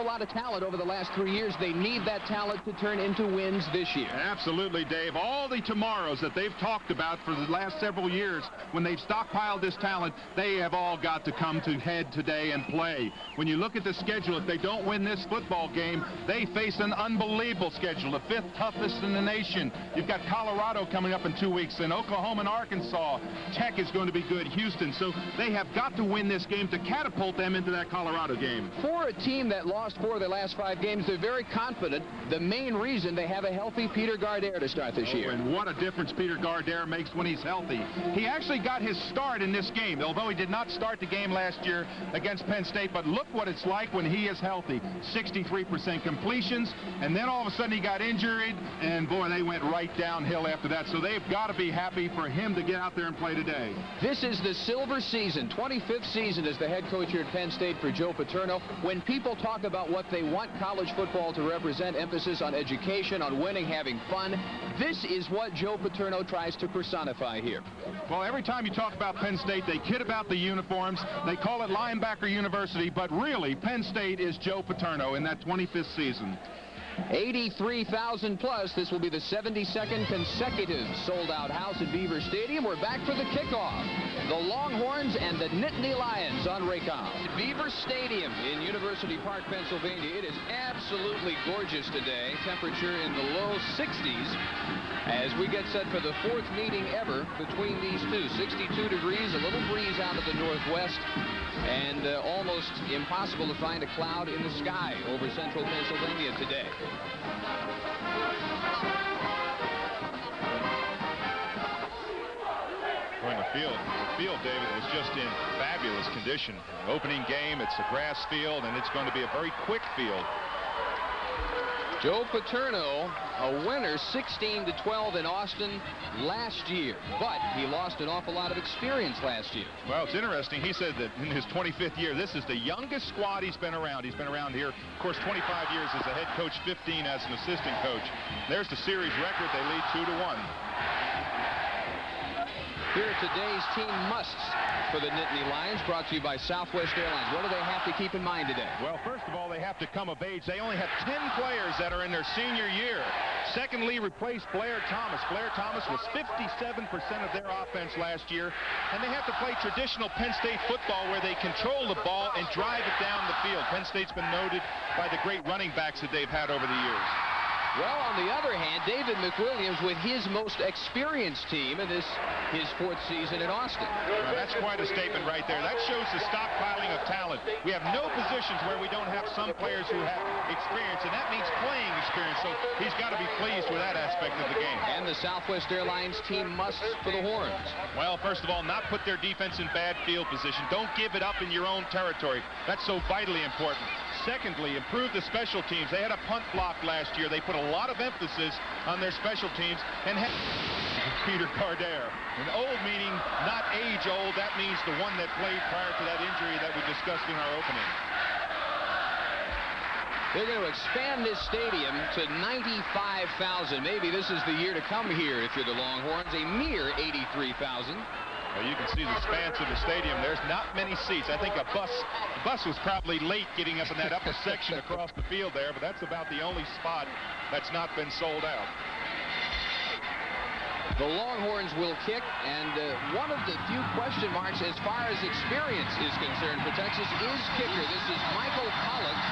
awful lot of talent over the last 3 years. They need that talent to turn into wins this year. Absolutely, Dave. All the tomorrows that they've talked about for the last several years, when they've stockpiled this talent, they have all got to come to head today and play. When you look at the schedule, if they don't win this football game, they face an unbelievable schedule, the 5th toughest in the nation. You've got Colorado coming up in 2 weeks, and Oklahoma and Arkansas. Tech is going to be good, Houston. So they have got to win this game to catapult them into that Colorado game. For a team that lost 4 of their last 5 games, they're very confident. The main reason they have a healthy Peter Gardere to start this year. And what a difference Peter Gardere makes when he's healthy. He actually got his start in this game, although he did not start the game last year against Penn State. But look what it's like when he is healthy. 63% completions, and then all of a sudden he got injured, and boy, they went right downhill after that. So they've got to be happy for him to get out there and play today. This is the silver season, 25th season as the head coach here at Penn State for Joe Paterno. When people talk about what they want college football to represent, emphasis on education, on winning, having fun, this is what Joe Paterno tries to personify here. Well, every time you talk about Penn State, they kid about the uniforms. They call it Linebacker University, but really, Penn State is Joe Paterno in that 25th season. 83,000 plus. This will be the 72nd consecutive sold-out house at Beaver Stadium. We're back for the kickoff. The Longhorns and the Nittany Lions on Raycom. Beaver Stadium in University Park, Pennsylvania. It is absolutely gorgeous today. Temperature in the low 60s as we get set for the 4th meeting ever between these two. 62 degrees, a little breeze out of the northwest, and almost impossible to find a cloud in the sky over central Pennsylvania today. Well, the field, David, was just in fabulous condition. Opening game, it's a grass field, and it's going to be a very quick field. Joe Paterno, a winner 16-12 in Austin last year, but he lost an awful lot of experience last year. Well, it's interesting. He said that in his 25th year, this is the youngest squad he's been around. He's been around here, of course, 25 years as a head coach, 15 as an assistant coach. There's the series record. They lead 2-1. Here are today's team musts for the Nittany Lions, brought to you by Southwest Airlines. What do they have to keep in mind today? Well, first of all, they have to come of age. They only have 10 players that are in their senior year. Secondly, replace Blair Thomas. Blair Thomas was 57% of their offense last year. And they have to play traditional Penn State football where they control the ball and drive it down the field. Penn State's been noted by the great running backs that they've had over the years. Well, on the other hand, David McWilliams with his most experienced team in his 4th season in Austin. Well, that's quite a statement right there. That shows the stockpiling of talent. We have no positions where we don't have some players who have experience, and that means playing experience. So he's got to be pleased with that aspect of the game. And the Southwest Airlines team musts for the Horns. Well, first of all, not put their defense in bad field position. Don't give it up in your own territory. That's so vitally important. Secondly, improve the special teams. They had a punt block last year. They put a lot of emphasis on their special teams. And Peter Gardere. And old meaning not age old. That means the one that played prior to that injury that we discussed in our opening. They're going to expand this stadium to 95,000. Maybe this is the year to come here if you're the Longhorns. A mere 83,000. Well, you can see the expanse of the stadium. There's not many seats. I think the bus was probably late getting up in that upper section across the field there, but that's about the only spot that's not been sold out. The Longhorns will kick, and one of the few question marks as far as experience is concerned for Texas is kicker. This is Michael Pollock.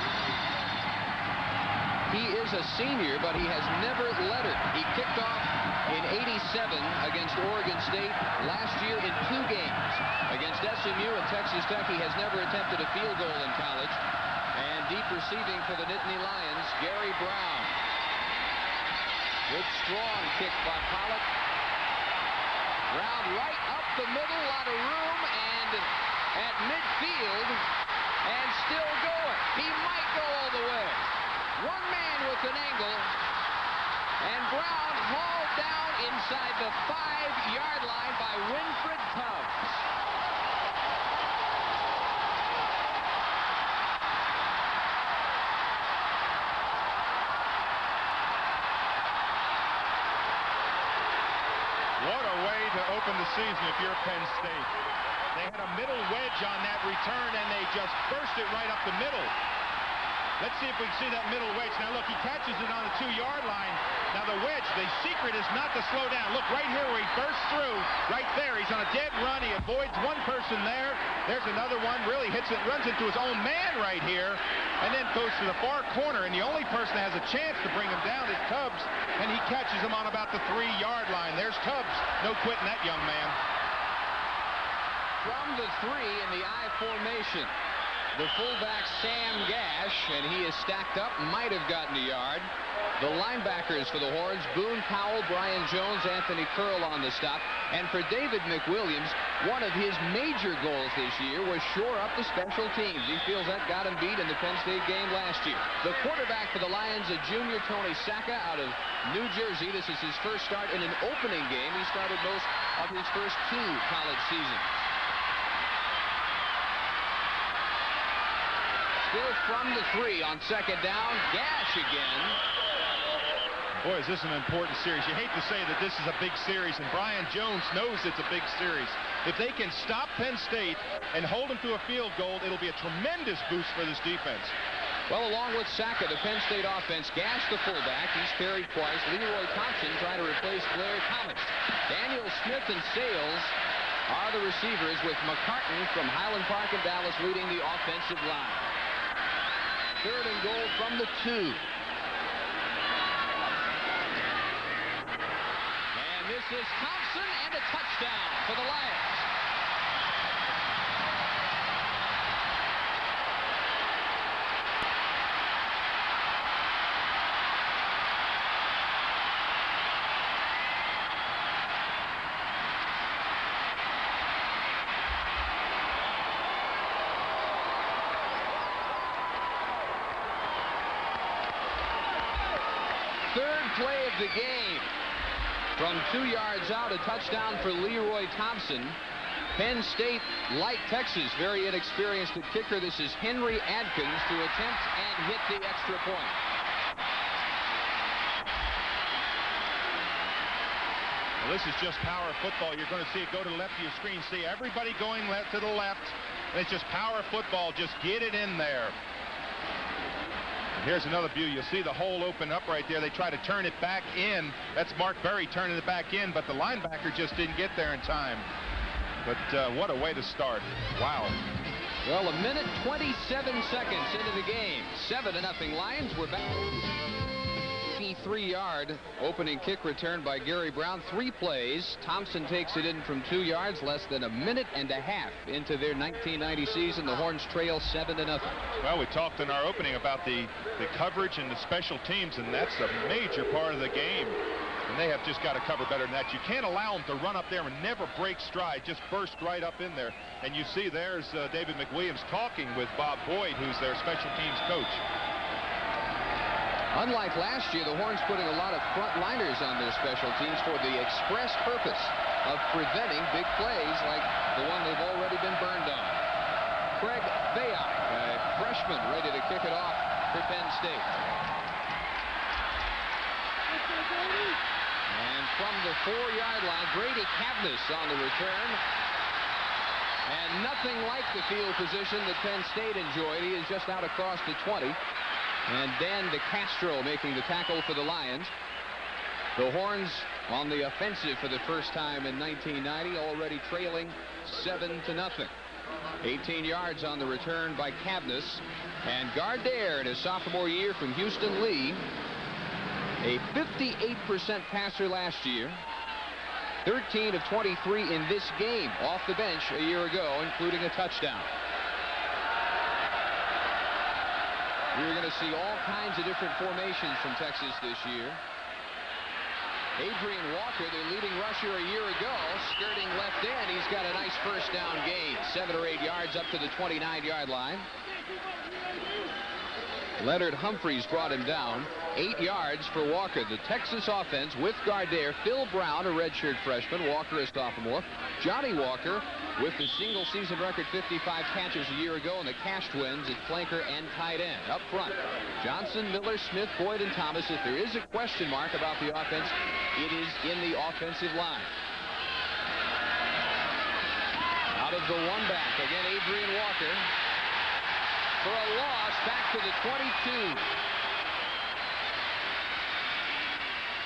He is a senior, but he has never lettered. He kicked off in '87 against Oregon State. Last year in 2 games against SMU and Texas Tech. He has never attempted a field goal in college. And deep receiving for the Nittany Lions, Gary Brown. Good strong kick by Pollock. Brown right up the middle, a lot of room, and at midfield, and still going. He might go all the way. One man with an angle, and Brown hauled down inside the 5-yard line by Winfred Tubbs. What a way to open the season if you're Penn State. They had a middle wedge on that return, and they just burst it right up the middle. Let's see if we can see that middle wedge. Now look, he catches it on the 2-yard line. Now the wedge, the secret is not to slow down. Look right here where he bursts through. Right there, he's on a dead run. He avoids one person there. There's another one, really hits it, runs into his own man right here, and then goes to the far corner, and the only person that has a chance to bring him down is Tubbs, and he catches him on about the 3-yard line. There's Tubbs. No quitting that young man. From the 3 in the I formation, the fullback Sam Gash, and he is stacked up, might have gotten a yard. The linebackers for the Horns, Boone Powell, Brian Jones, Anthony Curl on the stop. And for David McWilliams, one of his major goals this year was shore up the special teams. He feels that got him beat in the Penn State game last year. The quarterback for the Lions, a junior, Tony Sacca, out of New Jersey. This is his first start in an opening game. He started most of his first 2 college seasons. Still from the 3 on second down. Gash again. Boy, is this an important series. You hate to say that this is a big series, and Brian Jones knows it's a big series. If they can stop Penn State and hold them to a field goal, it'll be a tremendous boost for this defense. Well, along with Sacca, the Penn State offense, Gash the fullback. He's carried twice. Leroy Thompson trying to replace Blair Thomas. Daniel Smith and Sales are the receivers, with McCartan from Highland Park in Dallas leading the offensive line. 3rd and goal from the 2. And this is Thompson, and a touchdown for the Lions. Play of the game. From 2 yards out, a touchdown for Leroy Thompson. Penn State, like Texas, very inexperienced at kicker. This is Henry Adkins to attempt and hit the extra point. Well, this is just power football. You're going to see it go to the left of your screen. See everybody going left to the left. And it's just power football. Just get it in there. Here's another view. You'll see the hole open up right there. They try to turn it back in. That's Mark Berry turning it back in, but the linebacker just didn't get there in time. But what a way to start. Wow. Well, 1:27 into the game. 7-0 Lions. We're back. 83-yard opening kick return by Gary Brown. 3 plays. Thompson takes it in from 2 yards. Less than a minute and a half into their 1990 season. The Horns trail 7-0. Well, we talked in our opening about the coverage and the special teams, and that's a major part of the game. And they have just got to cover better than that. You can't allow them to run up there and never break stride, just burst right up in there. And you see there's David McWilliams talking with Bob Boyd, who's their special teams coach. Unlike last year, the Horns putting a lot of frontliners on their special teams for the express purpose of preventing big plays like the one they've already been burned on. Craig Vayock, a freshman, ready to kick it off for Penn State. And from the 4-yard line, Grady Cavness on the return. And nothing like the field position that Penn State enjoyed. He is just out across the 20. And Dan DeCastro making the tackle for the Lions. The Horns on the offensive for the first time in 1990, already trailing 7-0. 18 yards on the return by Cavness. And Gardere in his sophomore year from Houston Lee, a 58% passer last year. 13 of 23 in this game off the bench a year ago, including a touchdown. You're going to see all kinds of different formations from Texas this year. Adrian Walker, their leading rusher a year ago, skirting left end. He's got a nice first down gain, 7 or 8 yards up to the 29-yard line. Leonard Humphreys brought him down. 8 yards for Walker. The Texas offense with Gardere, Phil Brown, a redshirt freshman, Walker a sophomore, Johnny Walker with the single season record 55 catches a year ago, and the cash wins at flanker and tight end. Up front, Johnson, Miller, Smith, Boyd, and Thomas. If there is a question mark about the offense, it is in the offensive line. Out of the one back, again, Adrian Walker. for a loss back to the 22.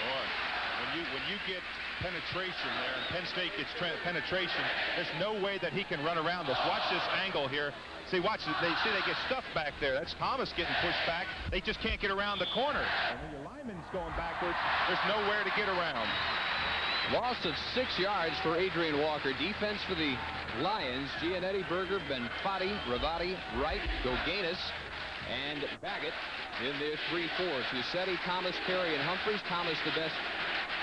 Boy, when you get penetration there, and Penn State gets penetration, there's no way that he can run around this. Watch this angle here. See, watch it. They get stuffed back there. That's Thomas getting pushed back. They just can't get around the corner. And when your lineman's going backwards, there's nowhere to get around. Loss of 6 yards for Adrian Walker. Defense for the Lions: Giannetti, Berger, Benfatti, Ravati, Wright, Goganis, and Baggett in their 3-4. Fusetti, Thomas, Perry, and Humphreys. Thomas the best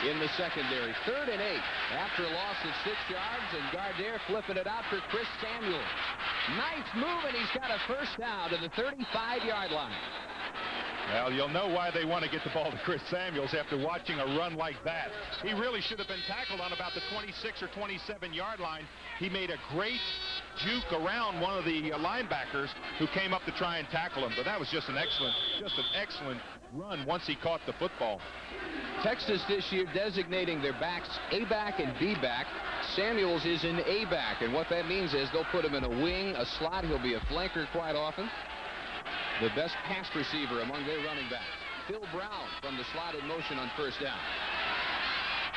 in the secondary. 3rd and 8 after a loss of 6 yards, and Gardere flipping it out for Chris Samuels. Nice move, and he's got a first down to the 35-yard line. Well, you'll know why they want to get the ball to Chris Samuels after watching a run like that. He really should have been tackled on about the 26 or 27-yard line. He made a great juke around one of the linebackers who came up to try and tackle him. But that was just an excellent run once he caught the football. Texas this year designating their backs A-back and B-back. Samuels is an A-back, and what that means is they'll put him in a wing, a slot. He'll be a flanker quite often. The best pass receiver among their running backs. Phil Brown from the slot in motion on first down.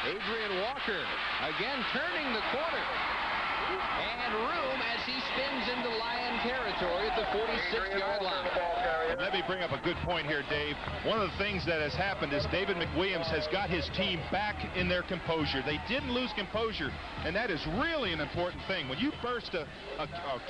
Adrian Walker again turning the corner. And room as he spins into Lion territory at the 46-yard line. And let me bring up a good point here, Dave. One of the things that has happened is David McWilliams has got his team back in their composure. They didn't lose composure, and that is really an important thing. When you burst a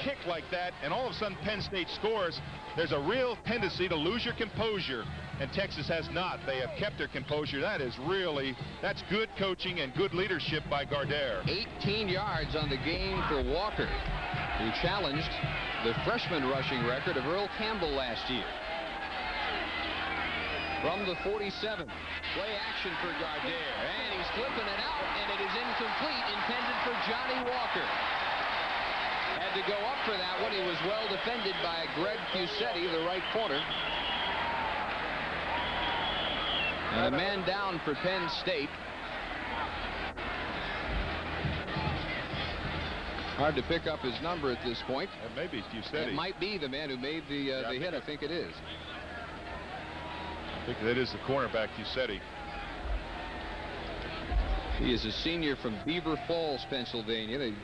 kick like that and all of a sudden Penn State scores, there's a real tendency to lose your composure, and Texas has not. They have kept their composure. That's good coaching and good leadership by Gardere. 18 yards on the game for Walker, who challenged the freshman rushing record of Earl Campbell last year. From the 47, play action for Gardere, and he's flipping it out, and it is incomplete, intended for Johnny Walker. Had to go up for that one. He was well defended by Greg Fusetti, the right corner. And a man down for Penn State. Hard to pick up his number at this point. And maybe Fusetti. It might be the man who made the hit. I think it is. I think that is the cornerback, Fusetti. He is a senior from Beaver Falls, Pennsylvania. They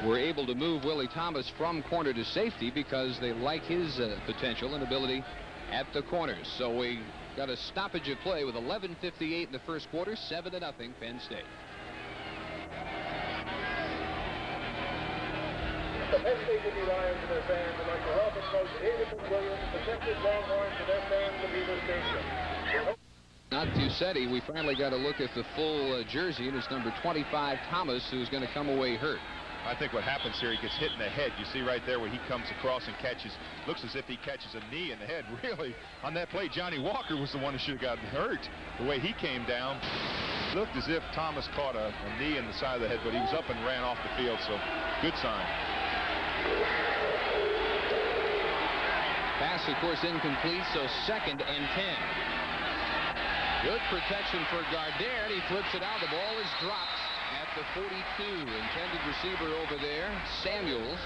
were able to move Willie Thomas from corner to safety because they like his potential and ability at the corners. So we got a stoppage of play with 11:58 in the first quarter, 7-0 Penn State. The Penn State Junior Lions and their fans would like to welcome Coach David McWilliams, the Texas Longhorns, to their fans to Beaver Stadium. Not Fusetti. We finally got a look at the full jersey, and it's number 25, Thomas, who's going to come away hurt. I think what happens here, he gets hit in the head. You see right there where he comes across and catches, looks as if he catches a knee in the head. Really, on that play, Johnny Walker was the one who should have gotten hurt. The way he came down, looked as if Thomas caught a knee in the side of the head, but he was up and ran off the field, so good sign. Pass, of course, incomplete, so 2nd and 10. Good protection for Gardere. He flips it out. The ball is dropped at the 42. Intended receiver over there, Samuels,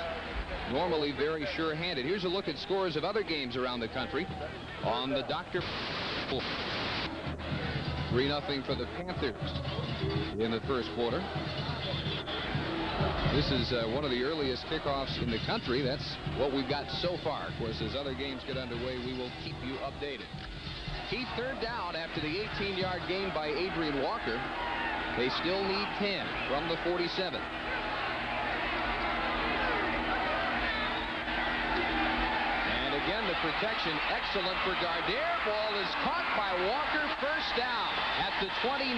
normally very sure-handed. Here's a look at scores of other games around the country on the Dr. 3-0 for the Panthers in the first quarter. This is one of the earliest kickoffs in the country. That's what we've got so far. Of course, as other games get underway, we will keep you updated. Key 3rd down after the 18-yard gain by Adrian Walker. They still need 10 from the 47. And again, the protection excellent for Gardere. Ball is caught by Walker. First down at the 29.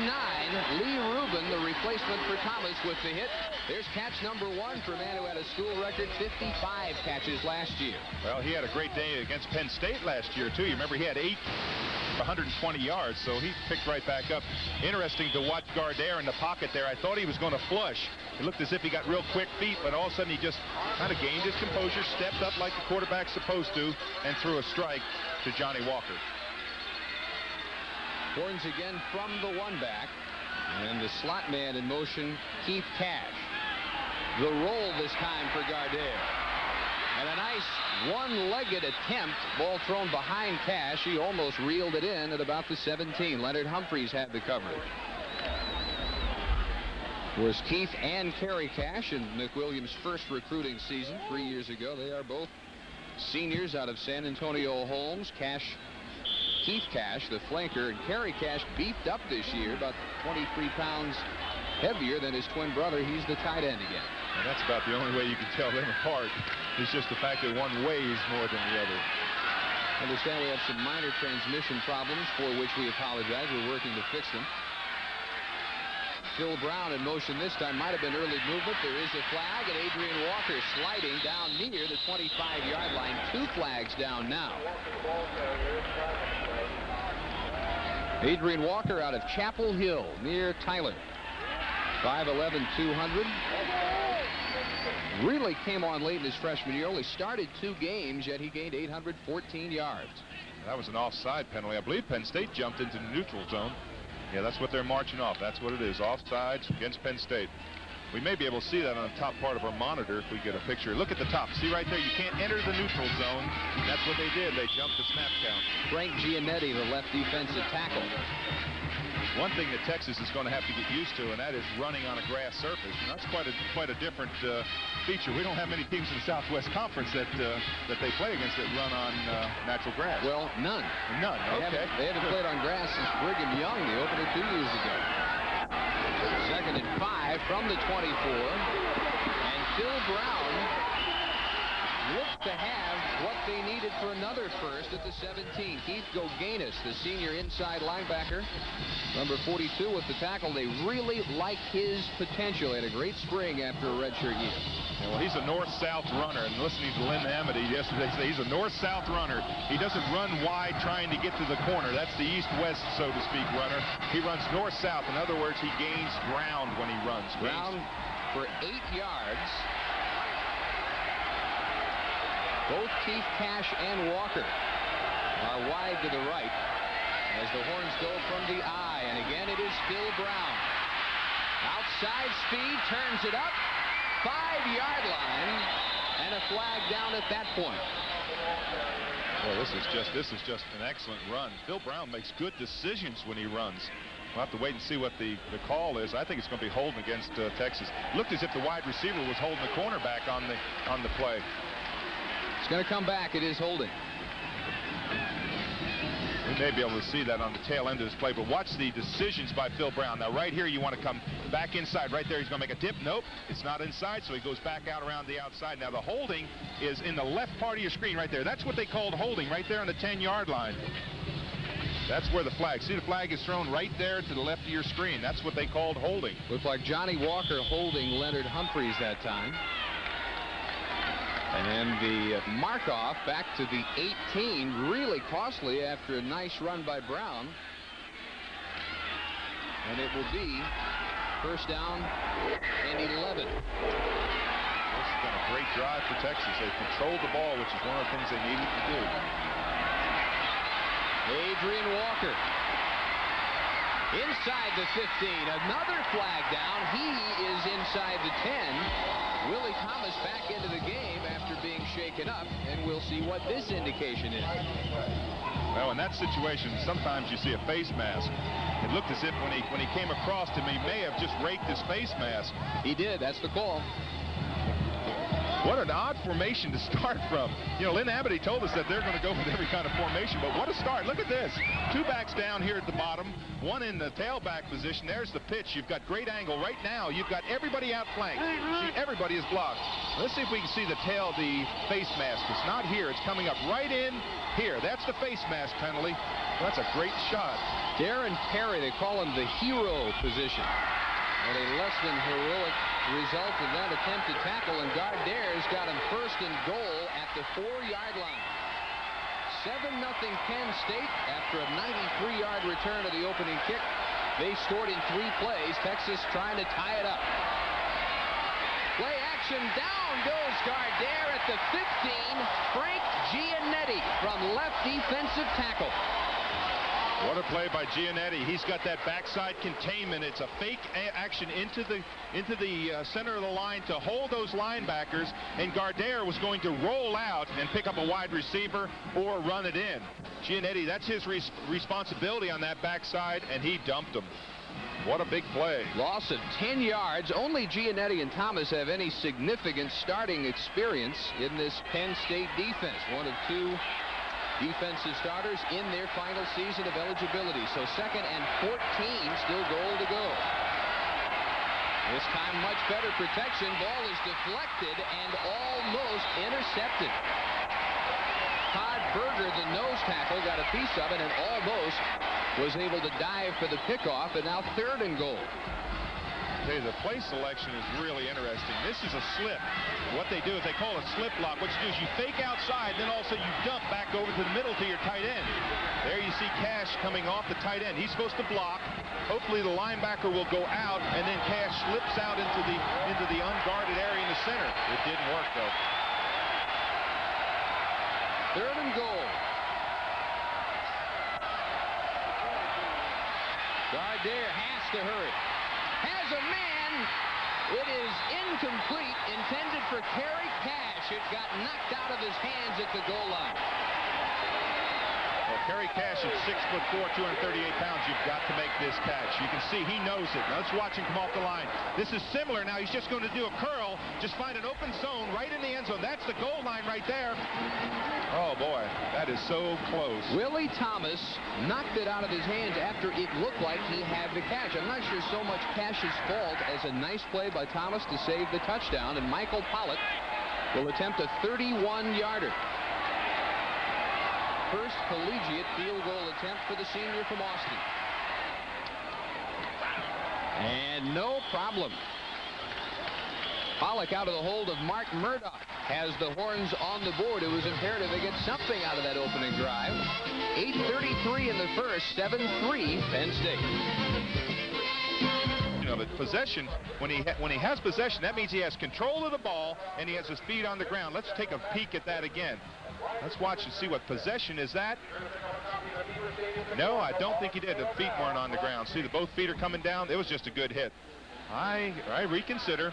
Lee Rubin, the replacement for Thomas, with the hit. There's catch number 1 for a man who had a school record 55 catches last year. Well, he had a great day against Penn State last year, too. You remember he had 120 yards, so he picked right back up. Interesting to watch Gardere in the pocket there. I thought he was going to flush. It looked as if he got real quick feet, but all of a sudden he just kind of gained his composure, stepped up like the quarterback's supposed to, and threw a strike to Johnny Walker. Horns again from the 1-back, and the slot man in motion, Keith Cash. The roll this time for Gardere. And a nice one-legged attempt. Ball thrown behind Cash. He almost reeled it in at about the 17. Leonard Humphreys had the coverage. Was Keith and Kerry Cash in McWilliams' first recruiting season 3 years ago. They are both seniors out of San Antonio Holmes. Keith Cash, the flanker, and Kerry Cash beefed up this year, about 23 pounds heavier than his twin brother. He's the tight end again. And that's about the only way you can tell them apart. It's just the fact that one weighs more than the other. I understand we have some minor transmission problems for which we apologize. We're working to fix them. Phil Brown in motion this time. Might have been early movement. There is a flag, and Adrian Walker sliding down near the 25-yard line. 2 flags down now. Adrian Walker out of Chapel Hill near Tyler. 5'11", 200. Really came on late in his freshman year. Only started 2 games, yet he gained 814 yards. That was an offside penalty. I believe Penn State jumped into the neutral zone. Yeah, that's what they're marching off. That's what it is. Offsides against Penn State. We may be able to see that on the top part of our monitor if we get a picture. Look at the top. See right there? You can't enter the neutral zone. That's what they did. They jumped the snap count. Frank Giannetti, the left defensive tackle. One thing that Texas is going to have to get used to, and that is running on a grass surface. And that's quite a different feature. We don't have many teams in the Southwest Conference that they play against that run on natural grass. Well, none. None. Okay. They haven't played on grass since Brigham Young, the opener 2 years ago. 2nd and 5 from the 24. And Phil Brown looked to have what they needed for another first at the 17. Keith Goganis, the senior inside linebacker, number 42 with the tackle. They really like his potential. He had a great spring after a redshirt year. Yeah, well, he's a north-south runner, and listening to Lynn Amity yesterday say he's a north-south runner. He doesn't run wide trying to get to the corner. That's the east-west, so to speak, runner. He runs north-south. In other words, he gains ground when he runs. Ground for 8 yards. Both Keith Cash and Walker are wide to the right as the horns go from the I. And again, it is Phil Brown. Outside speed, turns it up. 5-yard line, and a flag down at that point. Well, this is just an excellent run. Phil Brown makes good decisions when he runs. We'll have to wait and see what the call is. I think it's going to be holding against Texas. Looked as if the wide receiver was holding the cornerback on the play. It's going to come back. It is holding. We may be able to see that on the tail end of this play, but watch the decisions by Phil Brown. Now, right here, you want to come back inside. Right there, he's going to make a dip. Nope, it's not inside, so he goes back out around the outside. Now, the holding is in the left part of your screen right there. That's what they called holding, right there on the 10-yard line. That's where the flag. See, the flag is thrown right there to the left of your screen. That's what they called holding. Looked like Johnny Walker holding Leonard Humphreys that time. And the mark-off back to the 18, really costly after a nice run by Brown. And it will be first down and 11. This has been a great drive for Texas. They've controlled the ball, which is one of the things they needed to do. Adrian Walker inside the 15. Another flag down. He is inside the 10. Willie Thomas back into the game after being shaken up, and we'll see what this indication is. Well, in that situation, sometimes you see a face mask. It looked as if when he came across him, he may have just raked his face mask. He did. That's the call. What an odd formation to start from. You know, Lynn Amity told us that they're going to go with every kind of formation, but what a start. Look at this. 2 backs down here at the bottom, 1 in the tailback position. There's the pitch. You've got great angle. Right now, you've got everybody outflanked. See, everybody is blocked. Let's see if we can see the face mask. It's not here. It's coming up right in here. That's the face mask penalty. Well, that's a great shot. Darren Perry, they call him the hero position. And a less than heroic result of that attempted tackle, and Gardair's got him first and goal at the 4-yard line. 7-0 Penn State after a 93-yard return of the opening kick. They scored in 3 plays. Texas trying to tie it up. Play action, down goes Gardair at the 15. Frank Giannetti from left defensive tackle. What a play by Giannetti. He's got that backside containment. It's a fake action into the center of the line to hold those linebackers, and Gardere was going to roll out and pick up a wide receiver or run it in. Giannetti, that's his responsibility on that backside, and he dumped him. What a big play. Loss of 10 yards. Only Giannetti and Thomas have any significant starting experience in this Penn State defense. One of two defensive starters in their final season of eligibility. So 2nd and 14, still goal to go. This time much better protection. Ball is deflected and almost intercepted. Todd Berger, the nose tackle, got a piece of it and almost was able to dive for the pickoff, and now 3rd and goal. Hey, the play selection is really interesting. This is a slip. What they do is they call it slip block. What you do is you fake outside, then also you dump back over to the middle to your tight end. There you see Cash coming off the tight end. He's supposed to block. Hopefully the linebacker will go out, and then Cash slips out into the unguarded area in the center. It didn't work, though. 3rd and goal. Gardere has to hurry. Has a man. It is incomplete, intended for Kerry Cash. It got knocked out of his hands at the goal line. Well, Kerry Cash at 6'4", 238 pounds. You've got to make this catch. You can see he knows it. Now let's watch him come off the line. This is similar. Now he's just going to do a curl. Just find an open zone right in the end zone. That's the goal line right there. Oh, boy. That is so close. Willie Thomas knocked it out of his hands after it looked like he had the catch. I'm not sure so much Cash's fault as a nice play by Thomas to save the touchdown. And Michael Pollock will attempt a 31-yarder. First collegiate field goal attempt for the senior from Austin. And no problem. Pollock out of the hold of Mark Murdoch has the Horns on the board. It was imperative they get something out of that opening drive. 8:33 in the first, 7-3 Penn State. You know, but possession, when he has possession, that means he has control of the ball and he has his feet on the ground. Let's take a peek at that again. Let's watch and see what possession is that. No, I don't think he did. The feet weren't on the ground. See, both feet are coming down. It was just a good hit. I reconsider.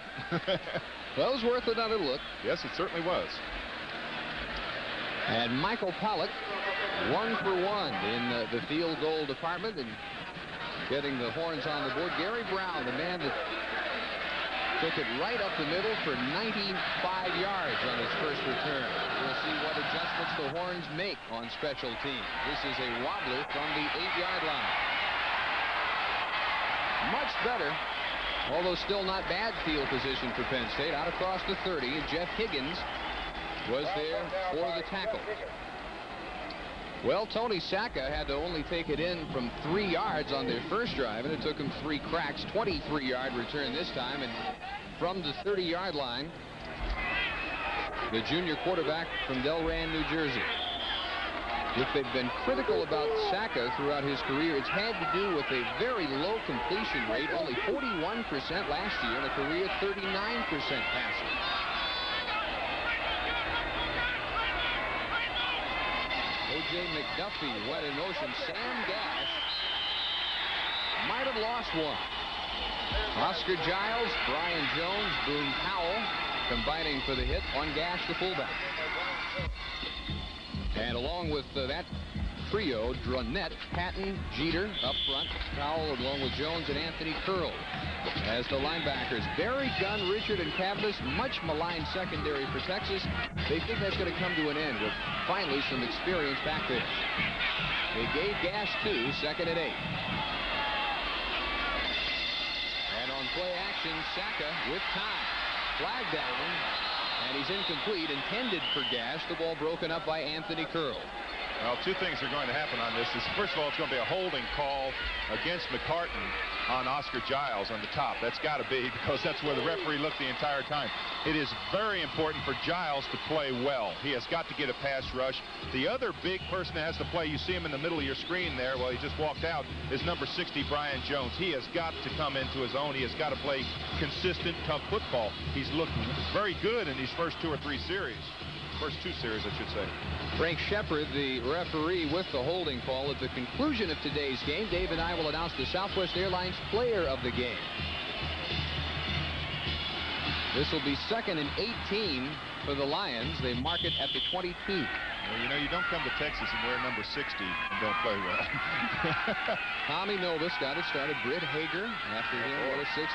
Well, it was worth another look. Yes, it certainly was. And Michael Pollock, 1 for 1 in the field goal department and getting the Horns on the board. Gary Brown, the man that took it right up the middle for 95 yards on his first return. We'll see what adjustments the Horns make on special teams. This is a wobbler from the 8-yard line. Much better, although still not bad field position for Penn State. Out across the 30, and Jeff Higgins was there for the tackle. Well, Tony Sacca had to only take it in from 3 yards on their first drive, and it took him 3 cracks. 23-yard return this time, and from the 30-yard line, the junior quarterback from Delran, New Jersey. If they've been critical about Sacca throughout his career, it's had to do with a very low completion rate, only 41% last year, and a career 39% passing. O.J. McDuffie went in motion. Sam Gash might have lost one. Oscar Giles, Brian Jones, Boone Powell combining for the hit on Gash, the fullback. And along with that trio, Dronette, Patton, Jeter up front, Powell along with Jones and Anthony Curl as the linebackers. Barry, Gunn, Richard, and Cavlis, much maligned secondary for Texas. They think that's going to come to an end with finally some experience back there. They gave Gash 2, 2nd and 8. And on play action, Sacca with time. Flag down, and he's incomplete, intended for Gash. The ball broken up by Anthony Curl. Well, 2 things are going to happen on this. First of all, it's going to be a holding call against McCartan on Oscar Giles on the top. That's got to be, because that's where the referee looked the entire time. It is very important for Giles to play well. He has got to get a pass rush. The other big person that has to play, you see him in the middle of your screen there, well, he just walked out, is number 60, Brian Jones. He has got to come into his own. He has got to play consistent, tough football. He's looked very good in these first 2 or 3 series. First 2 series, I should say. Frank Shepard, the referee, with the holding call. At the conclusion of today's game, Dave and I will announce the Southwest Airlines player of the game. This will be 2nd and 18 for the Lions. They mark it at the 22. Well, you know, you don't come to Texas and wear number 60 and don't play well. Tommy Novus got it started. Britt Hager after him wore 60.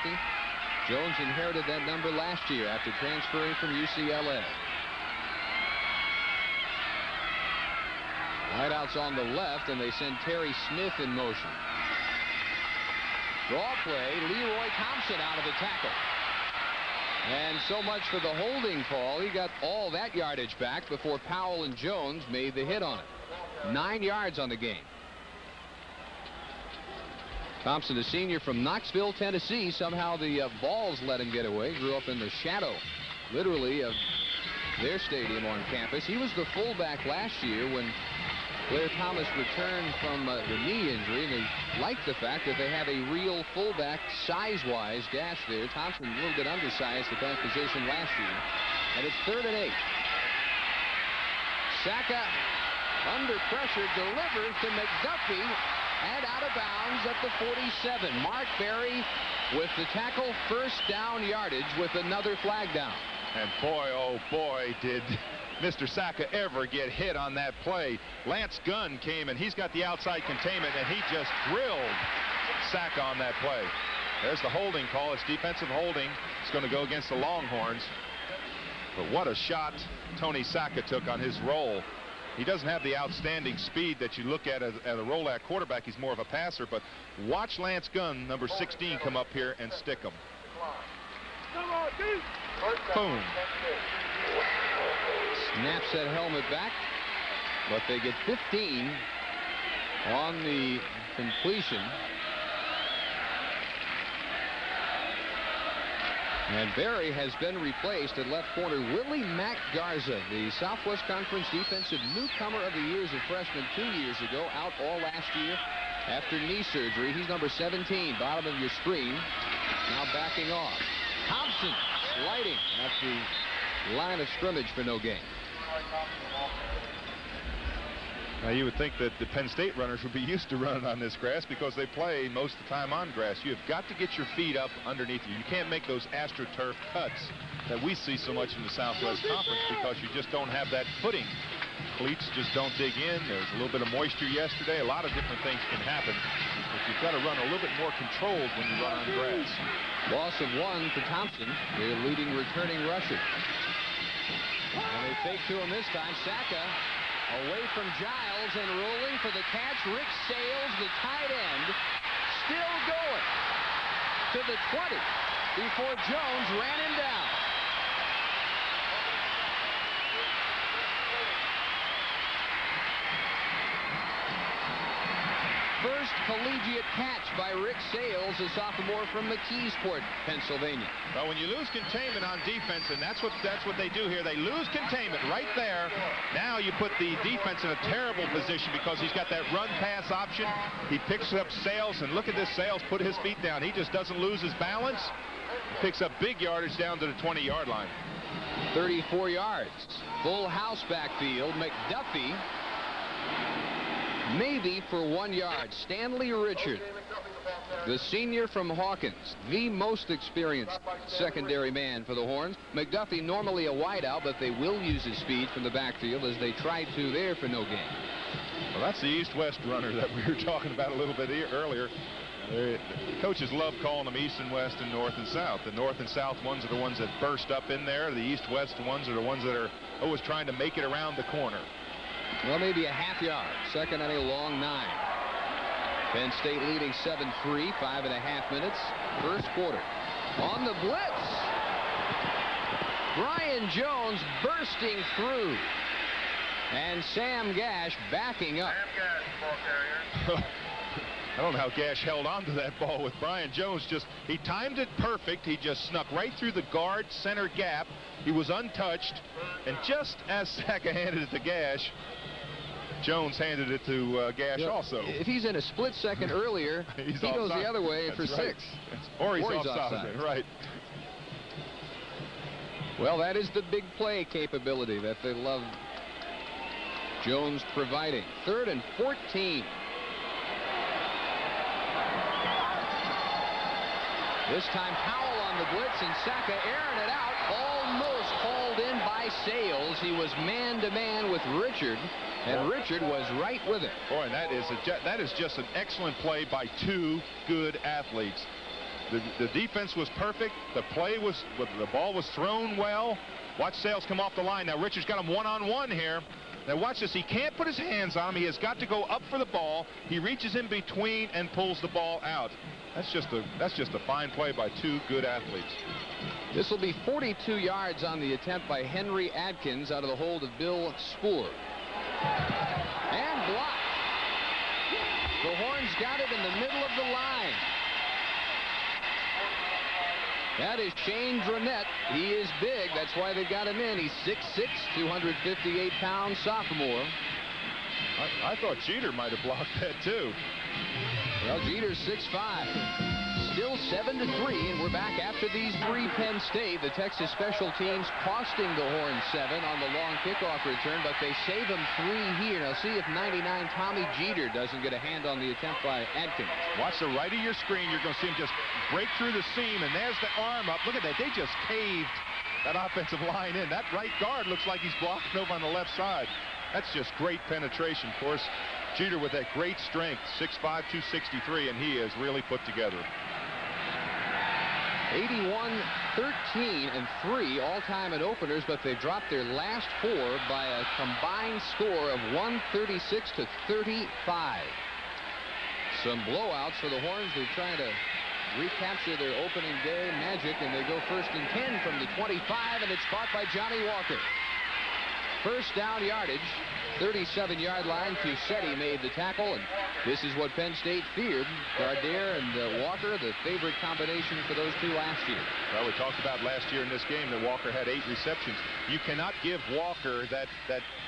Jones inherited that number last year after transferring from UCLA. Wideouts on the left, and they send Terry Smith in motion. Draw play, Leroy Thompson out of the tackle. And so much for the holding call. He got all that yardage back before Powell and Jones made the hit on it. 9 yards on the game. Thompson, a senior from Knoxville, Tennessee. Somehow the Vols let him get away. Grew up in the shadow, literally, of their stadium on campus. He was the fullback last year when Blair Thomas returned from the knee injury, and they like the fact that they have a real fullback size-wise dash there. Thompson a little bit undersized at that position last year. And it's 3rd and 8. Saka under pressure delivers to McDuffie and out of bounds at the 47. Mark Berry with the tackle, 1st down yardage with another flag down. And boy, oh boy, did Mr. Saka ever get hit on that play. Lance Gunn came, and he's got the outside containment, and he just drilled Saka on that play. There's the holding call. It's defensive holding. It's going to go against the Longhorns. But what a shot Tony Saka took on his roll. He doesn't have the outstanding speed that you look at a rollout quarterback. He's more of a passer, but watch Lance Gunn, number 16, come up here and stick him. Boom. Snaps that helmet back, but they get 15 on the completion. And Berry has been replaced at left corner. Willie Mack Garza, the Southwest Conference Defensive Newcomer of the Year as a freshman 2 years ago, out all last year after knee surgery. He's number 17, bottom of your screen. Now backing off. Thompson sliding at the line of scrimmage for no gain. Now you would think that the Penn State runners would be used to running on this grass because they play most of the time on grass. You have got to get your feet up underneath you. You can't make those AstroTurf cuts that we see so much in the Southwest Conference because you just don't have that footing. Cleats just don't dig in. There's a little bit of moisture yesterday. A lot of different things can happen. But you've got to run a little bit more controlled when you run on grass. Loss of 1 for Thompson, their leading returning rusher. And they fake to him this time. Saka away from Giles and rolling for the catch. Rick Sales, the tight end, still going to the 20 before Jones ran him down. First collegiate catch by Rick Sales, a sophomore from McKeesport, Pennsylvania. Well, when you lose containment on defense, and that's what they do here, they lose containment right there. Now you put the defense in a terrible position because he's got that run-pass option. He picks up Sales, and look at this. Sales put his feet down. He just doesn't lose his balance. Picks up big yardage down to the 20-yard line. 34 yards. Full house backfield. McDuffie maybe for 1 yard. Stanley Richard, the senior from Hawkins, the most experienced secondary man for the Horns. McDuffie normally a wideout, but they will use his speed from the backfield as they tried to there for no gain. Well, that's the east-west runner that we were talking about a little bit earlier. Coaches love calling them east and west and north and south. The north and south ones are the ones that burst up in there. The east-west ones are the ones that are always trying to make it around the corner. Well, maybe a half yard. 2nd and a long 9. Penn State leading 7-3, 5.5 minutes. First quarter. On the blitz. Brian Jones bursting through. And Sam Gash backing up. I don't know how Gash held on to that ball with Brian Jones. He timed it perfect. He just snuck right through the guard center gap. He was untouched. And just as Saka handed it to Gash, Jones handed it to Gash also. If he's in a split second earlier, he goes the other way for 6. Right. Or he's offside. Right. Well, that is the big play capability that they love Jones providing. 3rd and 14. This time Powell on the blitz, and Saka airing it out, almost hauled in by Sales. He was man-to-man with Richard, and Richard was right with it. Boy, and that is just an excellent play by 2 good athletes. The defense was perfect. The ball was thrown well. Watch Sales come off the line. Now Richard's got him one-on-one here. Now watch this. He can't put his hands on him. He has got to go up for the ball. He reaches in between and pulls the ball out. That's just a fine play by 2 good athletes. This will be 42 yards on the attempt by Henry Adkins out of the hold of Bill Spoor. And blocked. The Horns got it in the middle of the line. That is Shane Dronette. He is big. That's why they got him in. He's 6'6", 258-pound sophomore. I thought Jeter might have blocked that too. Well, Jeter's 6'5". Still 7-3, and we're back after these 3 Penn State. The Texas special teams costing the Horns 7 on the long kickoff return, but they save them 3 here. Now see if 99 Tommy Jeter doesn't get a hand on the attempt by Adkins. Watch the right of your screen. You're going to see him just break through the seam, and there's the arm up. Look at that. They just caved that offensive line in. That right guard looks like he's blocking over on the left side. That's just great penetration. Of course, Jeter with that great strength, 6'5", 263, and he is really put together. 81-13 and 3 all-time in openers, but they dropped their last 4 by a combined score of 136-35. Some blowouts for the Horns. They're trying to recapture their opening day magic, and they go 1st and 10 from the 25, and it's caught by Johnny Walker. First down yardage, 37-yard line. Fusetti made the tackle, and this is what Penn State feared. Gardere and Walker, the favorite combination for those 2 last year. Well, we talked about last year in this game that Walker had 8 receptions. You cannot give Walker that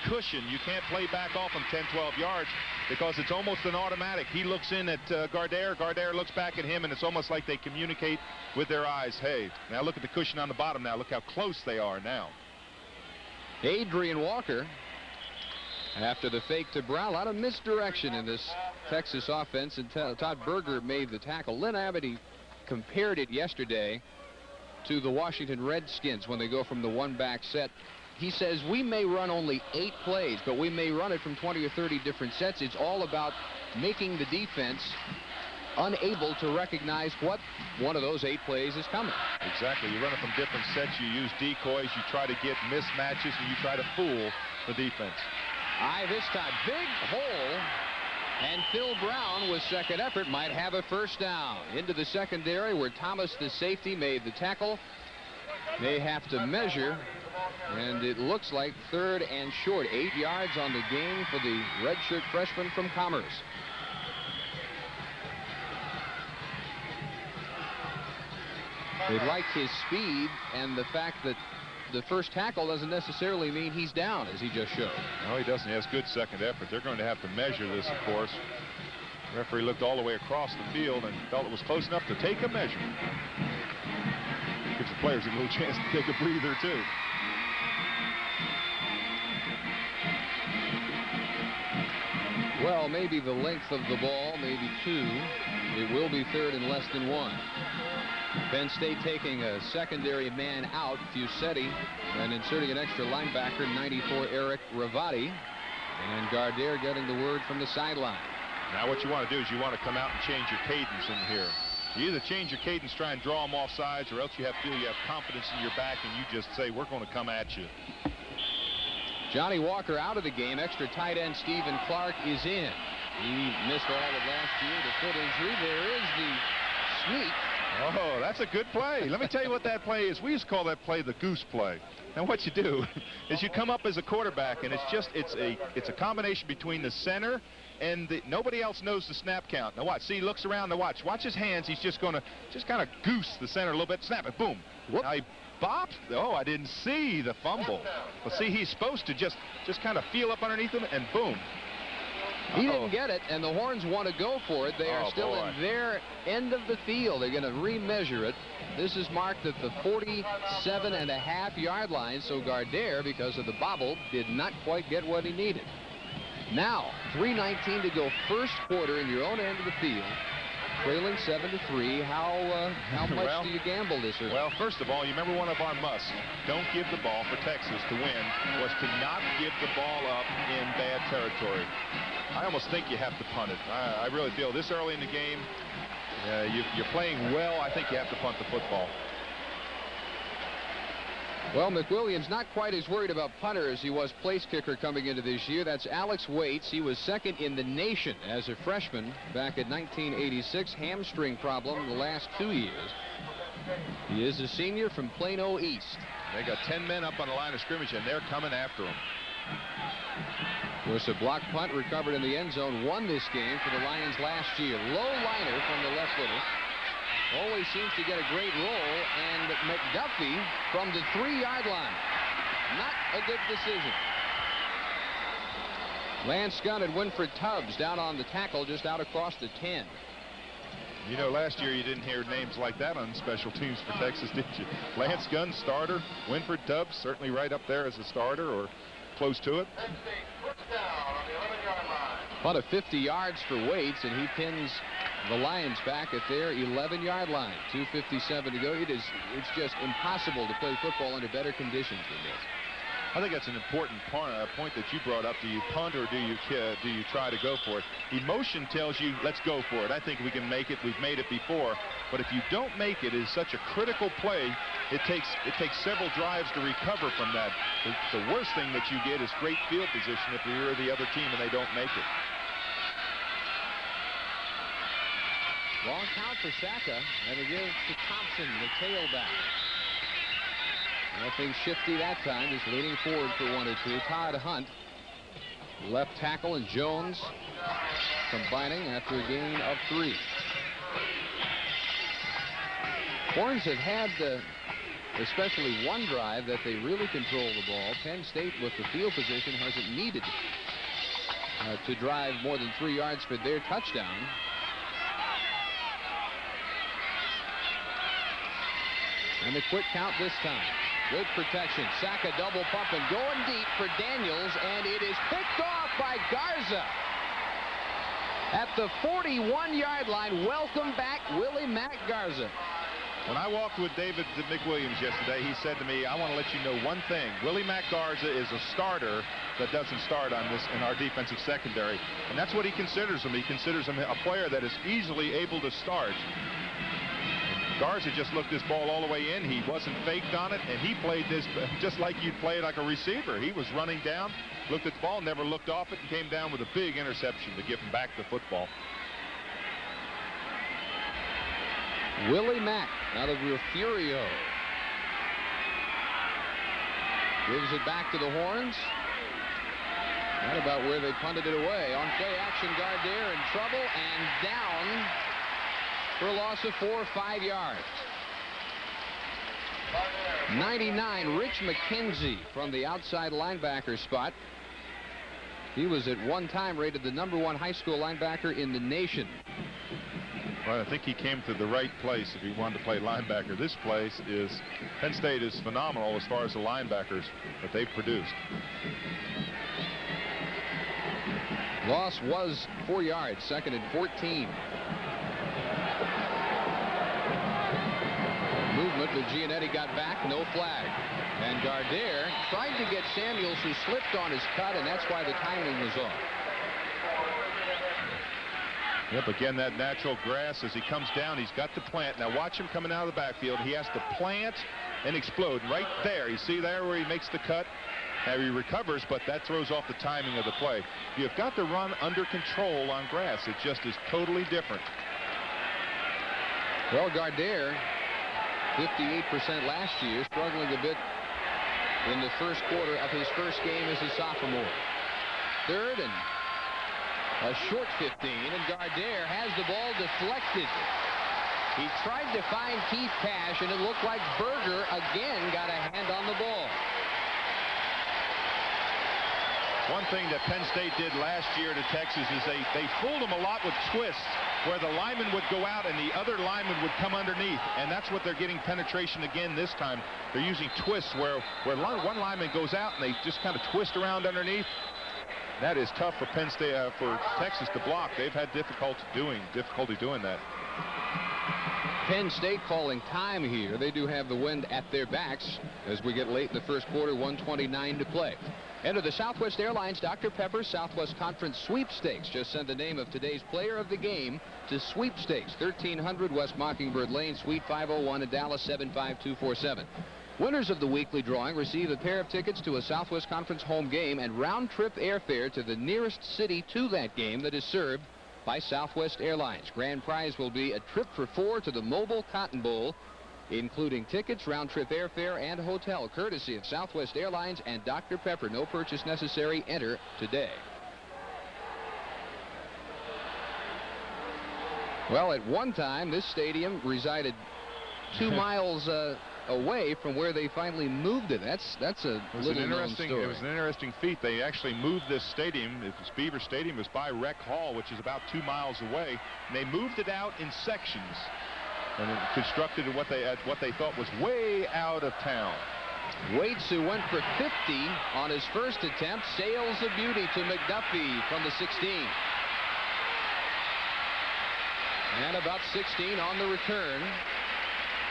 cushion. You can't play back off him 10, 12 yards because it's almost an automatic. He looks in at Gardere. Gardere looks back at him, and it's almost like they communicate with their eyes. Hey, now look at the cushion on the bottom now. Look how close they are now. Adrian Walker, after the fake to Brown, a lot of misdirection in this Texas offense, and Todd Berger made the tackle. Lynn Abity compared it yesterday to the Washington Redskins when they go from the 1-back set. He says we may run only 8 plays, but we may run it from 20 or 30 different sets. It's all about making the defense unable to recognize what one of those 8 plays is coming. Exactly. You run it from different sets. You use decoys. You try to get mismatches, and you try to fool the defense. This time, big hole, and Phil Brown with second effort might have a first down. Into the secondary where Thomas, the safety, made the tackle. They have to measure, and it looks like 3rd and short. 8 yards on the game for the redshirt freshman from Commerce. They like his speed and the fact that the first tackle doesn't necessarily mean he's down, as he just showed. No, he doesn't. He has good second effort. They're going to have to measure this, of course. The referee looked all the way across the field and felt it was close enough to take a measure. Gives the players a little chance to take a breather, too. Well, maybe the length of the ball, maybe 2. It will be 3rd and less than 1. Penn State taking a secondary man out, Fusetti, and inserting an extra linebacker, 94 Eric Ravati, and Gardere getting the word from the sideline. Now what you want to do is you want to come out and change your cadence in here. You either change your cadence, try and draw them off sides, or else you have confidence in your back and you just say, we're going to come at you. Johnny Walker out of the game. Extra tight end Stephen Clark is in. He missed all of last year, the foot injury. There is the sneak. Oh, that's a good play. Let me tell you what that play is. We used to call that play the goose play. And what you do is you come up as a quarterback, and it's a combination between the center and nobody else knows the snap count. Now watch, see, he looks around. Now watch his hands. He's just going to kind of goose the center a little bit, snap it, boom. Whoop. Now he bops. Oh, I didn't see the fumble. Well, see, he's supposed to just kind of feel up underneath him, and boom. He didn't get it, and the Horns want to go for it. They are still in their end of the field. They're going to remeasure it. This is marked at the 47.5-yard line, so Gardere, because of the bobble, did not quite get what he needed. Now, 3:19 to go, first quarter in your own end of the field. Trailing 7-3. How much do you gamble this early? Well, first of all, you remember one of our musts, don't give the ball for Texas to win, was to not give the ball up in bad territory. I almost think you have to punt it. I really feel this early in the game, you're playing well. I think you have to punt the football. Well, McWilliams not quite as worried about punter as he was place kicker coming into this year. That's Alex Waits. He was second in the nation as a freshman back in 1986. Hamstring problem the last 2 years. He is a senior from Plano East. They got 10 men up on the line of scrimmage, and they're coming after him. Of course, a block punt recovered in the end zone won this game for the Lions last year. Low liner from the left middle. Always seems to get a great roll, and McDuffie from the 3-yard line. Not a good decision. Lance Gunn and Winfred Tubbs down on the tackle just out across the 10. You know, last year you didn't hear names like that on special teams for Texas, did you? Lance Gunn, starter. Winfred Tubbs, certainly right up there as a starter or close to it. About a 50 yards for Waits, and he pins the Lions back at their 11-yard line. 2:57 to go. It's just impossible to play football under better conditions than this. I think that's an important point that you brought up. Do you punt or do you try to go for it? Emotion tells you, let's go for it. I think we can make it. We've made it before. But if you don't make it, it's such a critical play. It takes several drives to recover from that. The worst thing that you get is great field position if you're the other team and they don't make it. Long count for Saka, and it gives to Thompson, the tailback. Nothing shifty that time, just leaning forward for 1 or 2. Todd Hunt, left tackle, and Jones combining after a gain of 3. Horns have had especially one drive that they really control the ball. Penn State, with the field position, hasn't needed to drive more than 3 yards for their touchdown. And the quick count this time. Good protection. Saka double pump and going deep for Daniels, and it is picked off by Garza. At the 41-yard line, welcome back, Willie Mack Garza. When I walked with David McWilliams yesterday, he said to me, I want to let you know one thing. Willie Mack Garza is a starter that doesn't start on this in our defensive secondary. And that's what he considers him. He considers him a player that is easily able to start. Garza just looked this ball all the way in. He wasn't faked on it, and he played this just like you'd play it like a receiver. He was running down, looked at the ball, never looked off it, and came down with a big interception to give him back the football. Willie Mack out of Refugio. Gives it back to the Horns. Right about where they punted it away. On play action, Gardere in trouble and down for a loss of 4 or 5 yards. 99, Rich McKenzie from the outside linebacker spot. He was at one time rated the #1 high school linebacker in the nation. Well, I think he came to the right place if he wanted to play linebacker. This place is, Penn State is phenomenal as far as the linebackers that they've produced. Loss was 4 yards, 2nd and 14. Movement, but Giannetti got back, no flag. And Gardere tried to get Samuels, who slipped on his cut, and that's why the timing was off. Yep, again, that natural grass, as he comes down, he's got to plant. Now watch him coming out of the backfield. He has to plant and explode right there. You see there where he makes the cut? Now he recovers, but that throws off the timing of the play. You've got to run under control on grass. It just is totally different. Well, Gardere, 58% last year, struggling a bit in the first quarter of his first game as a sophomore. 3rd and a short 15, and Gardere has the ball deflected. He tried to find Keith Cash, and it looked like Berger again got a hand on the ball. One thing that Penn State did last year to Texas is they fooled them a lot with twists, where the lineman would go out and the other lineman would come underneath, and that's what they're getting penetration again this time. They're using twists where one lineman goes out and they just kind of twist around underneath. That is tough for Penn State, for Texas to block. They've had difficulty doing that. Penn State calling time here. They do have the wind at their backs as we get late in the first quarter, 1:29 to play. Enter the Southwest Airlines Dr. Pepper Southwest Conference Sweepstakes. Just send the name of today's player of the game to Sweepstakes, 1300 West Mockingbird Lane, Suite 501 in Dallas, 75247. Winners of the weekly drawing receive a pair of tickets to a Southwest Conference home game and round-trip airfare to the nearest city to that game that is served by Southwest Airlines. Grand prize will be a trip for 4 to the Mobile Cotton Bowl, including tickets, round-trip airfare, and hotel, courtesy of Southwest Airlines and Dr. Pepper. No purchase necessary. Enter today. Well, at one time, this stadium resided 2 miles away from where they finally moved it. That's a little known story. It was an interesting feat. They actually moved this stadium. It was Beaver Stadium. It was by Rec Hall, which is about 2 miles away. And they moved it out in sections and it constructed what they thought was way out of town. Waits, who went for 50 on his first attempt, sails a beauty to McDuffie from the 16. And about 16 on the return.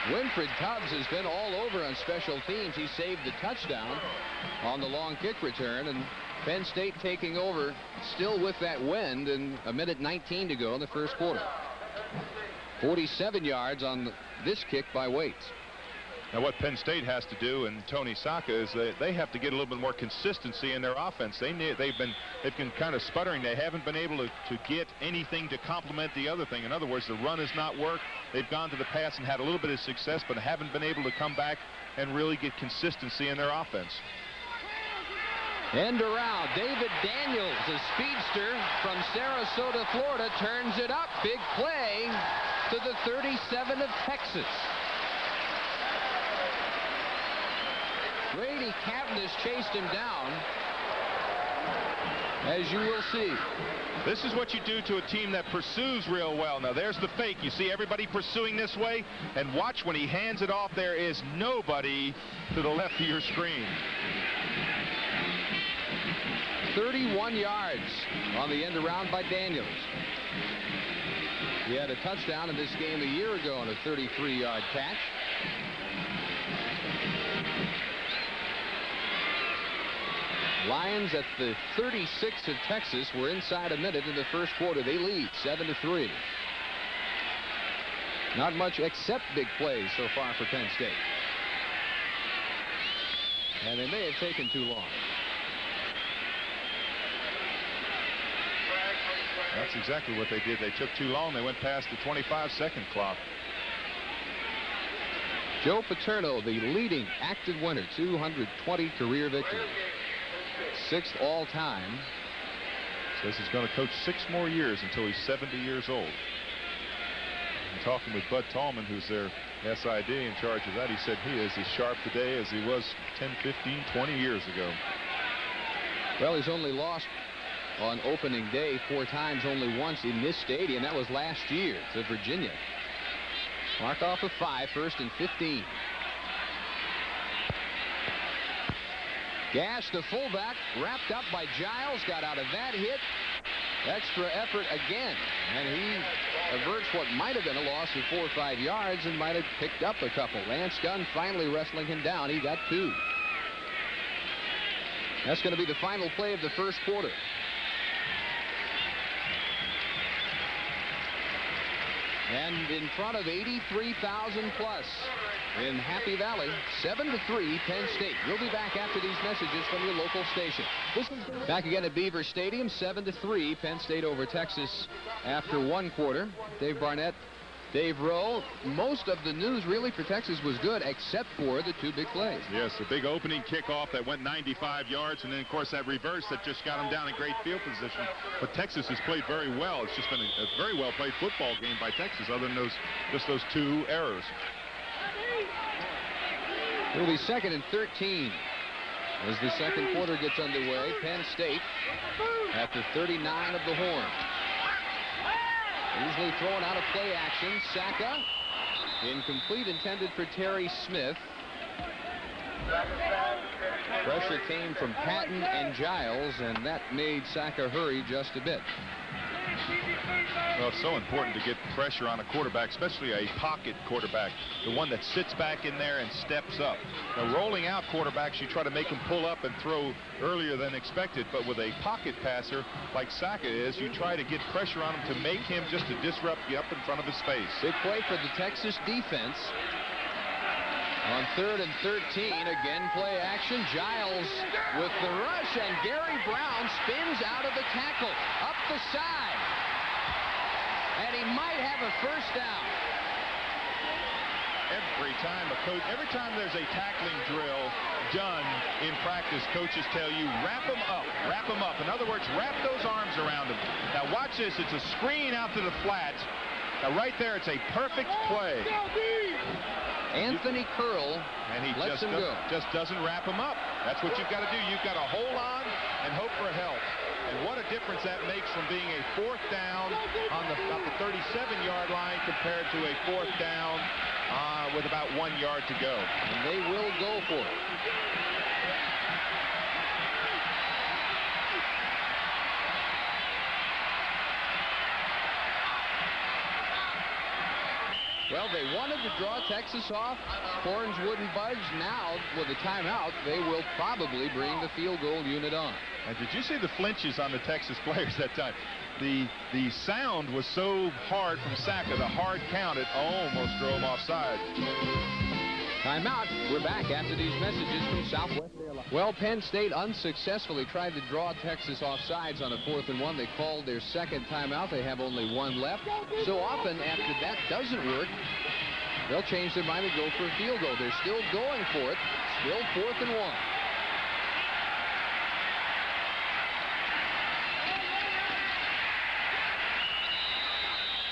Winfred Tubbs has been all over on special teams. He saved the touchdown on the long kick return, and Penn State taking over still with that wind, and 1:19 to go in the first quarter. 47 yards on this kick by Waits. Now what Penn State has to do, and Tony Saka, is they have to get a little bit more consistency in their offense. They've been kind of sputtering. They haven't been able to get anything to complement the other thing. In other words, the run has not worked. They've gone to the pass and had a little bit of success, but haven't been able to come back and really get consistency in their offense. End around. David Daniels, a speedster from Sarasota, Florida, turns it up. Big play to the 37 of Texas. Grady Cavendish chased him down, as you will see. This is what you do to a team that pursues real well. Now there's the fake. You see everybody pursuing this way, and watch when he hands it off. There is nobody to the left of your screen. 31 yards on the end around by Daniels. He had a touchdown in this game a year ago on a 33-yard catch. Lions at the 36 of Texas. We're inside a minute in the first quarter. They lead 7-3. Not much except big plays so far for Penn State. And they may have taken too long. That's exactly what they did. They took too long. They went past the 25-second clock. Joe Paterno, the leading active winner, 220 career victories. 6th all-time. Says he's going to coach 6 more years until he's 70 years old. I'm talking with Bud Tallman, who's their SID in charge of that. He said he is as sharp today as he was 10, 15, 20 years ago. Well, he's only lost on opening day 4 times, only once in this stadium. That was last year to Virginia. Mark off of 5, 1st and 15. Gash, the fullback, wrapped up by Giles, got out of that hit. Extra effort again, and he averts what might have been a loss of 4 or 5 yards and might have picked up a couple. Lance Gunn finally wrestling him down. He got 2. That's going to be the final play of the first quarter. And in front of 83,000 plus in Happy Valley, 7-3 Penn State. We'll be back after these messages from your local station. Back again at Beaver Stadium, 7-3 Penn State over Texas after 1 quarter. Dave Barnett, Dave Rowe. Most of the news really for Texas was good except for the 2 big plays. Yes, the big opening kickoff that went 95 yards, and then of course that reverse that just got them down in great field position. But Texas has played very well. It's just been a very well played football game by Texas, other than those 2 errors. It'll be 2nd and 13 as the second quarter gets underway. Penn State at the 39 of the Horn. Usually throwing out a play action. Saka, incomplete, intended for Terry Smith. Pressure came from Patton and Giles, and that made Saka hurry just a bit. Well, it's so important to get pressure on a quarterback, especially a pocket quarterback, the one that sits back in there and steps up. Now, rolling out quarterbacks, you try to make them pull up and throw earlier than expected, but with a pocket passer like Saka is, you try to get pressure on him to make him just to disrupt you up in front of his face. Big play for the Texas defense. On 3rd and 13, again play action. Giles with the rush, and Gary Brown spins out of the tackle, up the side. And he might have a first down. Every time there's a tackling drill done in practice, coaches tell you, wrap them up, wrap them up. In other words, wrap those arms around them. Now watch this, it's a screen out to the flat. Now right there, it's a perfect play. Anthony Curl, and he lets just him go. Just doesn't wrap him up. That's what you've got to do. You've got to hold on and hope for help. And what a difference that makes from being a 4th down on the 37-yard line compared to a 4th down with about 1 yard to go. And they will go for it. Well, they wanted to draw Texas off. Horns wouldn't budge. Now, with a timeout, they will probably bring the field goal unit on. And did you see the flinches on the Texas players that time? The sound was so hard from Saka, the hard count, it almost drove him offside. Timeout. We're back after these messages from Southwest Airlines. Well, Penn State unsuccessfully tried to draw Texas offsides on a 4th and 1. They called their second timeout. They have only 1 left. So often after that doesn't work, they'll change their mind and go for a field goal. They're still going for it. Still 4th and 1.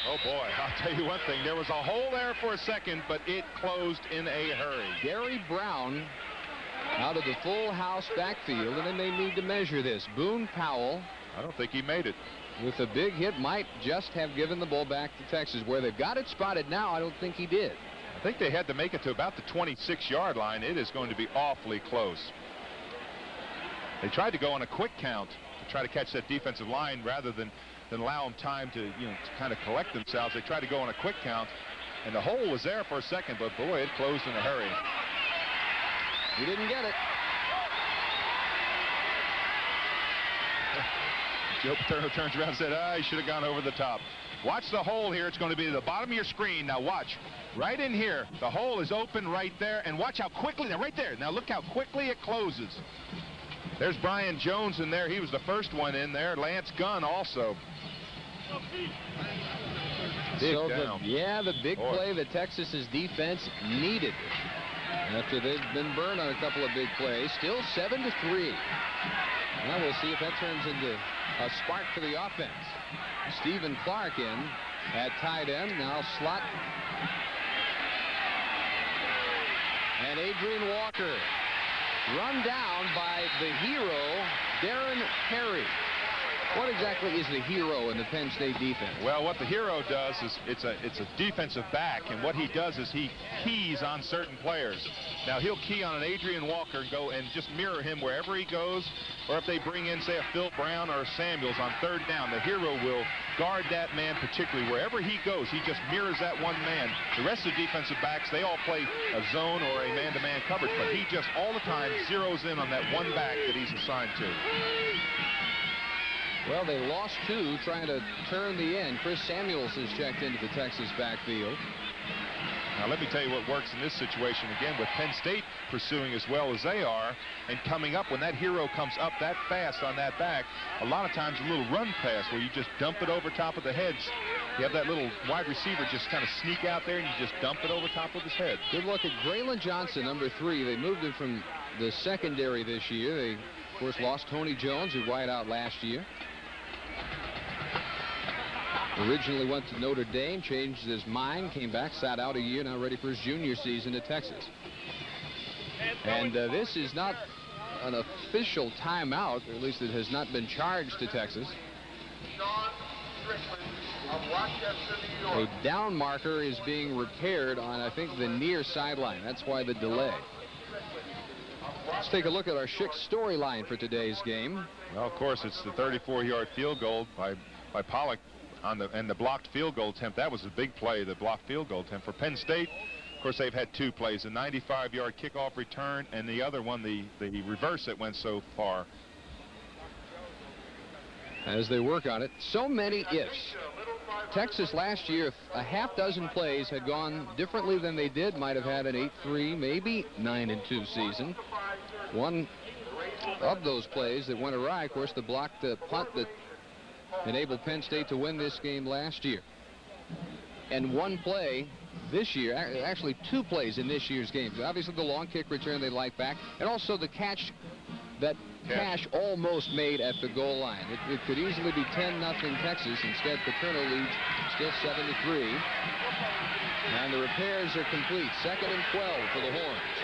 Oh, boy, I'll tell you one thing. There was a hole there for a second, but it closed in a hurry. Gary Brown out of the full house backfield, and then they need to measure this. Boone Powell, I don't think he made it. With a big hit, might just have given the ball back to Texas. Where they've got it spotted now, I don't think he did. I think they had to make it to about the 26-yard line. It is going to be awfully close. They tried to go on a quick count to try to catch that defensive line rather than allow them time to, to kind of collect themselves. They tried to go on a quick count, and the hole was there for a second, but boy, it closed in a hurry. He didn't get it. Joe Paterno turns around and said, he should have gone over the top. Watch the hole here. It's going to be the bottom of your screen. Now watch. Right in here. The hole is open right there, and watch how quickly, now right there. Now look how quickly it closes. There's Brian Jones in there. He was the first one in there. Lance Gunn also. The big play that Texas's defense needed after they've been burned on a couple of big plays. Still 7-3. Now we'll see if that turns into a spark for the offense. Stephen Clark in at tight end. Now slot. And Adrian Walker run down by the hero, Darren Perry. What exactly is the hero in the Penn State defense? Well, what the hero does is it's a defensive back, and what he does is he keys on certain players. Now he'll key on an Adrian Walker and go and just mirror him wherever he goes, or if they bring in, say, a Phil Brown or a Samuels on 3rd down, the hero will guard that man particularly. Wherever he goes, he just mirrors that one man. The rest of the defensive backs, they all play a zone or a man-to-man coverage, but he just all the time zeroes in on that one back that he's assigned to. Well, they lost 2 trying to turn the end. Chris Samuels has checked into the Texas backfield. Now, let me tell you what works in this situation. Again, with Penn State pursuing as well as they are and coming up, when that hero comes up that fast on that back, a lot of times a little run pass where you just dump it over top of the heads. You have that little wide receiver just kind of sneak out there and you just dump it over top of his head. Good look at Braylon Johnson, number 3. They moved him from the secondary this year. They, of course, lost Tony Jones, who wied out last year. Originally went to Notre Dame, changed his mind, came back, sat out a year, now ready for his junior season at Texas. And this is not an official timeout, or at least it has not been charged to Texas. A down marker is being repaired on, I think, the near sideline. That's why the delay. Let's take a look at our Schick's storyline for today's game. Well, of course, it's the 34-yard field goal by Pollock on the blocked field goal attempt. That was a big play, the blocked field goal attempt for Penn State. Of course, they've had 2 plays, a 95-yard kickoff return, and the other one, the reverse that went so far. As they work on it, so many ifs. Texas last year, if a half dozen plays had gone differently than they did, might have had an 8-3, maybe 9-2 season. One of those plays that went awry, of course, the blocked punt that enabled Penn State to win this game last year. And one play this year, actually 2 plays in this year's game. Obviously the long kick return they like back, and also the catch that Cash almost made at the goal line. It could easily be 10-0 Texas. Instead, Paterno leads still 7-3. And the repairs are complete. 2nd and 12 for the Horns.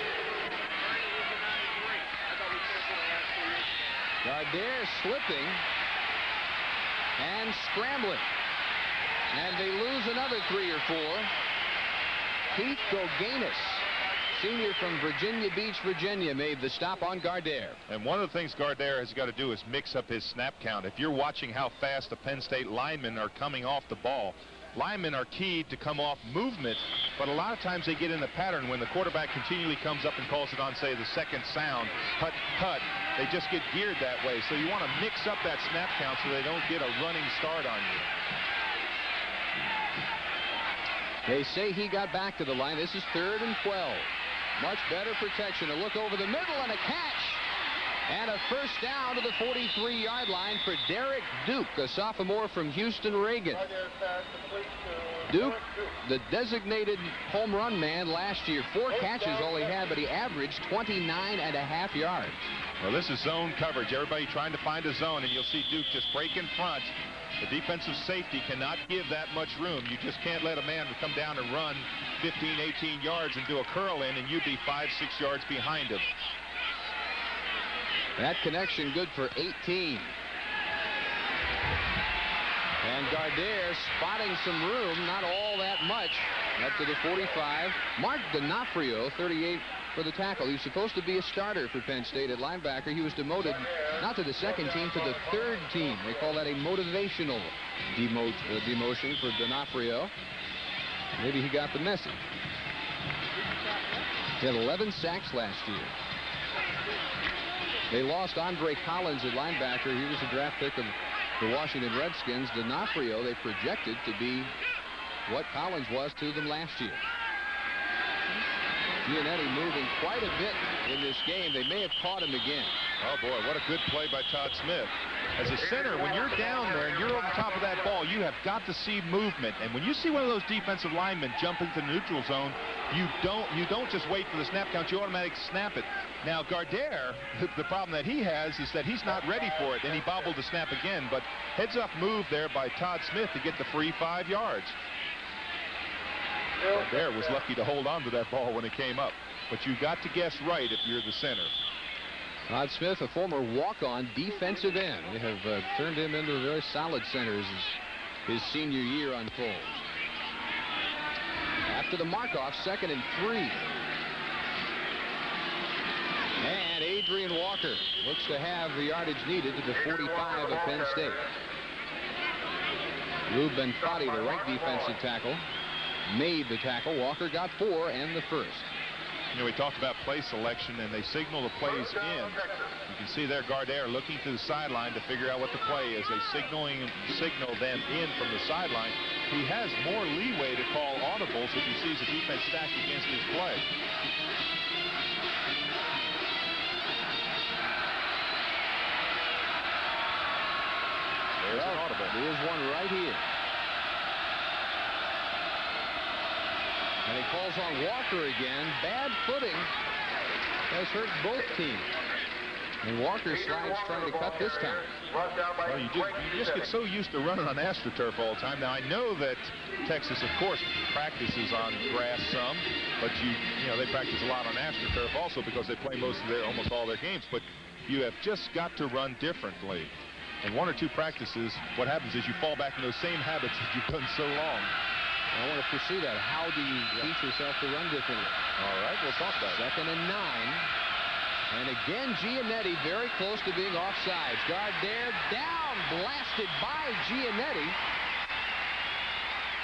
Gardere slipping and scrambling. And they lose another 3 or 4. Keith Goganis, senior from Virginia Beach, Virginia, made the stop on Gardere. And one of the things Gardere has got to do is mix up his snap count. If you're watching how fast the Penn State linemen are coming off the ball, linemen are keyed to come off movement, but a lot of times they get in a pattern when the quarterback continually comes up and calls it on, say, the second sound, cut, cut. They just get geared that way. So you want to mix up that snap count so they don't get a running start on you. They say he got back to the line. This is 3rd and 12. Much better protection. A look over the middle and a catch. And a first down to the 43-yard line for Derek Duke, a sophomore from Houston, Reagan. Duke, the designated home run man last year. 4 catches all he had, but he averaged 29.5 yards. Well, this is zone coverage. Everybody trying to find a zone, and you'll see Duke just break in front. The defensive safety cannot give that much room. You just can't let a man come down and run 15, 18 yards and do a curl in, and you'd be 5, 6 yards behind him. That connection good for 18. And Gardere spotting some room, not all that much, up to the 45. Mark D'Onofrio, 38 for the tackle. He was supposed to be a starter for Penn State at linebacker. He was demoted not to the 2nd team, to the 3rd team. They call that a motivational demotion for D'Onofrio. Maybe he got the message. He had 11 sacks last year. They lost Andre Collins at linebacker. He was a draft pick of the Washington Redskins. D'Onofrio, they projected to be what Collins was to them last year. Giannetti moving quite a bit in this game. They may have caught him again. Oh, boy, what a good play by Todd Smith. As a center, when you're down there and you're over top of that ball, you have got to see movement. And when you see one of those defensive linemen jump into the neutral zone, you don't just wait for the snap count. You automatically snap it. Now, Gardere, the problem that he has is that he's not ready for it, and he bobbled the snap again. But heads-up move there by Todd Smith to get the free 5 yards. Gardere was lucky to hold on to that ball when it came up. But you got to guess right if you're the center. Todd Smith, a former walk-on defensive end. They have turned him into a very solid center as his senior year unfolds. After the mark-off, 2nd and 3. And Adrian Walker looks to have the yardage needed to the 45 of Penn State. Lou Benfatti, the right defensive tackle, made the tackle. Walker got 4 and the first. You know, we talked about play selection, and they signal the plays in. You can see there Gardere looking to the sideline to figure out what the play is. They signal them in from the sideline. He has more leeway to call audibles if he sees the defense stacked against his play. There's an audible. There's one right here. And he calls on Walker again. Bad footing has hurt both teams. And Walker slides trying to cut this time. Well, you just get so used to running on AstroTurf all the time. Now, I know that Texas, of course, practices on grass some, but you know they practice a lot on AstroTurf also because they play almost all their games. But you have just got to run differently. In 1 or 2 practices, what happens is you fall back in those same habits that you've done so long. I want to pursue that. How do you teach yourself to run differently? All right, we'll talk about it. 2nd and 9. And again, Giannetti very close to being offsides. Gardere down, blasted by Giannetti.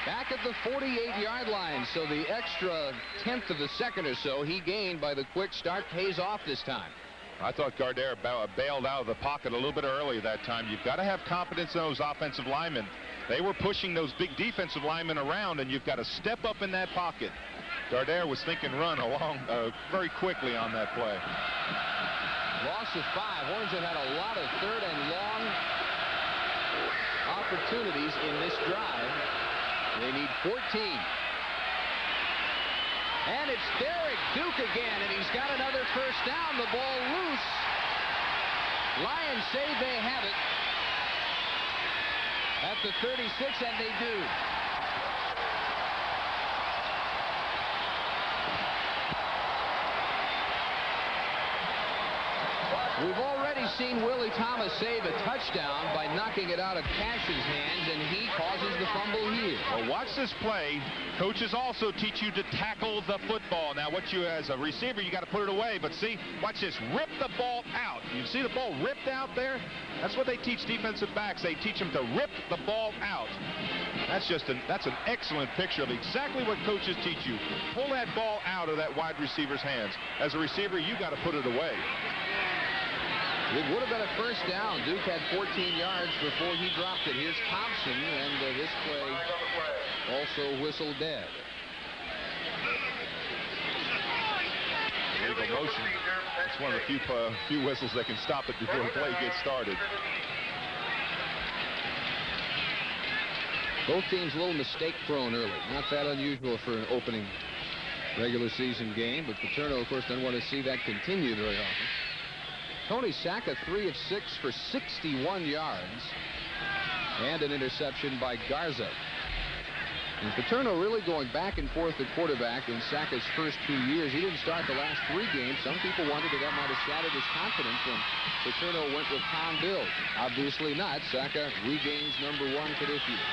Back at the 48-yard line, so the extra tenth of a second or so he gained by the quick start pays off this time. I thought Gardere bailed out of the pocket a little bit early that time. You've got to have confidence in those offensive linemen. They were pushing those big defensive linemen around, and you've got to step up in that pocket. Gardere was thinking run along very quickly on that play. Loss of 5. Horns have had a lot of third and long opportunities in this drive. They need 14. And it's Derek Duke again, and he's got another first down. The ball loose. Lions say they have it at the 36, and they do. We've already seen Willie Thomas save a touchdown by knocking it out of Cash's hands, and he causes the fumble here. Well, watch this play. Coaches also teach you to tackle the football. Now, what you, as a receiver, you got to put it away. But see, watch this. Rip the ball out. You see the ball ripped out there? That's what they teach defensive backs. They teach them to rip the ball out. That's an excellent picture of exactly what coaches teach you. Pull that ball out of that wide receiver's hands. As a receiver, you got to put it away. It would have been a first down. Duke had 14 yards before he dropped it. Here's Thompson, and this play also whistled dead. Illegal motion. It's one of the few whistles that can stop it before the play gets started. Both teams a little mistake prone early. Not that unusual for an opening regular season game, but Paterno, of course, doesn't want to see that continue very often. Tony Sacca 3 of 6 for 61 yards and an interception by Garza. And Paterno really going back and forth at quarterback in Sacca's first 2 years. He didn't start the last 3 games. Some people wondered if that might have shattered his confidence when Paterno went with Tom Bill. Obviously not. Sacca regains number 1 for this year.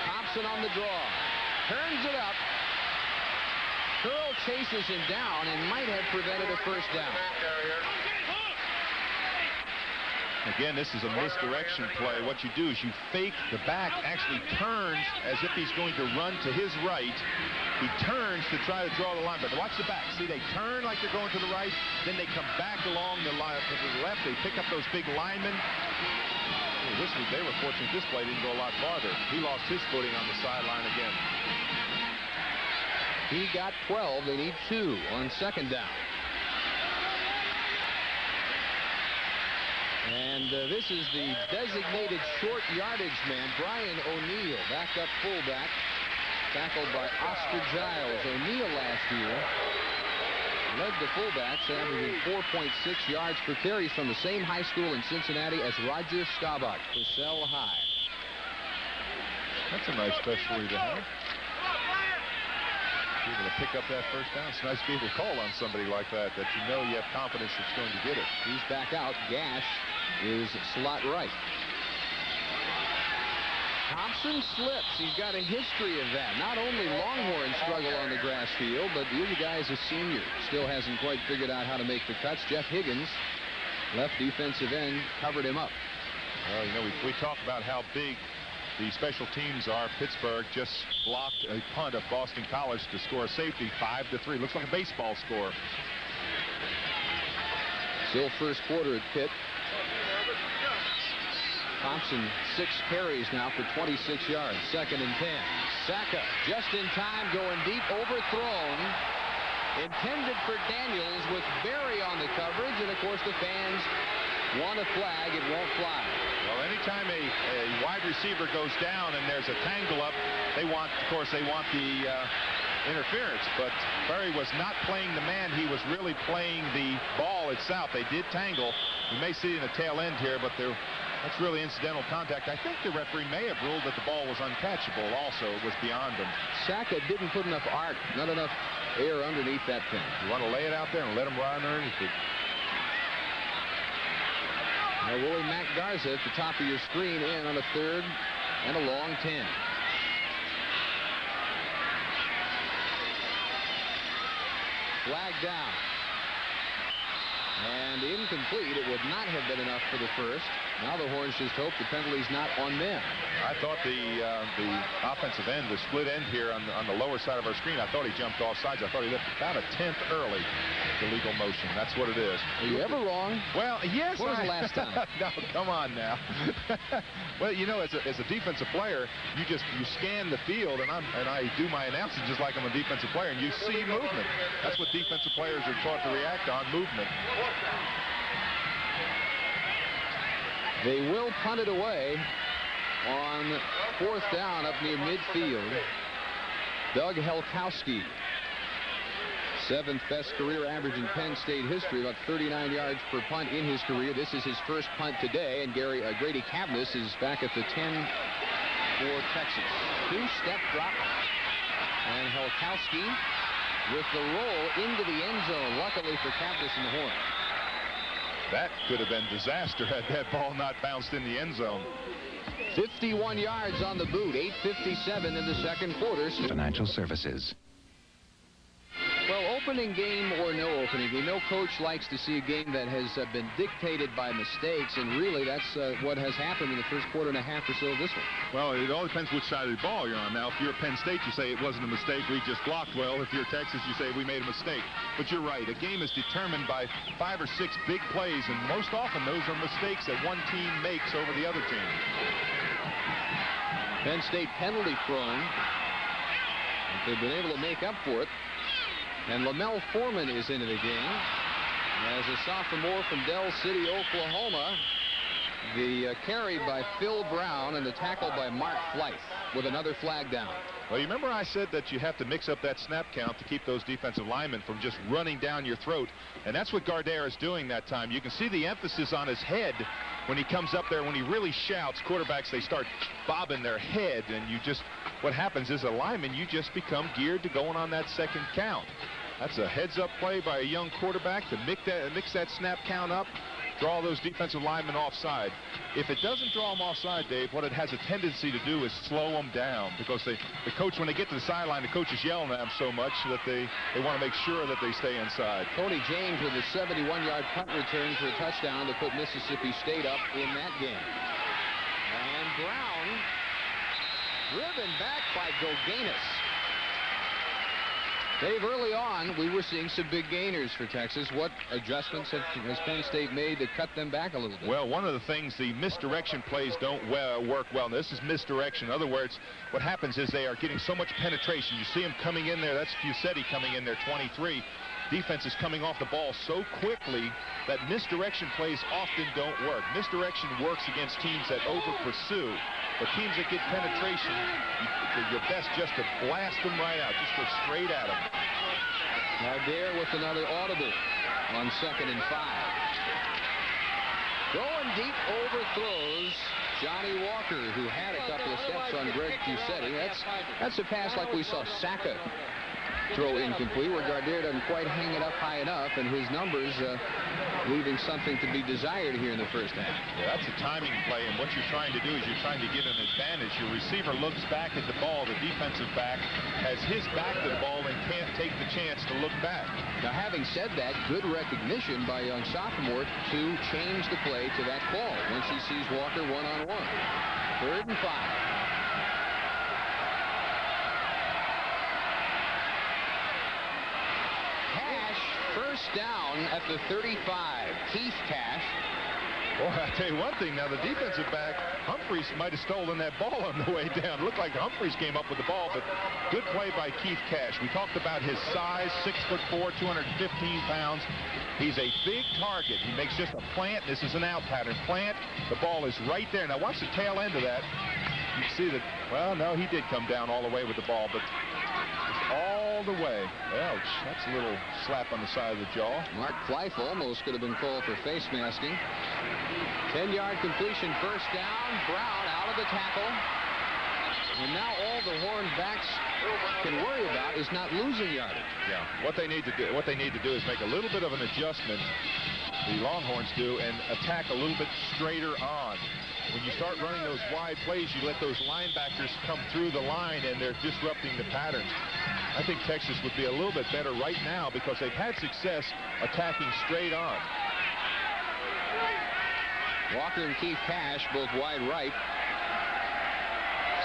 Thompson on the draw. Turns it up. Curl chases him down and might have prevented a first down. Again, this is a misdirection play. What you do is you fake. The back actually turns as if he's going to run to his right. He turns to try to draw the line. But watch the back. See, they turn like they're going to the right. Then they come back along the line to the left. They pick up those big linemen. They were fortunate this play didn't go a lot farther. He lost his footing on the sideline again. He got 12. They need 2 on second down. And this is the designated short yardage man, Brian O'Neill, backup fullback, tackled by Oscar Giles. O'Neill last year led the fullbacks, averaging 4.6 yards per carry from the same high school in Cincinnati as Roger Staubach, Purcell High. That's a nice specialty to have. Be able to pick up that first down. It's nice to be able to call on somebody like that you know you have confidence that's going to get it. He's back out. Gash is slot right. Thompson slips. He's got a history of that. Not only Longhorns struggle on the grass field, but the other guy is a senior. Still hasn't quite figured out how to make the cuts. Jeff Higgins, left defensive end, covered him up. Well, you know, we talk about how big the special teams are. Pittsburgh just blocked a punt of Boston College to score a safety 5-3. Looks like a baseball score. Still first quarter at Pitt. Thompson 6 carries now for 26 yards. 2nd and 10. Sacca just in time, going deep, overthrown. Intended for Daniels with Berry on the coverage, and of course the fans want a flag. It won't fly. Well, anytime a wide receiver goes down and there's a tangle up, they want the interference. But Berry was not playing the man. He was really playing the ball itself. They did tangle. We may see it in the tail end here, but that's really incidental contact. I think the referee may have ruled that the ball was uncatchable also. It was beyond him. Sacca didn't put enough arc, not enough air underneath that thing. You want to lay it out there and let him run underneath it. Now Willie Mack Garza at the top of your screen in on a 3rd and a long 10. Flag down. And incomplete. It would not have been enough for the first. Now the Horns just hope the penalty's not on them. I thought the offensive end, the split end here on the lower side of our screen, I thought he jumped off sides. I thought he left about a tenth early. The legal motion. That's what it is. Are you ever wrong? Well, yes. When was the last time? No, come on now. Well, you know, as a defensive player, you scan the field, and I do my announcing just like I'm a defensive player, and you see movement. That's what defensive players are taught to react on, movement. They will punt it away on 4th down up near midfield. Doug Helkowski. 7th best career average in Penn State history, about 39 yards per punt in his career. This is his first punt today, and Grady Cavness is back at the 10 for Texas. 2-step drop, and Helkowski with the roll into the end zone, luckily for Cavness and the Horns. That could have been disaster had that ball not bounced in the end zone. 51 yards on the boot, 8:57 in the second quarter. Financial Services. Well, opening game or no opening game, no coach likes to see a game that has been dictated by mistakes, and really that's what has happened in the first quarter and a half or so of this one. Well, it all depends which side of the ball you're on. Now, if you're Penn State, you say it wasn't a mistake, we just blocked well. If you're Texas, you say we made a mistake. But you're right, a game is determined by 5 or 6 big plays, and most often those are mistakes that one team makes over the other team. Penn State penalty prone. They've been able to make up for it. And Lamell Foreman is into the game as a sophomore from Del City, Oklahoma. The carry by Phil Brown and the tackle by Mark Fleith with another flag down. Well, you remember I said that you have to mix up that snap count to keep those defensive linemen from just running down your throat. And that's what Gardere is doing that time. You can see the emphasis on his head when he comes up there. When he really shouts, quarterbacks, they start bobbing their head. And what happens is a lineman, you just become geared to going on that second count. That's a heads-up play by a young quarterback to mix that snap count up, draw those defensive linemen offside. If it doesn't draw them offside, Dave, what it has a tendency to do is slow them down, because the coach, when they get to the sideline, the coach is yelling at them so much that they want to make sure that they stay inside. Tony James with a 71-yard punt return for a touchdown to put Mississippi State up in that game. And Brown driven back by Goganis. Dave, early on, we were seeing some big gainers for Texas. What adjustments has Penn State made to cut them back a little bit? Well, one of the things, the misdirection plays don't work well. This is misdirection. In other words, what happens is they are getting so much penetration. You see them coming in there. That's Fusetti coming in there, 23. Defense is coming off the ball so quickly that misdirection plays often don't work. Misdirection works against teams that over-pursue. But teams that get penetration, your best just to blast them right out. Just go straight at them. Gardere with another audible on 2nd and 5. Going deep, overthrows Johnny Walker, who had a couple of steps on Greg Fusetti. That's a pass like we saw Saka throw incomplete, where Gardere doesn't quite hang it up high enough, and his numbers leaving something to be desired here in the first half. Yeah, that's a timing play, and what you're trying to do is you're trying to get an advantage. Your receiver looks back at the ball. The defensive back has his back to the ball and can't take the chance to look back. Now, having said that, good recognition by a young sophomore to change the play to that call once he sees Walker one-on-one. 3rd and 5. First down at the 35. Keith Cash. Boy, I tell you one thing. Now, the defensive back, Humphreys, might have stolen that ball on the way down. It looked like Humphreys came up with the ball, but good play by Keith Cash. We talked about his size, 6'4", 215 pounds. He's a big target. He makes just a plant. This is an out pattern. Plant. The ball is right there. Now, watch the tail end of that. You can see that, well, no, he did come down all the way with the ball, but all the way. Ouch, that's a little slap on the side of the jaw. Mark Fleith almost could have been called for face masking. 10-yard completion, first down. Brown out of the tackle. And now all the Horn backs can worry about is not losing yardage. Yeah, what they need to do is make a little bit of an adjustment, the Longhorns do, and attack a little bit straighter on. When you start running those wide plays, you let those linebackers come through the line, and they're disrupting the patterns. I think Texas would be a little bit better right now because they've had success attacking straight on. Walker and Keith Cash both wide right.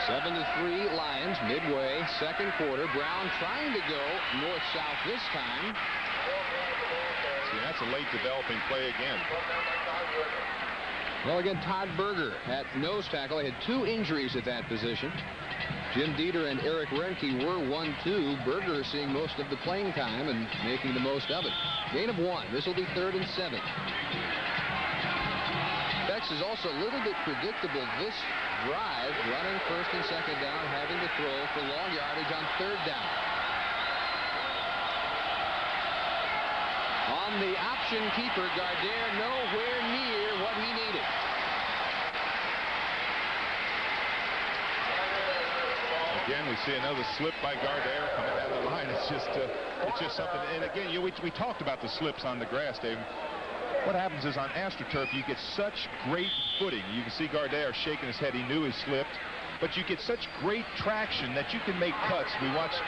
7-3 Lions midway, second quarter. Brown trying to go north-south this time. See, that's a late developing play again. Well, again, Todd Berger at nose tackle. He had 2 injuries at that position. Jim Dieter and Eric Renke were 1-2. Berger seeing most of the playing time and making the most of it. Gain of 1. This will be 3rd and 7. Texas also a little bit predictable this drive, running 1st and 2nd down, having to throw for long yardage on 3rd down. On the option keeper, Gardere nowhere near what he needed. Again, we see another slip by Gardere coming down the line. It's just something. And again, we talked about the slips on the grass, Dave. What happens is on AstroTurf, you get such great footing. You can see Gardere shaking his head. He knew he slipped. But you get such great traction that you can make cuts. We watched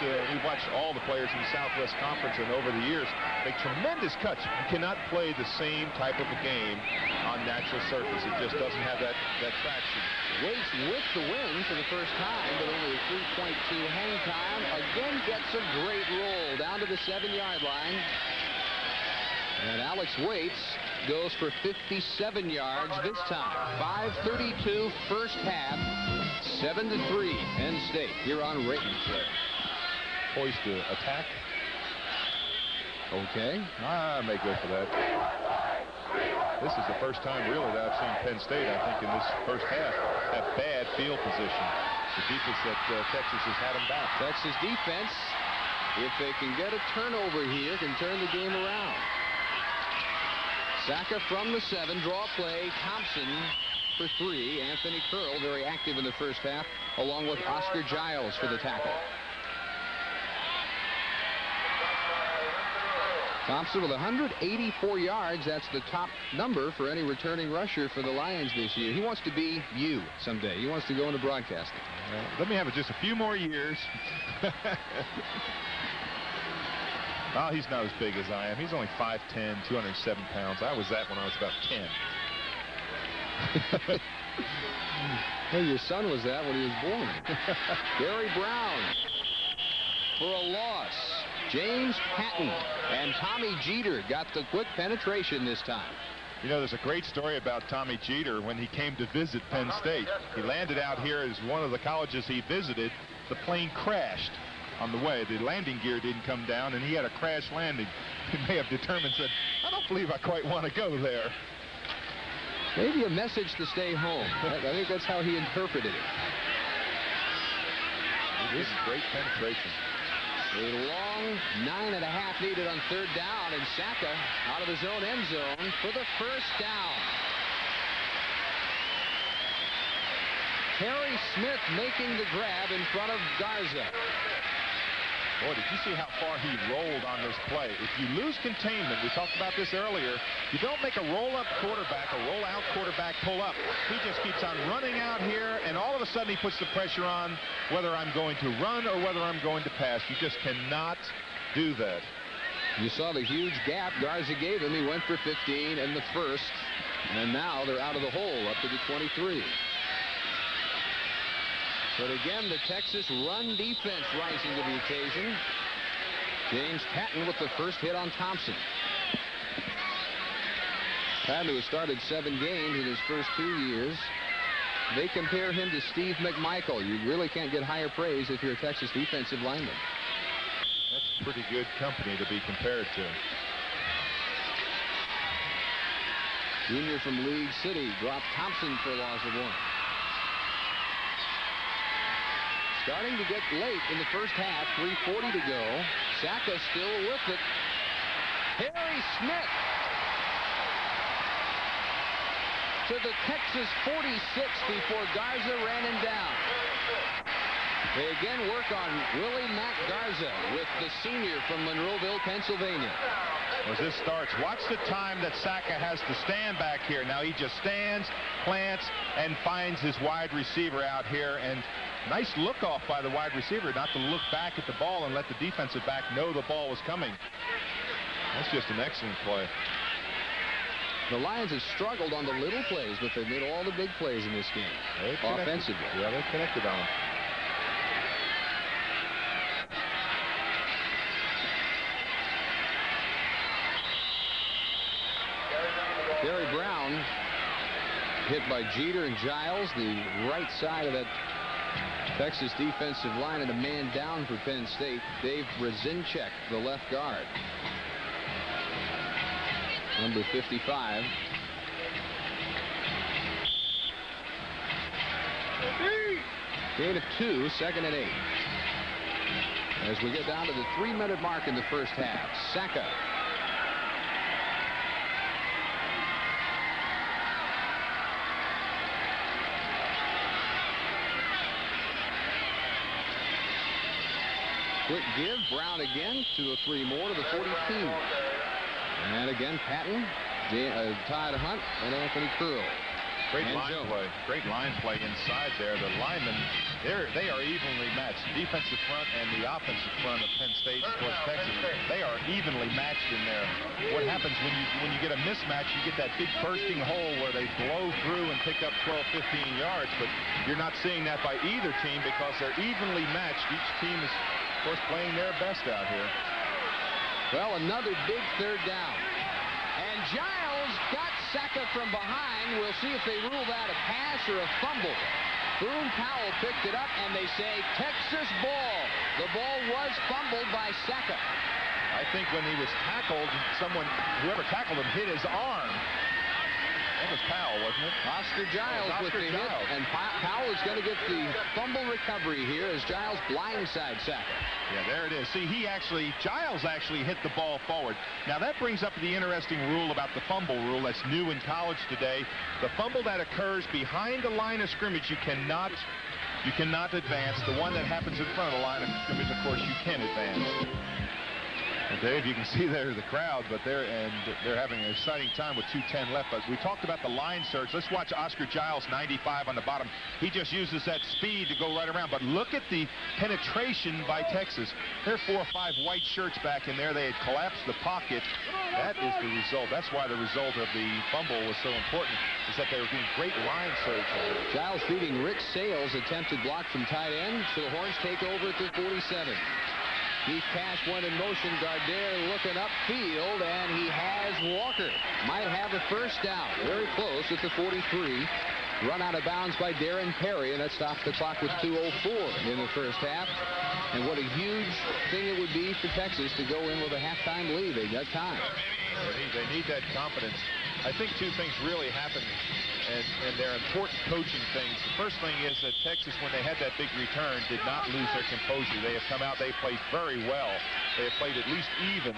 all the players in the Southwest Conference and over the years make tremendous cuts. You cannot play the same type of a game on natural surface. It just doesn't have that traction. Waits with the win for the first time, but only a 3.2 hang time. Again gets a great roll down to the 7-yard line. And Alex Waits goes for 57 yards this time. 5:32 first half. 7-3 Penn State here on Rayton. Poised to attack. Okay. I may go for that. This is the first time really that I've seen Penn State, I think, in this first half have bad field position. The defense that Texas has had them back. Texas defense, if they can get a turnover here, can turn the game around. Saka from the 7, draw play. Thompson for 3. Anthony Curl very active in the first half, along with Oscar Giles for the tackle. Thompson with 184 yards. That's the top number for any returning rusher for the Lions this year. He wants to be you someday. He wants to go into broadcasting. Let me have it just a few more years. Well, he's not as big as I am. He's only 5'10", 207 pounds. I was that when I was about 10. Well, your son was that when he was born. Gary Brown for a loss. James Patton and Tommy Jeter got the quick penetration this time. You know, there's a great story about Tommy Jeter when he came to visit Penn State. He landed out here as one of the colleges he visited. The plane crashed on the way. The landing gear didn't come down, and he had a crash landing. He may have determined, said, I don't believe I quite want to go there. Maybe a message to stay home. I think that's how he interpreted it. This is great penetration. A long 9.5 needed on 3rd down, and Saka out of his own end zone for the first down. Terry Smith making the grab in front of Garza. Boy, did you see how far he rolled on this play? If you lose containment, we talked about this earlier, you don't make a roll-up quarterback, a roll-out quarterback pull up. He just keeps on running out here, and all of a sudden he puts the pressure on whether I'm going to run or whether I'm going to pass. You just cannot do that. You saw the huge gap Garza gave him. He went for 15 in the first, and now they're out of the hole up to the 23. But again, the Texas run defense rising to the occasion. James Patton with the first hit on Thompson. Patton, who has started 7 games in his first 2 years. They compare him to Steve McMichael. You really can't get higher praise if you're a Texas defensive lineman. That's pretty good company to be compared to. Junior from League City dropped Thompson for a loss of 1. Starting to get late in the first half, 3:40 to go. Saka still with it. Harry Smith to the Texas 46 before Garza ran him down. They again work on Willie Mack Garza with the senior from Monroeville, Pennsylvania. As this starts, watch the time that Saka has to stand back here. Now he just stands, plants, and finds his wide receiver out here. And Nice look off by the wide receiver, not to look back at the ball and let the defensive back know the ball was coming. That's just an excellent play. The Lions have struggled on the little plays, but they've made all the big plays in this game. Offensively. Yeah, they're connected on them. Gary Brown hit by Jeter and Giles, the right side of that Texas defensive line, and a man down for Penn State. Dave Brzezinski, the left guard. Number 55. Gain of 2, 2nd and 8. As we get down to the 3-minute mark in the first half. Saka. Quick give. Brown again. 2 of 3 more to the 42. And again, Patton, Todd Hunt, and Anthony Curl. Great line play. Great line play inside there. The linemen, they are evenly matched. The defensive front and the offensive front of Penn State, of course, Texas, they are evenly matched in there. What happens when you get a mismatch, you get that big bursting hole where they blow through and pick up 12, 15 yards, but you're not seeing that by either team because they're evenly matched. Each team is, of course, playing their best out here. Well, another big 3rd down. And Giles got Saka from behind. We'll see if they rule that a pass or a fumble. Boone Powell picked it up, and they say Texas ball. The ball was fumbled by Saka. I think when he was tackled, whoever tackled him hit his arm. That was Powell, wasn't it? Oscar Giles with the hit, and Powell is going to get the fumble recovery here as Giles blindside Saka. Yeah, there it is. See, Giles actually hit the ball forward. Now that brings up the interesting rule about the fumble rule that's new in college today. The fumble that occurs behind the line of scrimmage, you cannot advance. The one that happens in front of the line of scrimmage, of course, you can advance. And Dave, you can see there the crowd, but they're having an exciting time with 2:10 left. But we talked about the line search. Let's watch Oscar Giles, 95 on the bottom. He just uses that speed to go right around. But look at the penetration by Texas. There are 4 or 5 white shirts back in there. They had collapsed the pocket. That is the result. That's why the result of the fumble was so important, is that they were doing great line search. Giles beating Rick Sales, attempted block from tight end. So the Horns take over at the 47. Keith Cash went in motion. Gardere looking upfield, and he has Walker. Might have a first down. Very close at the 43. Run out of bounds by Darren Perry, and that stops the clock with 2:04 in the first half. And what a huge thing it would be for Texas to go in with a halftime lead. They got time. They need that confidence. I think 2 things really happened, and they're important coaching things. The first thing is that Texas, when they had that big return, did not lose their composure. They have come out, they played very well. They have played at least even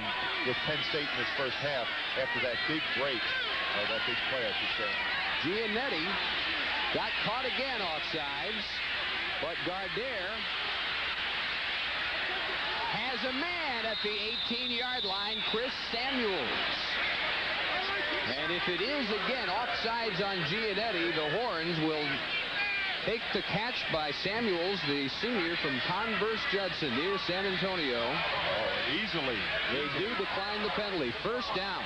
with Penn State in this first half after that big break, or that big play, I should say. Giannetti got caught again offsides, but Gardere has a man at the 18-yard line, Chris Samuels. And if it is again offsides on Giannetti, the Horns will take the catch by Samuels, the senior from Converse Judson near San Antonio. Oh, easily. They do decline the penalty. First down.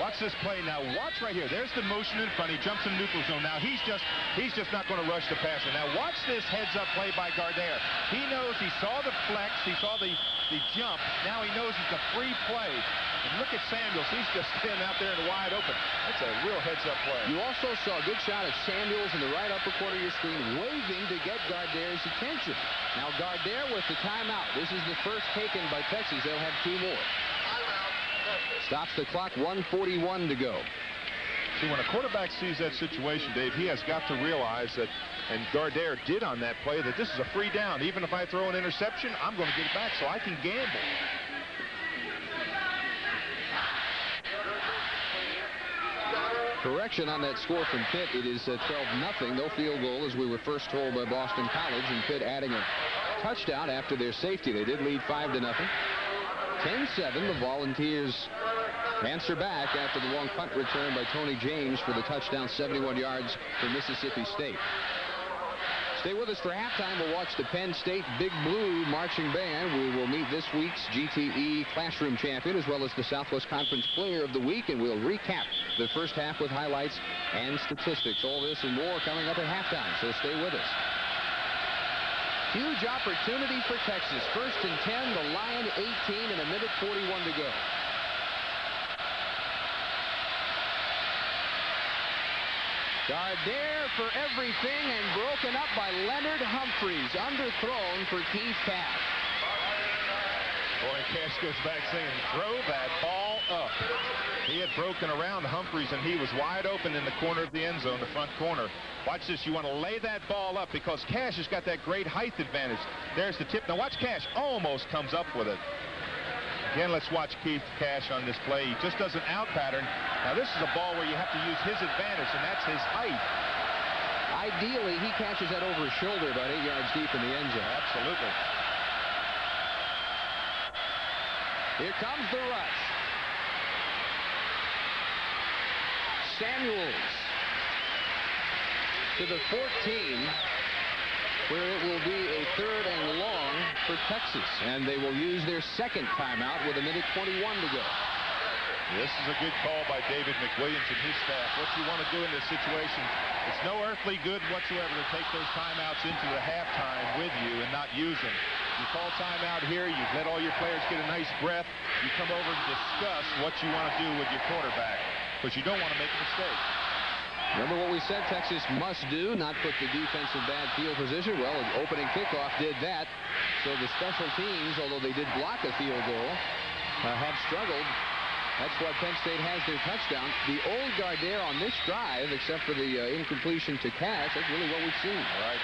Watch this play now. Watch right here. There's the motion in front. He jumps in neutral zone. Now he's just not going to rush the passer. Now watch this heads-up play by Gardere. He knows, he saw the flex, he saw the jump. Now he knows it's a free play. And look at Samuels. He's just standing out there in the wide open. That's a real heads-up play. You also saw a good shot of Samuels in the right upper quarter of your screen, waving to get Gardere's attention. Now Gardere with the timeout. This is the first taken by Texas. They'll have 2 more. Stops the clock, 1:41 to go. See, when a quarterback sees that situation, Dave, he has got to realize that, and Gardere did on that play, that this is a free down. Even if I throw an interception, I'm going to get it back so I can gamble. Correction on that score from Pitt. It is 12-0. No field goal, as we were first told by Boston College, and Pitt adding a touchdown after their safety. They did lead 5-0. 10-7. The Volunteers answer back after the long punt return by Tony James for the touchdown, 71 yards for Mississippi State. Stay with us for halftime. We'll watch the Penn State Big Blue Marching Band. We will meet this week's GTE Classroom Champion as well as the Southwest Conference Player of the Week, and we'll recap the first half with highlights and statistics. All this and more coming up at halftime, so stay with us. Huge opportunity for Texas. 1st and 10, the Lion 18 and a minute 41 to go. Gardere for everything and broken up by Leonard Humphreys. Underthrown for Keith Cash. Boy, Cash goes back saying, throw that ball up. He had broken around Humphreys, and he was wide open in the corner of the end zone, the front corner. Watch this. You want to lay that ball up because Cash has got that great height advantage. There's the tip. Now watch Cash. Almost comes up with it. Again, let's watch Keith Cash on this play. He just does an out pattern. Now, this is a ball where you have to use his advantage, and that's his height. Ideally, he catches that over his shoulder about 8 yards deep in the end zone. Absolutely. Here comes the rush. Samuels to the 14, where it will be a 3rd and long for Texas. And they will use their second timeout with a minute 21 to go. This is a good call by David McWilliams and his staff. What you want to do in this situation, it's no earthly good whatsoever to take those timeouts into the halftime with you and not use them. You call timeout here, you let all your players get a nice breath, you come over and discuss what you want to do with your quarterback, because you don't want to make a mistake. Remember what we said Texas must do, not put the defense in bad field position. Well, an opening kickoff did that. So the special teams, although they did block a field goal, have struggled. That's why Penn State has their touchdown. The old Gardere on this drive, except for the incompletion to Cash, that's really what we've seen. All right.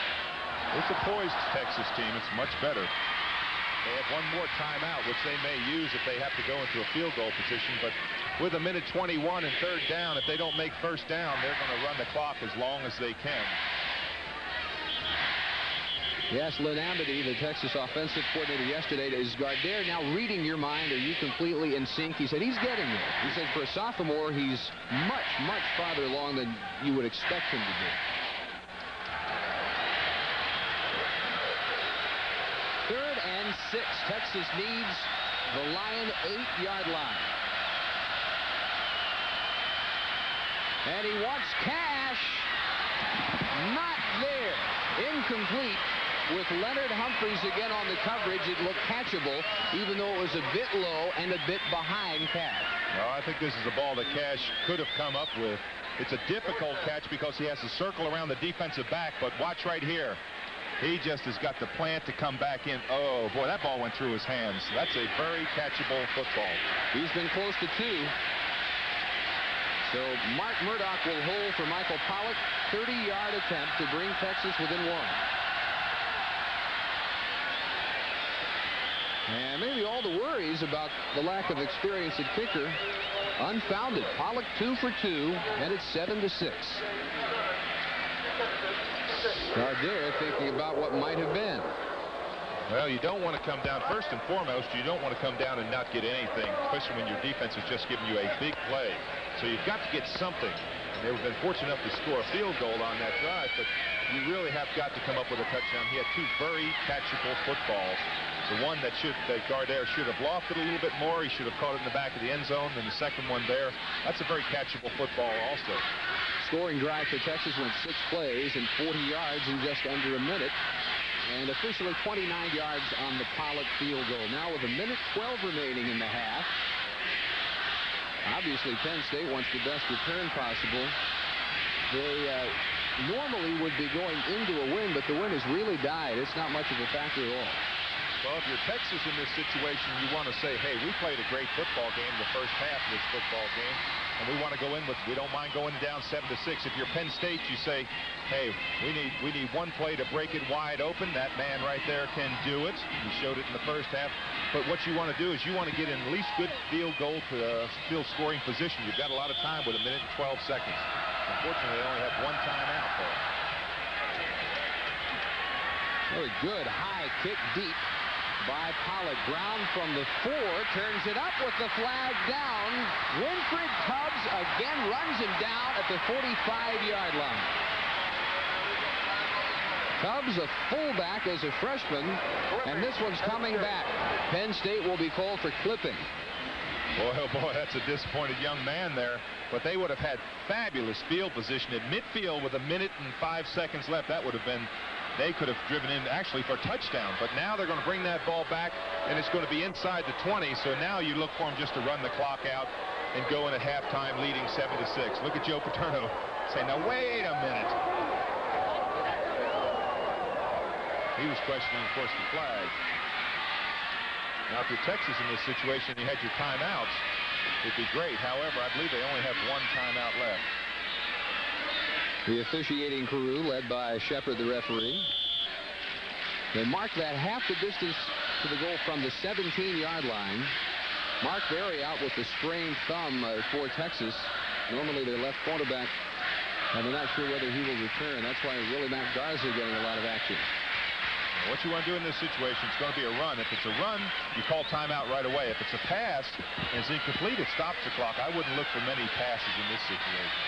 It's a poised Texas team. It's much better. They have one more timeout, which they may use if they have to go into a field goal position. But with a minute 21 and 3rd down, if they don't make 1st down, they're going to run the clock as long as they can. Yes, Lynn Amity, the Texas offensive coordinator yesterday, is Gardere now reading your mind? Are you completely in sync? He said he's getting there. He said for a sophomore, he's much, much farther along than you would expect him to be. 3rd and 6. Texas needs the Lion 8-yard line. And he wants Cash. Not there. Incomplete. With Leonard Humphreys again on the coverage, it looked catchable, even though it was a bit low and a bit behind Cash. No, I think this is a ball that Cash could have come up with. It's a difficult catch because he has to circle around the defensive back, but watch right here. He just has got the plant to come back in. Oh, boy, that ball went through his hands. That's a very catchable football. He's been close to 2. So Mark Murdoch will hold for Michael Pollock. 30-yard attempt to bring Texas within 1. And maybe all the worries about the lack of experience at kicker unfounded. Pollock 2 for 2, and it's 7-6. Gardere thinking about what might have been. Well, you don't want to come down. First and foremost, you don't want to come down and not get anything, especially when your defense has just given you a big play. So you've got to get something. They've been fortunate enough to score a field goal on that drive, but you really have got to come up with a touchdown. He had 2 very catchable footballs. The one that Gardere should have lofted a little bit more. He should have caught it in the back of the end zone. And the second one there, that's a very catchable football also. Scoring drive for Texas went 6 plays and 40 yards in just under a minute. And officially 29 yards on the Pollock field goal. Now with a minute 12 remaining in the half. Obviously, Penn State wants the best return possible. They normally would be going into a win, but the win has really died. It's not much of a factor at all. Well, if you're Texas in this situation, you want to say, hey, we played a great football game the first half of this football game, and we want to go in with, we don't mind going down 7-6. If you're Penn State, you say, hey, we need one play to break it wide open. That man right there can do it. He showed it in the first half. But what you want to do is you want to get in at least good field goal to field scoring position. You've got a lot of time with a minute and 12 seconds. Unfortunately, they only have 1 timeout there. Very good high kick deep by Pollock. Brown from the 4 turns it up with the flag down. Winfred Tubbs again runs him down at the 45-yard line. Cubs a fullback as a freshman, and this one's coming back. Penn State will be called for clipping. Boy, oh boy, that's a disappointed young man there. But they would have had fabulous field position at midfield with 1 minute and 5 seconds left. That would have been, they could have driven in actually for a touchdown. But now they're going to bring that ball back, and it's going to be inside the 20. So now you look for them just to run the clock out and go in at halftime leading 7-6. Look at Joe Paterno saying, now wait a minute. He was questioning, of course, the flag. Now, if you're Texas in this situation, you had your timeouts, it'd be great. However, I believe they only have 1 timeout left. The officiating crew, led by Shepard, the referee. They mark that half the distance to the goal from the 17-yard line. Mark Berry out with the sprained thumb for Texas. Normally their left quarterback, and they're not sure whether he will return. That's why Willie Mack Garza getting a lot of action. What you want to do in this situation, it's going to be a run. If it's a run, you call timeout right away. If it's a pass and it's incomplete, it stops the clock. I wouldn't look for many passes in this situation.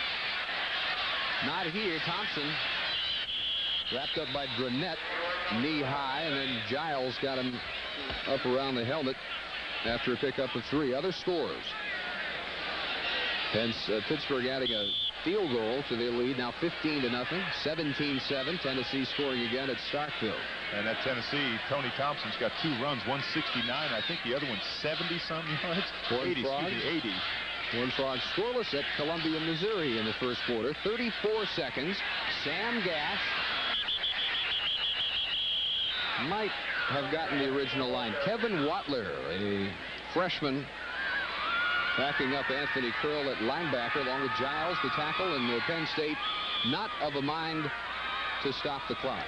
Not here. Thompson wrapped up by Dranette, knee high, and then Giles got him up around the helmet after a pickup of 3. Other scores. Hence Pittsburgh adding a field goal to their lead, now 15-0, 17-7. Tennessee scoring again at Starkville. And at Tennessee, Tony Thompson's got 2 runs, 169. I think the other one's 70-some yards. 80. Horned Frogs scoreless at Columbia, Missouri in the first quarter. 34 seconds. Sam Gash might have gotten the original line. Kevin Watler, a freshman, backing up Anthony Curl at linebacker, along with Giles, the tackle, and Penn State not of a mind to stop the clock.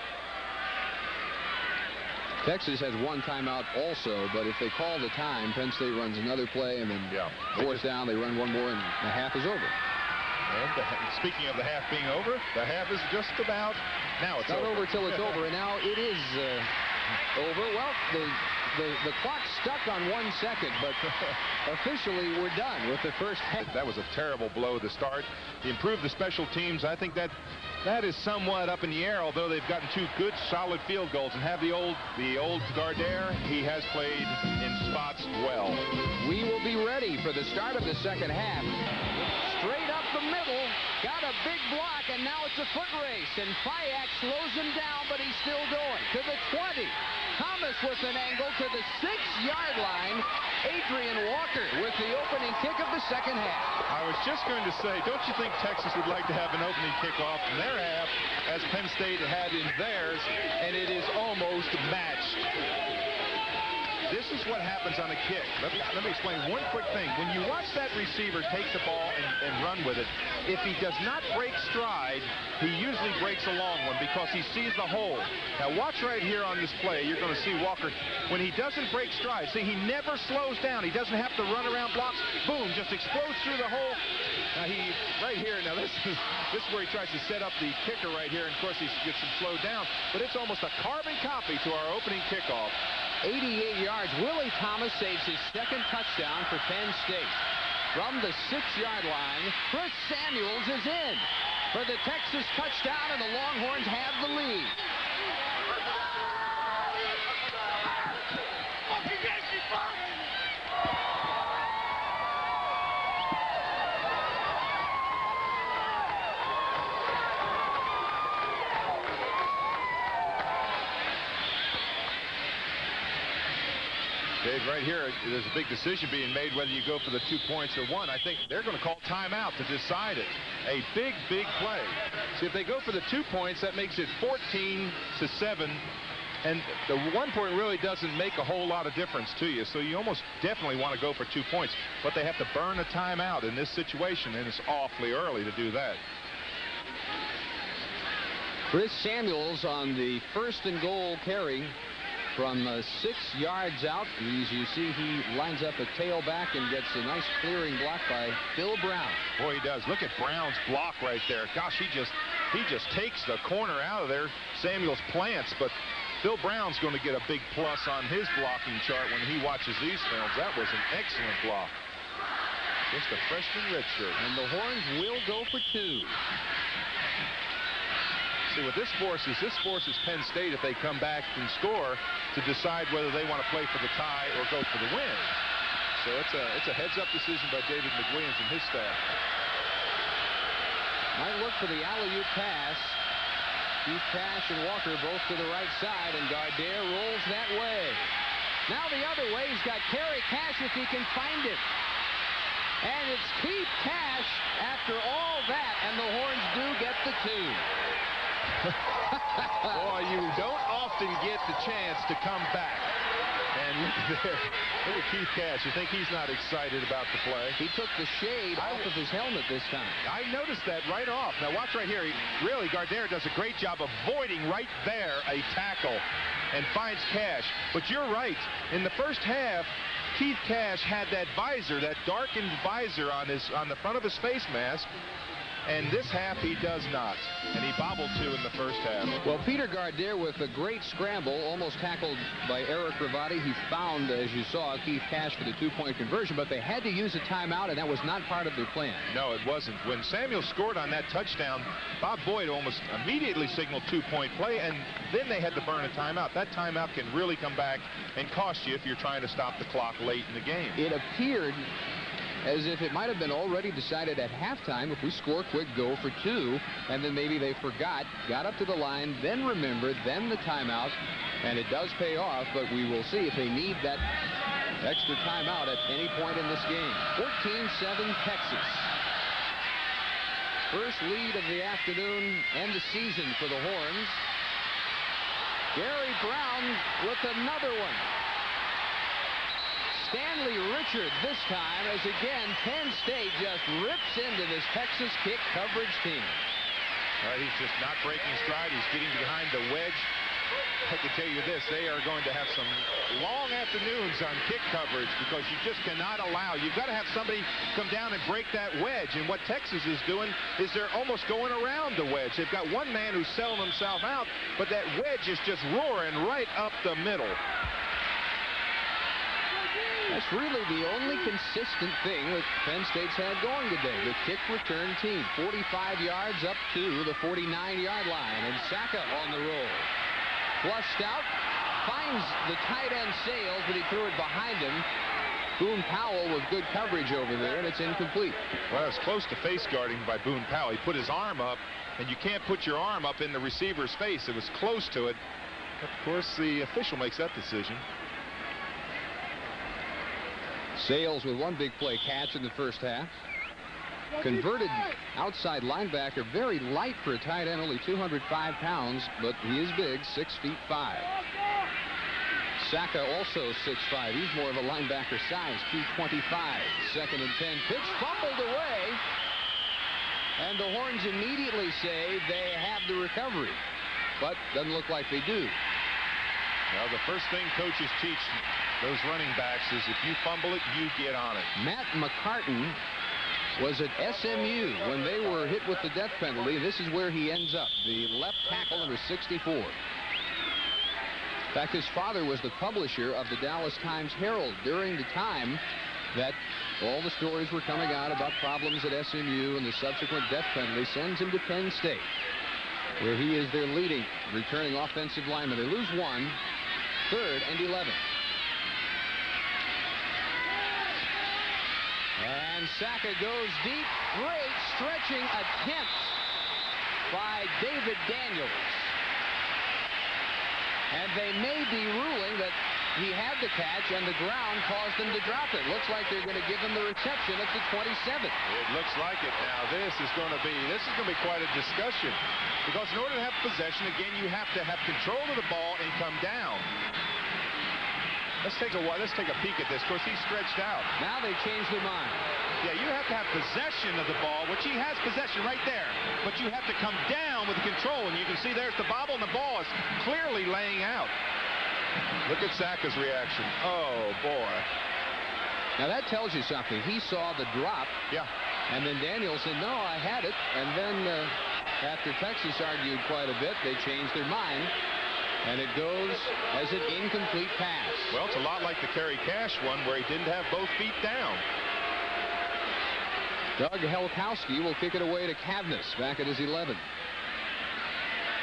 Texas has 1 timeout also, but if they call the time, Penn State runs another play, and then fourth down, they run 1 more, and the half is over. And speaking of the half being over, the half is just about, now it's not over till it's over, and now it is over. Well, the clock stuck on 1 second, but officially we're done with the first half. That was a terrible blow to start. He improved the special teams. I think that is somewhat up in the air, although they've gotten 2 good solid field goals and have the old Gardere. He has played in spots well. We will be ready for the start of the second half. Straight up the middle, got a big block, and now it's a foot race, and Fayak slows him down, but he's still going to the 20. Thomas with an angle to the 6-yard line. Adrian Walker with the opening kick of the second half. I was just going to say, don't you think Texas would like to have an opening kickoff in their half as Penn State had in theirs, and it is almost matched. This is what happens on a kick. Let me explain one quick thing. When you watch that receiver take the ball and run with it, if he does not break stride, he usually breaks a long one because he sees the hole. Now watch right here on this play. You're going to see Walker, when he doesn't break stride, see, he never slows down. He doesn't have to run around blocks. Boom, just explodes through the hole. Now he, right here, now this is where he tries to set up the kicker right here. And of course he gets him slowed down. But it's almost a carbon copy to our opening kickoff. 88 yards. Willie Thomas saves his second touchdown for Penn State. From the 6-yard line, Chris Samuels is in for the Texas touchdown, and the Longhorns have the lead. Dave, right here, there's a big decision being made whether you go for the 2 points or 1. I think they're going to call timeout to decide it. A big, big play. See, if they go for the 2 points, that makes it 14-7. And the 1 point really doesn't make a whole lot of difference to you. So you almost definitely want to go for 2 points. But they have to burn a timeout in this situation, and it's awfully early to do that. Chris Samuels on the 1st and goal carry from 6 yards out. As you see, he lines up a tailback and gets a nice clearing block by Phil Brown. Boy, he does. Look at Brown's block right there. Gosh, he just takes the corner out of there. Samuels plants, but Phil Brown's going to get a big plus on his blocking chart when he watches these films. That was an excellent block. Just a freshman redshirt. And the Horns will go for 2. See, what this forces Penn State, if they come back and score, to decide whether they want to play for the tie or go for the win. So it's a heads-up decision by David McWilliams and his staff. Might look for the alley-oop pass. Keith Cash and Walker both to the right side, and Gardere rolls that way. Now the other way, he's got Kerry Cash if he can find it. And it's Keith Cash after all that, and the Horns do get the 2. Boy, you don't often get the chance to come back. And look there. Look at Keith Cash. You think he's not excited about the play? He took the shade off of his helmet this time. I noticed that right off. Now watch right here. Really, Gardere does a great job avoiding right there a tackle and finds Cash. But you're right. In the first half, Keith Cash had that visor, that darkened visor on the front of his face mask. And this half, he does not. And he bobbled 2 in the first half. Well, Peter Gardere with a great scramble, almost tackled by Eric Ravati. He found, as you saw, Keith Cash for the 2-point conversion, but they had to use a timeout, and that was not part of their plan. No, it wasn't. When Samuel scored on that touchdown, Bob Boyd almost immediately signaled 2-point play, and then they had to burn a timeout. That timeout can really come back and cost you if you're trying to stop the clock late in the game. It appeared as if it might have been already decided at halftime, if we score quick, go for 2, and then maybe they forgot, got up to the line, then remembered, then the timeout, and it does pay off, but we will see if they need that extra timeout at any point in this game. 14-7 Texas. First lead of the afternoon and the season for the Horns. Gary Brown with another one. Stanley Richard this time, as again Penn State just rips into this Texas kick coverage team. All right, he's just not breaking stride. He's getting behind the wedge. I can tell you this, they are going to have some long afternoons on kick coverage because you just cannot allow. You've got to have somebody come down and break that wedge. And what Texas is doing is they're almost going around the wedge. They've got one man who's selling himself out, but that wedge is just roaring right up the middle. That's really the only consistent thing that Penn State's had going today. The kick return team, 45 yards up to the 49-yard line. And Saka on the roll. Flushed out, finds the tight end Sales, but he threw it behind him. Boone Powell with good coverage over there, and it's incomplete. Well, it's close to face guarding by Boone Powell. He put his arm up, and you can't put your arm up in the receiver's face. It was close to it. But of course, the official makes that decision. Sales with one big play catch in the first half. Converted outside linebacker, very light for a tight end, only 205 pounds, but he is big, 6'5". Saka also 6'5". He's more of a linebacker size, 225. 2nd and 10. Pitch fumbled away. And the Horns immediately say they have the recovery. But doesn't look like they do. Well, the first thing coaches teach those running backs is if you fumble it, you get on it. Matt McCartan was at SMU when they were hit with the death penalty. This is where he ends up, the left tackle, number 64. In fact, his father was the publisher of the Dallas Times-Herald during the time that all the stories were coming out about problems at SMU and the subsequent death penalty. Sends him to Penn State, where he is their leading returning offensive lineman. They lose 1, 3rd and 11. And Saka goes deep. Great stretching attempt by David Daniels. And they made the ruling that he had the catch and the ground caused them to drop it. Looks like they're going to give him the reception at the 27. It looks like it now. This is going to be quite a discussion, because in order to have possession, again, you have to have control of the ball and come down. Let's take a peek at this. Of course, he's stretched out. Now they changed their mind. Yeah, you have to have possession of the ball, which he has possession right there. But you have to come down with the control, and you can see there's the bobble, and the ball is clearly laying out. Look at Saka's reaction. Oh, boy. Now, that tells you something. He saw the drop. Yeah. And then Daniels said, no, I had it. And then after Texas argued quite a bit, they changed their mind. And it goes as an incomplete pass. Well, it's a lot like the Kerry Cash one where he didn't have both feet down. Doug Helkowski will kick it away to Cavness back at his 11.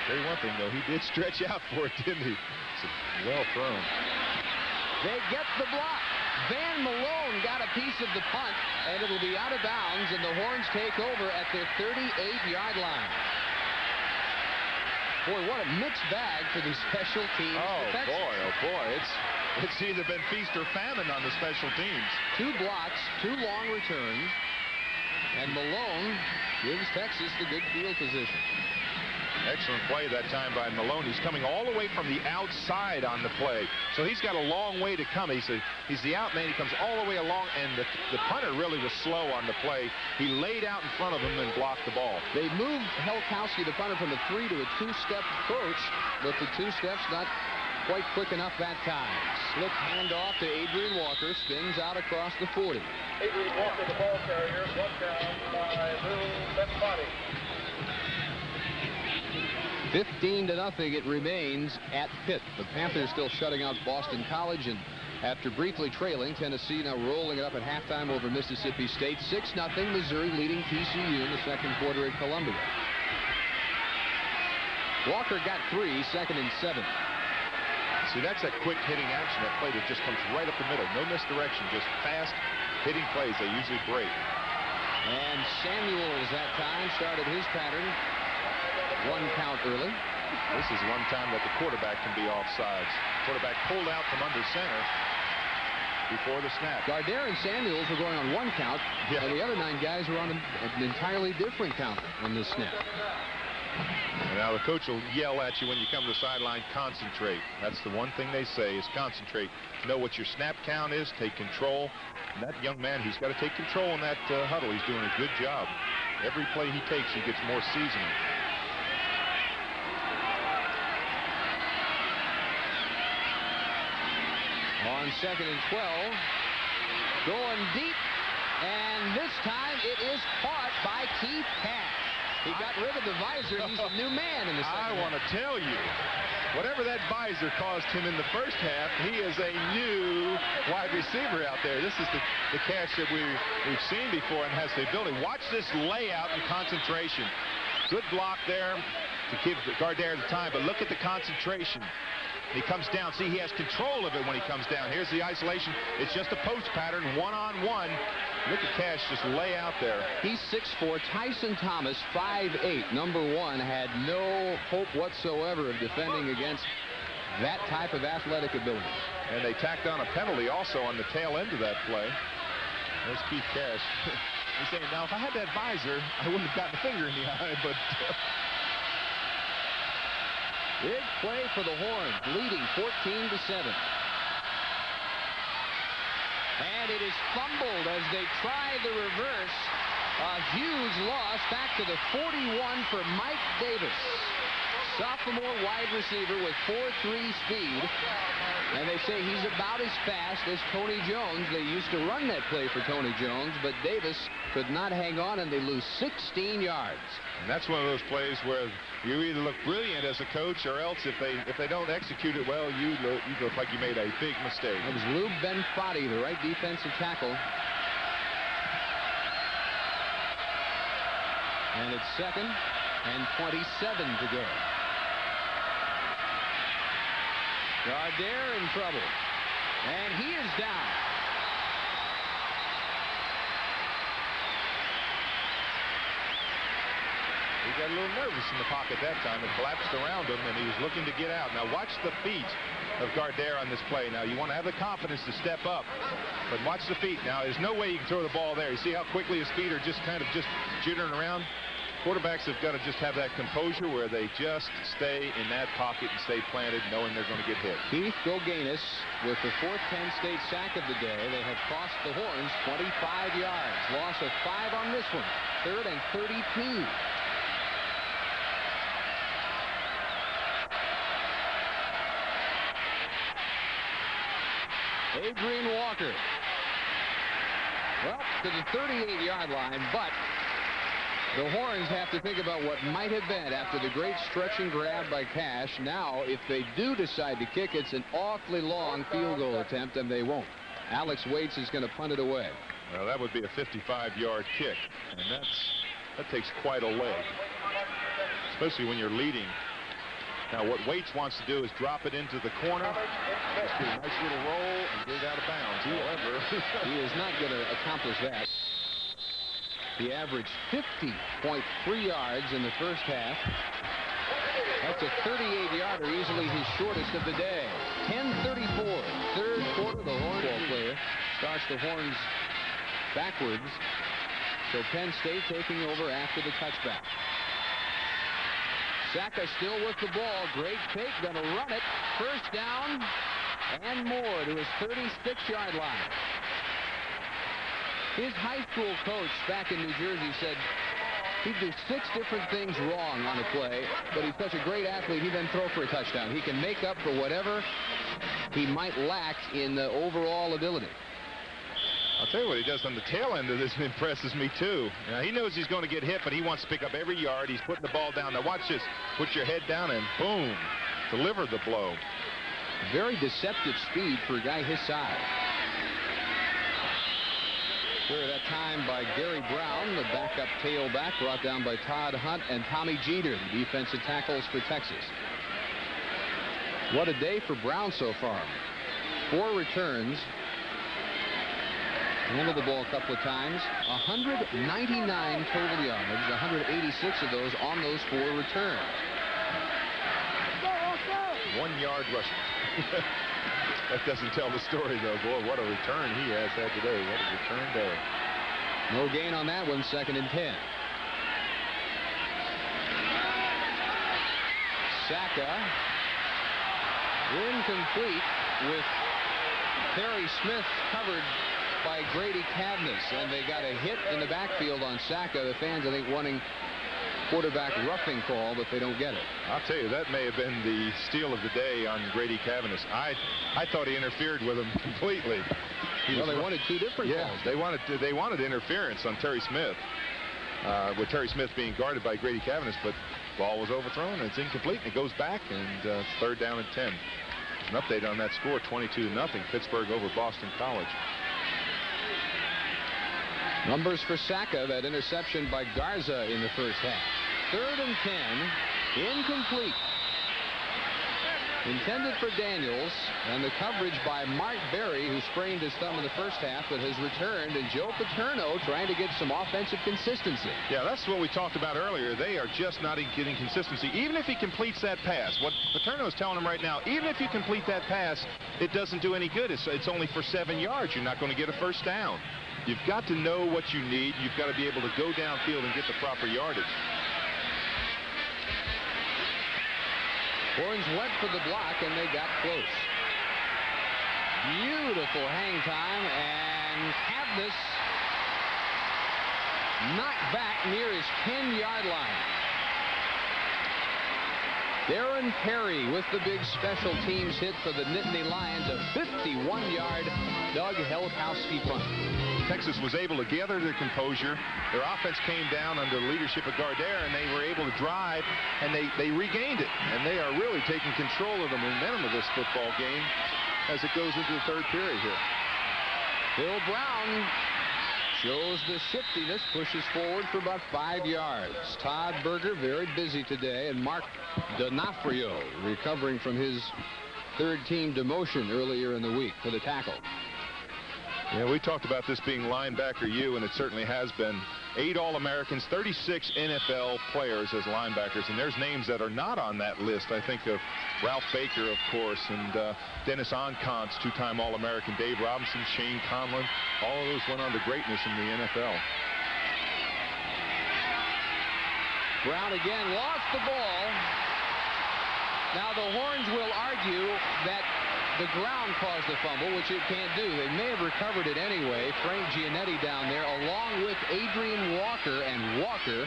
Tell you one thing, though, he did stretch out for it, didn't he? It's well thrown. They get the block. Van Malone got a piece of the punt, and it'll be out of bounds, and the Horns take over at their 38-yard line. Boy, what a mixed bag for the special teams. Oh, boy. It's either been feast or famine on the special teams. 2 blocks, 2 long returns, and Malone gives Texas the good field position. Excellent play that time by Malone. He's coming all the way from the outside on the play. So he's got a long way to come. He's the out man. He comes all the way along, and the punter really was slow on the play. He laid out in front of him and blocked the ball. They moved Helkowski, the punter, from a 3 to a 2-step approach, but the 2 steps not quite quick enough that time. Slip handoff to Adrian Walker, spins out across the 40. Adrian Walker, the ball carrier, brought down by Lou Benfatti. 15-0 it remains at Pitt. The Panthers still shutting out Boston College, and after briefly trailing, Tennessee now rolling it up at halftime over Mississippi State. 6-0, Missouri leading TCU in the second quarter at Columbia. Walker got 3, 2nd and 7. See, that's that quick hitting action, that play that just comes right up the middle. No misdirection, just fast hitting plays. They usually break. And Samuels that time started his pattern. 1 count early. This is one time that the quarterback can be offsides. Quarterback pulled out from under center before the snap. Gardere and Samuels were going on 1 count, and the other 9 guys were on an entirely different count on this snap. And now the coach will yell at you when you come to the sideline, concentrate. That's the one thing they say is concentrate. Know what your snap count is, take control. And that young man, he's got to take control in that huddle. He's doing a good job. Every play he takes, he gets more seasoning. On 2nd and 12, going deep, and this time it is caught by Keith Cash. He got rid of the visor. He's a new man in the second half. I want to tell you, whatever that visor caused him in the first half, he is a new wide receiver out there. This is the Cash that we've seen before and has the ability. Watch this layout and concentration. Good block there to give Gardere the time, but look at the concentration. He comes down. See, he has control of it when he comes down. Here's the isolation. It's just a post pattern, 1-on-1. Look at Cash just lay out there. He's 6'4". Tyson Thomas, 5'8". Number 1 had no hope whatsoever of defending against that type of athletic ability. And they tacked on a penalty also on the tail end of that play. There's Keith Cash. He's saying, now, if I had that visor, I wouldn't have gotten a finger in the eye, but... Big play for the Horns, leading 14-7. And it is fumbled as they try the reverse. A huge loss back to the 41 for Mike Davis. Sophomore wide receiver with 4.3 speed. And they say he's about as fast as Tony Jones. They used to run that play for Tony Jones, but Davis could not hang on, and they lose 16 yards. And that's one of those plays where you either look brilliant as a coach, or else if they don't execute it well, you look like you made a big mistake. It was Lou Benfatti, the right defensive tackle. And it's 2nd and 27 to go. Gardere in trouble. And he is down. He got a little nervous in the pocket that time. It collapsed around him, and he was looking to get out. Now, watch the feet of Gardere on this play. Now, you want to have the confidence to step up, but watch the feet. Now, there's no way you can throw the ball there. You see how quickly his feet are just kind of just jittering around? Quarterbacks have got to just have that composure where they just stay in that pocket and stay planted, knowing they're going to get hit. Keith Goganis with the 4th Penn State sack of the day. They have cost the Horns 25 yards. Loss of 5 on this one. 3rd and 32. Adrian Walker. Well, to the 38-yard line, but the Horns have to think about what might have been after the great stretch and grab by Cash. Now, if they do decide to kick, it's an awfully long field goal attempt, and they won't. Alex Waits is going to punt it away. Well, that would be a 55-yard kick, and that takes quite a leg, especially when you're leading Now what Waits wants to do is drop it into the corner. Just get a nice little roll and get it out of bounds. However, he is not going to accomplish that. He averaged 50.3 yards in the first half. That's a 38-yarder, easily his shortest of the day. 10:34, third quarter. The Horn ball player starts the Horns backwards. So Penn State taking over after the touchback. Saka still with the ball. Great take, going to run it. First down and more to his 36-yard line. His high school coach back in New Jersey said he'd do 6 different things wrong on a play, but he's such a great athlete, he then throw for a touchdown. He can make up for whatever he might lack in the overall ability. I'll tell you what he does on the tail end of this impresses me too. Now, he knows he's going to get hit, but he wants to pick up every yard. He's putting the ball down. Now watch this. Put your head down and boom, deliver the blow. Very deceptive speed for a guy his size. Clear that time by Gary Brown, the backup tailback, brought down by Todd Hunt and Tommy Jeter, the defensive tackles for Texas. What a day for Brown so far. 4 returns. Handled the ball a couple of times. 199 total yards, 186 of those on those 4 returns. 1 yard rushing. That doesn't tell the story, though. Boy, what a return he has had today. What a return day. No gain on that one. 2nd and 10. Saka incomplete with Terry Smith covered by Grady Cavness, and they got a hit in the backfield on Saka. The fans, I think, wanting quarterback roughing call, but they don't get it. I'll tell you, that may have been the steal of the day on Grady Cavness. I thought he interfered with him completely. Well, they wanted 2 different calls. They wanted interference on Terry Smith, with Terry Smith being guarded by Grady Cavness, but ball was overthrown and it's incomplete, and it goes back, and it's 3rd down and 10. An update on that score: 22-0 Pittsburgh over Boston College. Numbers for Saka, that interception by Garza in the first half. 3rd and 10, incomplete. Intended for Daniels, and the coverage by Mark Berry, who sprained his thumb in the first half, but has returned, and Joe Paterno trying to get some offensive consistency. Yeah, that's what we talked about earlier. They are just not getting consistency. Even if he completes that pass, what Paterno is telling him right now, even if you complete that pass, it doesn't do any good. It's only for 7 yards. You're not going to get a first down. You've got to know what you need. You've got to be able to go downfield and get the proper yardage. Horns went for the block, and they got close. Beautiful hang time, and Cavness knocked back near his 10-yard line. Darren Perry with the big special teams hit for the Nittany Lions, a 51-yard Doug Helkowski punt. Texas was able to gather their composure. Their offense came down under the leadership of Gardere, and they were able to drive, and they regained it. And they are really taking control of the momentum of this football game as it goes into the 3rd period here. Bill Brown shows the shiftiness, pushes forward for about 5 yards. Todd Berger very busy today, and Mark D'Onofrio recovering from his 3rd team demotion earlier in the week for the tackle. Yeah, we talked about this being linebacker U, and it certainly has been. 8 All-Americans, 36 NFL players as linebackers, and there's names that are not on that list. I think of Ralph Baker, of course, and Dennis Oncont's 2-time All-American, Dave Robinson, Shane Conlon. All of those went on to greatness in the NFL. Brown again lost the ball. Now the Horns will argue that the ground caused the fumble, which it can't do. They may have recovered it anyway. Frank Giannetti down there, along with Adrian Walker, and Walker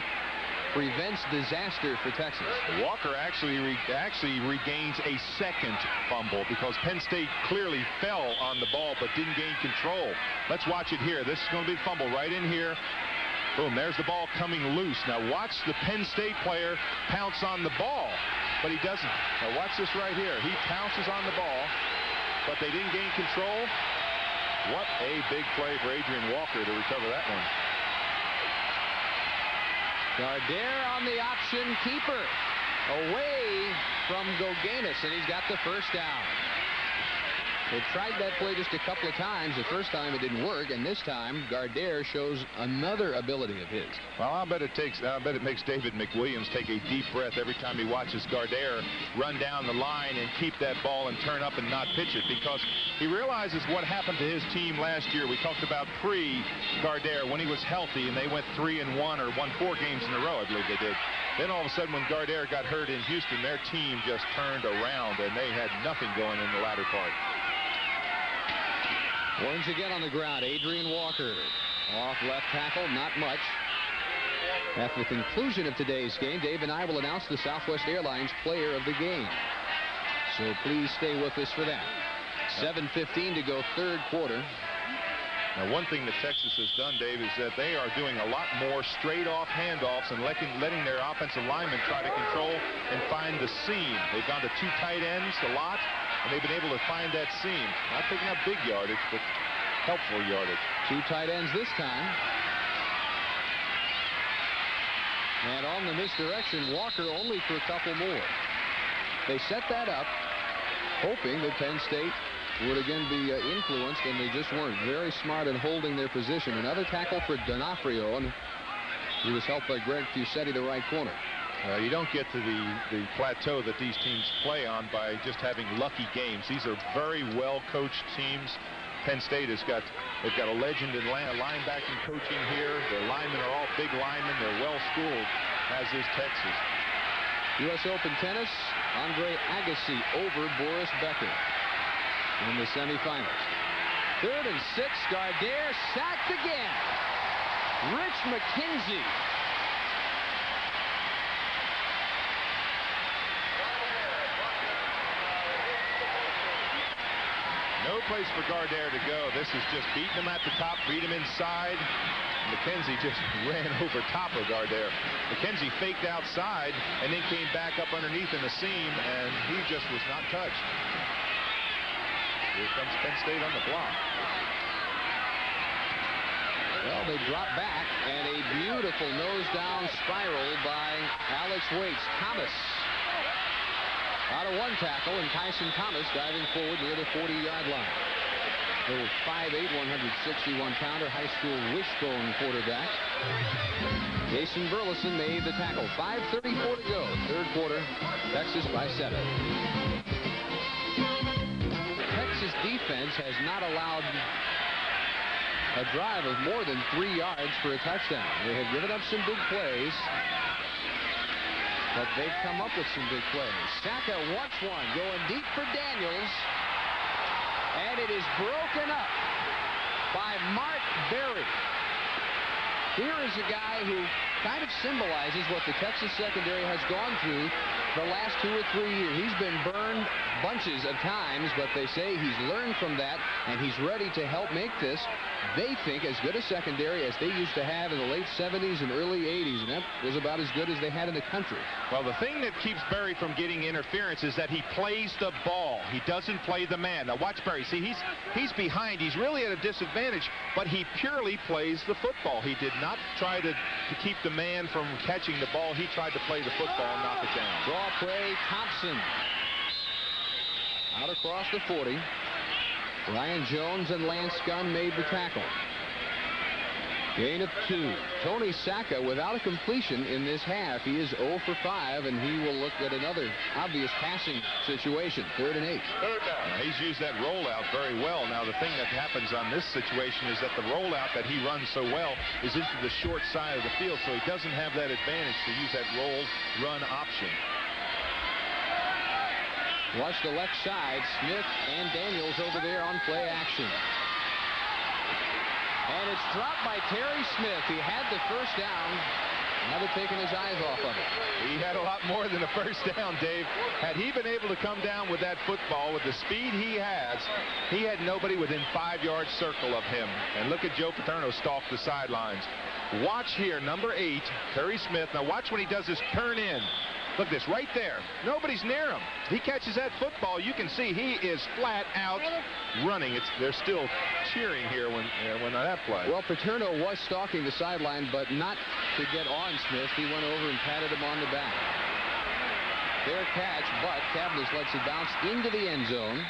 prevents disaster for Texas. Walker actually regains a 2nd fumble because Penn State clearly fell on the ball but didn't gain control. Let's watch it here. This is going to be the fumble right in here. Boom, there's the ball coming loose. Now watch the Penn State player pounce on the ball, but he doesn't. Now watch this right here. He pounces on the ball, but they didn't gain control. What a big play for Adrian Walker to recover that one. Gardere on the option keeper. away from Goganis, and he's got the first down. They tried that play just a couple of times. The first time it didn't work, and this time Gardere shows another ability of his. Well, I bet it makes David McWilliams take a deep breath every time he watches Gardere run down the line and keep that ball and turn up and not pitch it, because he realizes what happened to his team last year. We talked about pre-Gardere when he was healthy and they went 3-1 or won 4 games in a row, I believe they did. Then all of a sudden when Gardere got hurt in Houston, their team just turned around and they had nothing going in the latter part. Horns again on the ground. Adrian Walker off left tackle, not much. At the conclusion of today's game, Dave and I will announce the Southwest Airlines player of the game. So please stay with us for that. 7:15 to go, third quarter. Now, one thing that Texas has done, Dave, is that they are doing a lot more straight-off handoffs and letting their offensive linemen try to control and find the seam. They've gone to 2 tight ends a lot, and they've been able to find that seam. Not picking up big yardage, but helpful yardage. 2 tight ends this time. And on the misdirection, Walker only for a couple more. They set that up, hoping that Penn State would again be influenced, and they just weren't. Very smart in holding their position. Another tackle for D'Onofrio, and he was helped by Greg Fusetti, the right corner. You don't get to the plateau that these teams play on by just having lucky games. These are very well coached teams. Penn State they've got a legend in linebacking coaching here. Their linemen are all big linemen. They're well schooled, as is Texas. U.S. Open tennis, Andre Agassi over Boris Becker in the semifinals. 3rd and 6, Gardere sacked again. Rich McKenzie. No place for Gardere to go. This is just beating him at the top, beat him inside. McKenzie just ran over top of Gardere. McKenzie faked outside and then came back up underneath in the seam, and he just was not touched. Here comes Penn State on the block. Well, they drop back, and a beautiful nose-down spiral by Alex Waits. Thomas out of 1 tackle, and Tyson Thomas diving forward near the 40-yard line. Little 5'8", 161-pounder, high school wishbone quarterback. Jason Burleson made the tackle. 5:34 to go, third quarter. Texas by 7. Texas defense has not allowed a drive of more than 3 yards for a touchdown. They have given up some big plays, but they've come up with some big plays. Saka wants one, going deep for Daniels, and it is broken up by Mark Berry. Here is a guy who kind of symbolizes what the Texas secondary has gone through the last 2 or 3 years. He's been burned bunches of times, but they say he's learned from that, and he's ready to help make this, they think, as good a secondary as they used to have in the late 70s and early 80s, and that was about as good as they had in the country. Well, the thing that keeps Berry from getting interference is that he plays the ball. He doesn't play the man. Now watch Berry. See, he's behind. He's really at a disadvantage, but he purely plays the football. He did not try to keep the man from catching the ball. He tried to play the football and knock it down. Draw play, Thompson. Out across the 40. Ryan Jones and Lance Gunn made the tackle. Gain of 2. Tony Saka without a completion in this half. He is 0 for 5, and he will look at another obvious passing situation. 3rd and 8. He's used that rollout very well. Now, the thing that happens on this situation is that the rollout that he runs so well is into the short side of the field, so he doesn't have that advantage to use that roll run option. Watch the left side. Smith and Daniels over there on play action. And it's dropped by Terry Smith. He had the first down. Never taken his eyes off of it. He had a lot more than a first down, Dave. Had he been able to come down with that football with the speed he has, he had nobody within 5-yard circle of him. And look at Joe Paterno stalk the sidelines. Watch here, number 8, Terry Smith. Now watch when he does his turn in. Look at this right there. Nobody's near him. He catches that football. You can see he is flat out running. They're still cheering here when that play. Well, Paterno was stalking the sideline, but not to get on Smith. He went over and patted him on the back. fair catch, but Cavaliers lets it bounce into the end zone.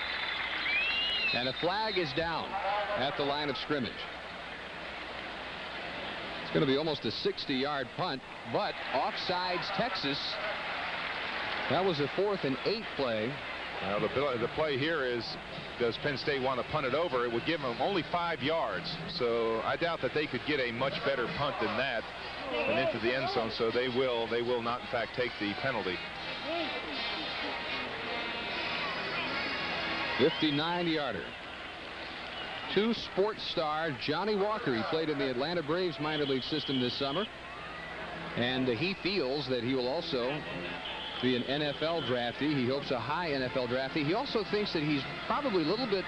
And a flag is down at the line of scrimmage. It's going to be almost a 60-yard punt, but offsides Texas. That was a 4th and 8 play. Well, the play here is, does Penn State want to punt it over? It would give them only 5 yards. So I doubt that they could get a much better punt than that and into the end zone. So they will not, in fact, take the penalty. 59-yarder. To sports star Johnny Walker. He played in the Atlanta Braves minor league system this summer. And he feels that he will also be an NFL draftee. He hopes a high NFL draftee. He also thinks that he's probably a little bit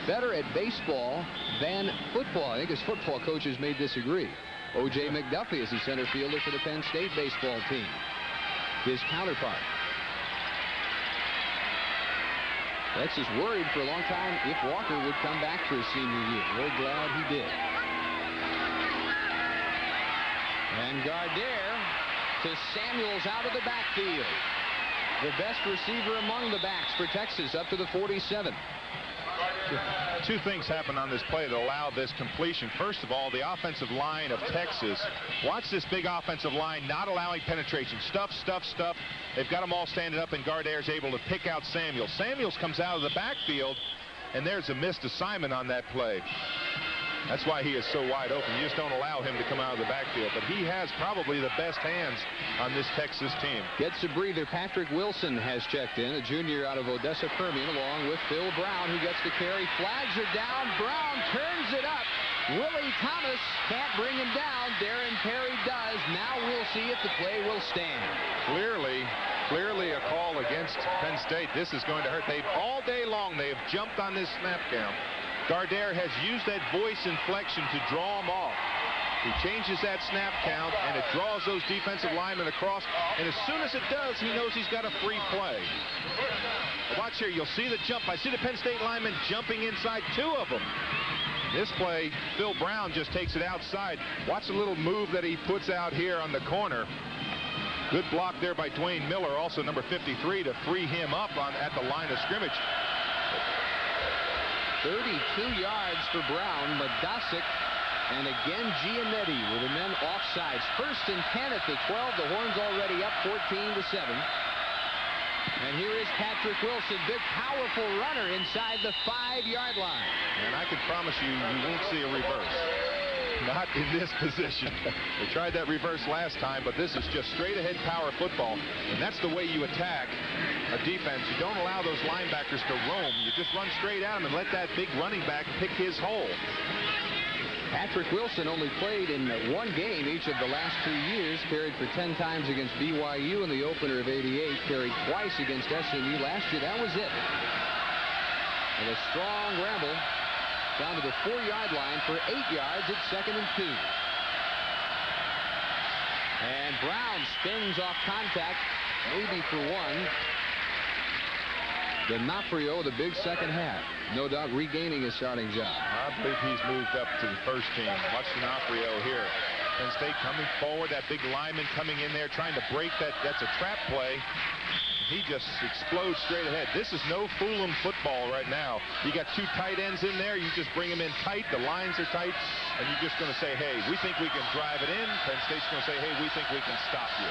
better at baseball than football. I think his football coaches may disagree. O.J. McDuffie is the center fielder for the Penn State baseball team. His counterpart. Texas worried for a long time if Walker would come back for his senior year. We're glad he did. And Gardere to Samuels out of the backfield. The best receiver among the backs for Texas up to the 47. Two things happen on this play that allow this completion. First of all, the offensive line of Texas. Watch this big offensive line not allowing penetration. Stuff. They've got them all standing up, and Gardere's able to pick out Samuels. Samuels comes out of the backfield, and there's a missed assignment on that play. That's why he is so wide open. You just don't allow him to come out of the backfield. But he has probably the best hands on this Texas team. Gets a breather. Patrick Wilson has checked in, a junior out of Odessa Permian, along with Phil Brown, who gets the carry. Flags are down. Brown turns it up. Willie Thomas can't bring him down. Darren Perry does. Now we'll see if the play will stand. Clearly a call against Penn State. This is going to hurt. All day long they have jumped on this snap count. Gardere has used that voice inflection to draw him off. He changes that snap count, and it draws those defensive linemen across. And as soon as it does, he knows he's got a free play. Watch here. You'll see the jump. I see the Penn State linemen jumping inside, 2 of them. This play, Phil Brown just takes it outside. Watch the little move that he puts out here on the corner. Good block there by Dwayne Miller, also number 53, to free him up at the line of scrimmage. 32 yards for Brown. Madasic and again Giannetti with the men offsides. 1st and 10 at the 12. The Horns already up 14-7. And here is Patrick Wilson, big powerful runner inside the 5-yard line. And I can promise you, you won't see a reverse. Not in this position. They tried that reverse last time, but this is just straight ahead power football. And that's the way you attack a defense. You don't allow those linebackers to roam. You just run straight at them and let that big running back pick his hole. Patrick Wilson only played in 1 game each of the last 2 years. Carried for 10 times against BYU in the opener of '88. Carried twice against SMU last year. That was it. And a strong ramble down to the 4-yard line for 8 yards at 2nd and 2. And Brown spins off contact, maybe for 1. D'Onofrio with a big second half. No doubt regaining his starting job. I believe he's moved up to the first team. Watch D'Onofrio here. Penn State coming forward. That big lineman coming in there trying to break that. That's a trap play. He just explodes straight ahead. This is no fool-em football right now. You got 2 tight ends in there. You just bring them in tight. The lines are tight. And you're just going to say, hey, we think we can drive it in. Penn State's going to say, hey, we think we can stop you.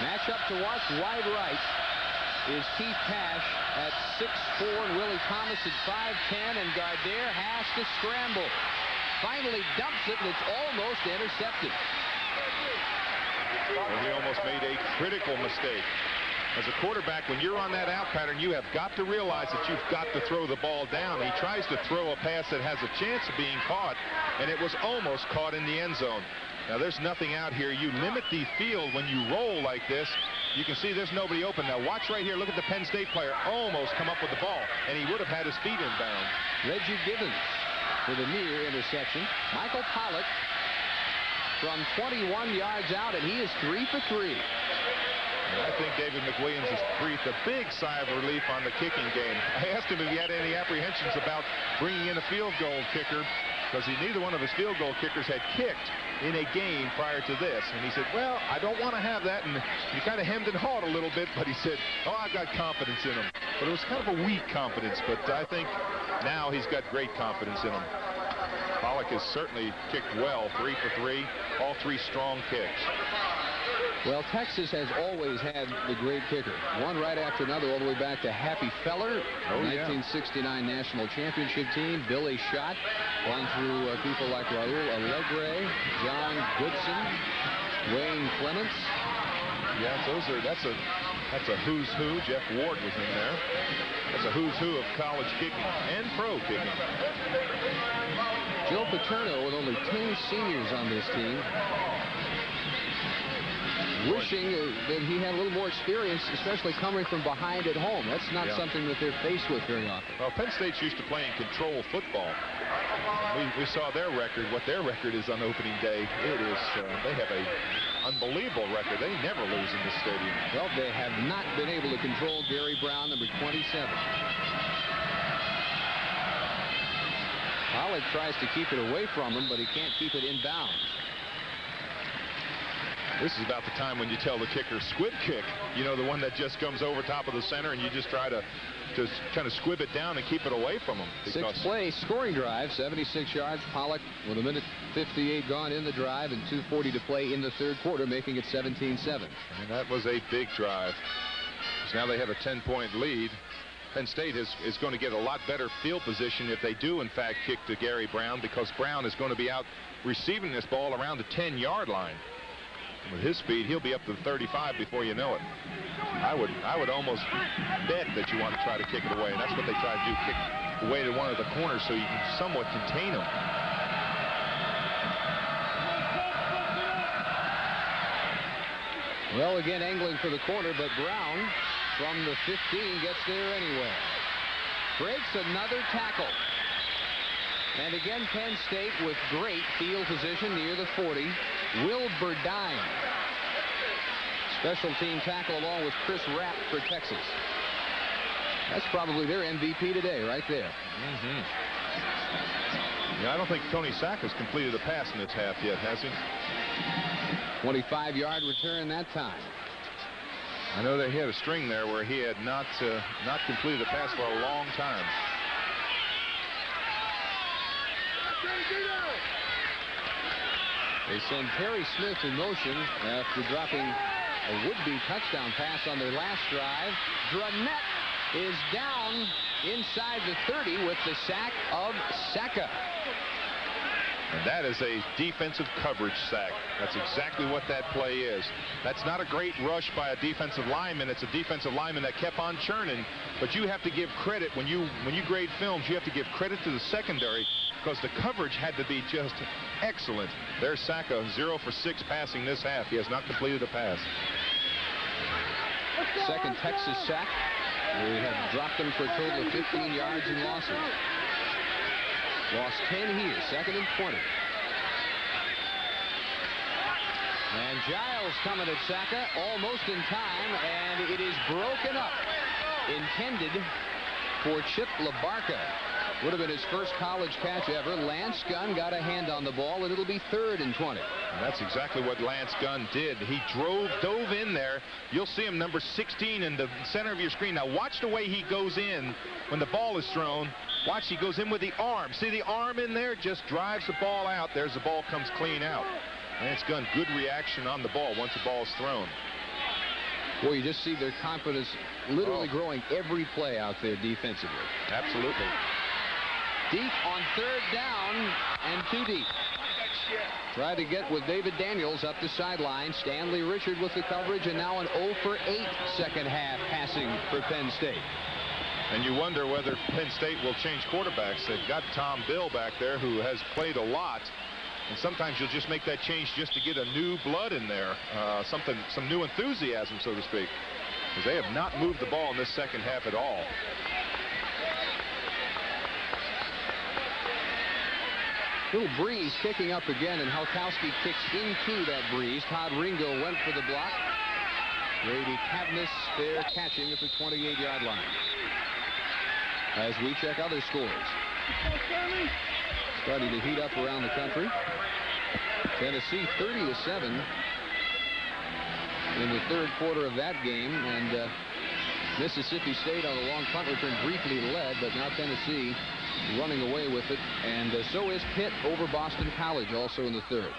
Match up to watch. Wide right is Keith Cash at 6'4", and Willie Thomas at 5'10", and Gardere has to scramble. Finally dumps it, and it's almost intercepted. And he almost made a critical mistake. As a quarterback, when you're on that out pattern, you have got to realize that you've got to throw the ball down. He tries to throw a pass that has a chance of being caught, and it was almost caught in the end zone. Now, there's nothing out here. You limit the field when you roll like this. You can see there's nobody open. Now, watch right here. Look at the Penn State player almost come up with the ball, and he would have had his feet inbound. Reggie Gibbons with a near interception. Michael Pollock from 21 yards out, and he is 3 for 3. And I think David McWilliams has breathed a big sigh of relief on the kicking game. I asked him if he had any apprehensions about bringing in a field goal kicker. because neither one of his field goal kickers had kicked in a game prior to this. And he said, well, I don't want to have that. And he kind of hemmed and hawed a little bit, but he said, oh, I've got confidence in him. But it was kind of a weak confidence, but I think now he's got great confidence in him. Pollock has certainly kicked well, 3 for 3, all 3 strong kicks. Well, Texas has always had the great kicker. One right after another, all the way back to Happy Feller, 1969 National Championship team. Billy Schott, on through people like Raul Alegre, John Goodson, Wayne Clements. Yeah, that's a who's who. Jeff Ward was in there. That's a who's who of college kicking and pro kicking. Joe Paterno with only 10 seniors on this team. Wishing that he had a little more experience, especially coming from behind at home. That's not something that they're faced with very often. Well, Penn State's used to playing control football. We saw their record, what their record is on opening day. It is, they have a unbelievable record. They never lose in this stadium. Well, they have not been able to control Gary Brown, number 27. Pollock tries to keep it away from him, but he can't keep it inbounds. This is about the time when you tell the kicker squib kick. You know, the one that just comes over top of the center, and you just try to kind of squib it down and keep it away from him. Sixth play scoring drive, 76 yards. Pollock with 1:58 gone in the drive and 2:40 to play in the third quarter, making it 17-7. And that was a big drive. So now they have a 10-point lead. Penn State is going to get a lot better field position if they do, in fact, kick to Gary Brown, because Brown is going to be out receiving this ball around the 10-yard line. With his speed, he'll be up to the 35 before you know it. I would almost bet that you want to try to kick it away, and that's what they try to do, kick away to one of the corners so you can somewhat contain them. Well, again, angling for the corner, but Brown from the 15 gets there anyway. Breaks another tackle. And again, Penn State with great field position near the 40. Will Burdine, special team tackle, along with Chris Rapp for Texas. That's probably their MVP today, right there. Yeah, I don't think Tony Sack has completed a pass in this half yet, has he? 25-yard return that time. I know that he had a string there where he had not completed a pass for a long time. They send Terry Smith in motion after dropping a would-be touchdown pass on their last drive. Dranette is down inside the 30 with the sack of Saka. And that is a defensive coverage sack. That's exactly what that play is. That's not a great rush by a defensive lineman. It's a defensive lineman that kept on churning. But you have to give credit when you grade films. You have to give credit to the secondary, because the coverage had to be just excellent. There's Saka, 0 for 6 passing this half. He has not completed a pass. Second Texas sack. We have dropped them for a total of 15 yards and losses. Lost 10 here, 2nd and 20. And Giles coming at Saka, almost in time, and it is broken up. Intended for Chip LaBarca. Would have been his first college catch ever. Lance Gunn got a hand on the ball, and it'll be 3rd and 20. And that's exactly what Lance Gunn did. He dove in there. You'll see him, number 16, in the center of your screen. Now watch the way he goes in when the ball is thrown. Watch, he goes in with the arm. See the arm in there? Just drives the ball out. There's the ball, comes clean out. Lance Gunn, good reaction on the ball once the ball is thrown. Boy, you just see their confidence literally growing every play out there defensively. Absolutely. Deep on 3rd down and 2 deep. Tried to get with David Daniels up the sideline. Stanley Richard with the coverage, and now an 0 for 8 second half passing for Penn State. And you wonder whether Penn State will change quarterbacks. They've got Tom Bill back there, who has played a lot. And sometimes you'll just make that change just to get a new blood in there, some new enthusiasm, so to speak, because they have not moved the ball in this second half at all. Little breeze kicking up again, and Halkowski kicks into that breeze. Todd Ringo went for the block. Grady Cavness there catching at the 28-yard line. As we check other scores. Starting to heat up around the country. Tennessee 30-7 in the third quarter of that game, and Mississippi State on a long punt return briefly led, but now Tennessee running away with it, and so is Pitt over Boston College also in the third.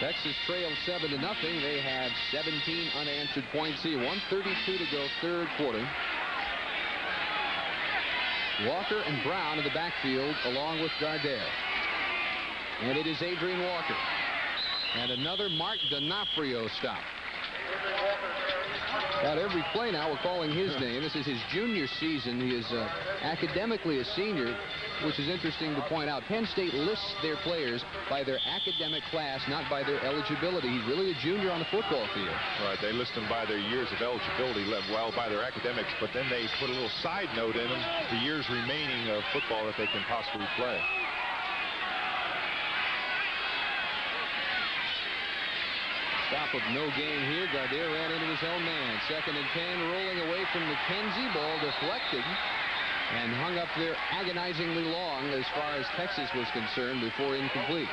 Texas trails 7-0. They have 17 unanswered points here. 1:32 to go, third quarter. Walker and Brown in the backfield along with Gardere. And it is Adrian Walker. And another Mark D'Onofrio stop. At every play now, we're calling his name. This is his junior season. He is academically a senior, which is interesting to point out. Penn State lists their players by their academic class, not by their eligibility. He's really a junior on the football field. Right, they list them by their years of eligibility, well, by their academics, but then they put a little side note in them, the years remaining of football that they can possibly play. Stop of no gain here. Gardere ran into his own man. 2nd and 10, rolling away from McKenzie. Ball deflected and hung up there agonizingly long as far as Texas was concerned before incomplete.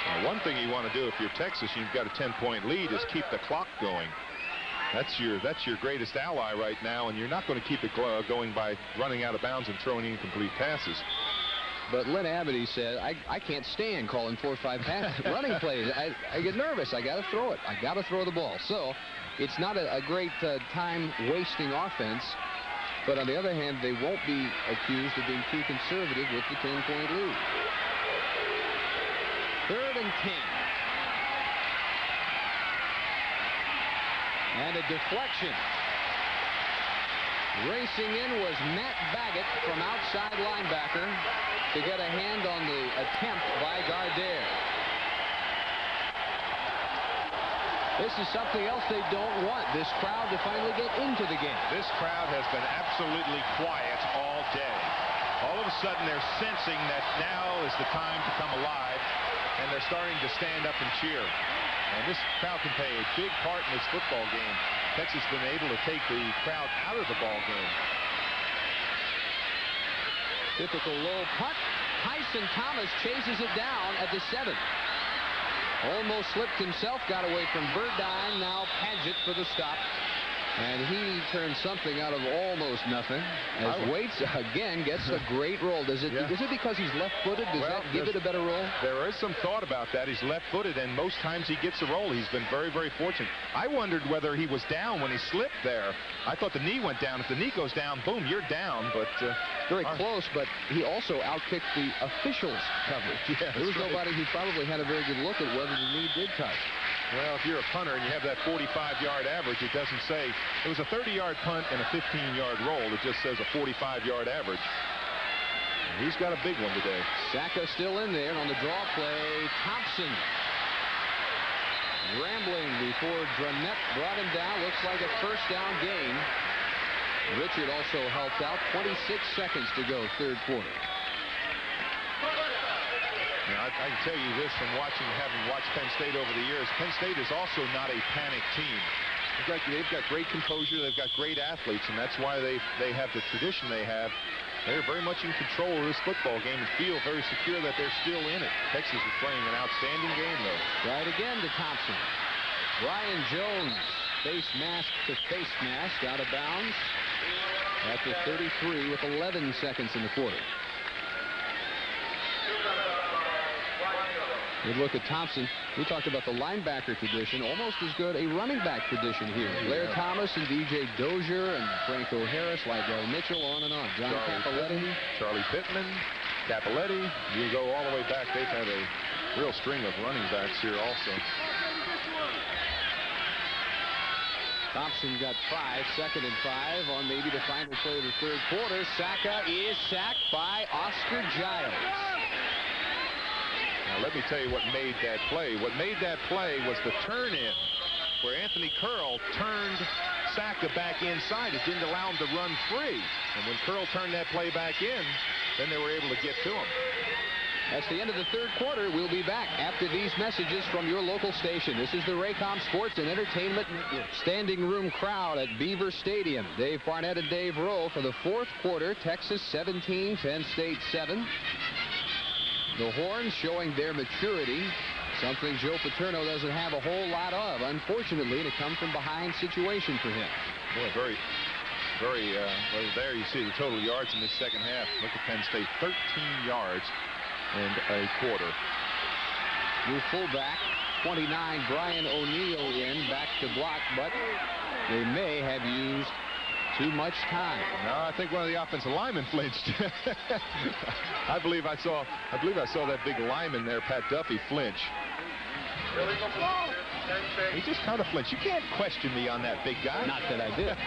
Now, one thing you want to do if you're Texas, you've got a 10-point lead, is keep the clock going. That's your greatest ally right now, and you're not going to keep it going by running out of bounds and throwing incomplete passes. But Lynn Abity said, I can't stand calling 4 or 5 running plays. I get nervous. I got to throw it. I got to throw the ball. So it's not a great time-wasting offense. But on the other hand, they won't be accused of being too conservative with the 10-point lead. 3rd and 10. And a deflection. Racing in was Matt Baggett from outside linebacker to get a hand on the attempt by Gardere. This is something else they don't want, this crowd to finally get into the game. This crowd has been absolutely quiet all day. All of a sudden they're sensing that now is the time to come alive, and they're starting to stand up and cheer. And this crowd can play a big part in this football game. Texas has been able to take the crowd out of the ball game. Typical low punt. Tyson Thomas chases it down at the 7. Almost slipped himself, got away from Burdine. Now Padgett for the stop. And he turned something out of almost nothing as Waits again gets a great roll. Is it because he's left-footed? Does that give it a better roll? There is some thought about that. He's left-footed, and most times he gets a roll. He's been very, very fortunate. I wondered whether he was down when he slipped there. I thought the knee went down. If the knee goes down, boom, you're down. But very close, but he also outkicked the officials' coverage. Yeah, there was nobody who probably had a very good look at whether the knee did touch. Well, if you're a punter and you have that 45-yard average, it doesn't say it was a 30-yard punt and a 15-yard roll. It just says a 45-yard average. And he's got a big one today. Saka still in there, and on the draw play, Thompson rambling before Dranette brought him down. Looks like a first down gain. Richard also helped out. 26 seconds to go, third quarter. Now, I can tell you this from having watched Penn State over the years. Penn State is also not a panic team. They've got great composure. They've got great athletes, and that's why they have the tradition they have. They're very much in control of this football game and feel very secure that they're still in it. Texas is playing an outstanding game, though. Right again to Thompson. Ryan Jones, face mask to face mask, out of bounds at the 33 with 11 seconds in the quarter. Good look at Thompson. We talked about the linebacker tradition, almost as good a running back tradition here. Blair Thomas and DJ Dozier and Franco Harris, Lydell Mitchell, on and on. John Capoletti. Charlie Pittman, Capoletti. You go all the way back. They've had a real string of running backs here also. Thompson got 5, 2nd and 5 on maybe the final play of the third quarter. Saka is sacked by Oscar Giles. Now, let me tell you what made that play. What made that play was the turn-in, where Anthony Curl turned Saka back inside. It didn't allow him to run free. And when Curl turned that play back in, then they were able to get to him. That's the end of the third quarter. We'll be back after these messages from your local station. This is the Raycom Sports and Entertainment Network. Standing room crowd at Beaver Stadium. Dave Barnett and Dave Rowe for the fourth quarter. Texas 17, Penn State 7. The Horns showing their maturity, something Joe Paterno doesn't have a whole lot of, unfortunately, in a come-from-behind situation for him. Boy, very, well, there you see the total yards in this second half. Look at Penn State, 13 yards and a quarter. New fullback, 29, Brian O'Neill in, back to block, but they may have used too much time. No, I think one of the offensive linemen flinched. I believe I saw that big lineman there, Pat Duffy, flinch. He just kind of flinched. You can't question me on that, big guy. Not that I did.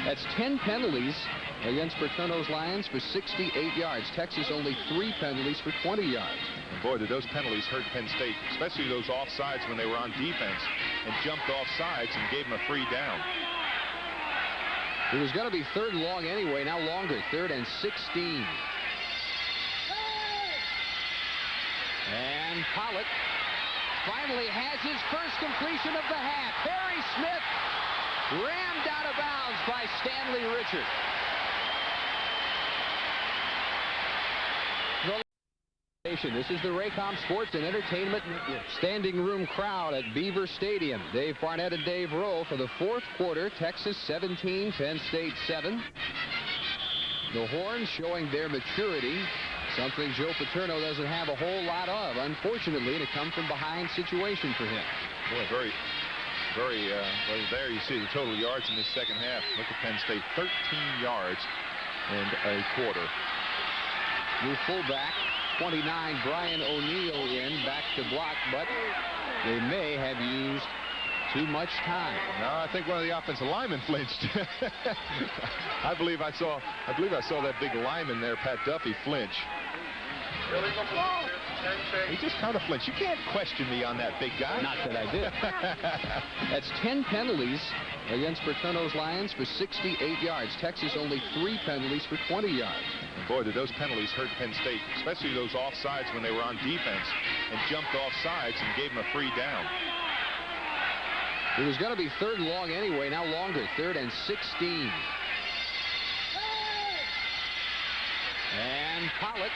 That's 10 penalties against Paterno's Lions for 68 yards. Texas only 3 penalties for 20 yards. And boy, did those penalties hurt Penn State, especially those offsides when they were on defense and jumped offsides and gave them a free down. It was going to be third and long anyway, now longer, 3rd and 16. And Pollock finally has his first completion of the half. Harry Smith rammed out of bounds by Stanley Richard. This is the Raycom Sports and Entertainment Network. Standing room crowd at Beaver Stadium. Dave Barnett and Dave Rowe for the fourth quarter. Texas 17, Penn State 7. The Horns showing their maturity, something Joe Paterno doesn't have a whole lot of, unfortunately, in a come-from-behind situation for him. Boy, very, well, there you see the total yards in this second half. Look at Penn State, 13 yards and a quarter. New fullback, 29, Brian O'Neill in, back to block, but they may have used too much time. No, I think one of the offensive linemen flinched. I believe I saw that big lineman there, Pat Duffy, flinch. He just kind of flinched. You can't question me on that, big guy. Not that I did. That's 10 penalties against Paterno's Lions for 68 yards. Texas only 3 penalties for 20 yards. And boy, did those penalties hurt Penn State, especially those offsides when they were on defense and jumped offsides and gave them a free down. It was going to be third and long anyway, now longer, 3rd and 16. And Pollock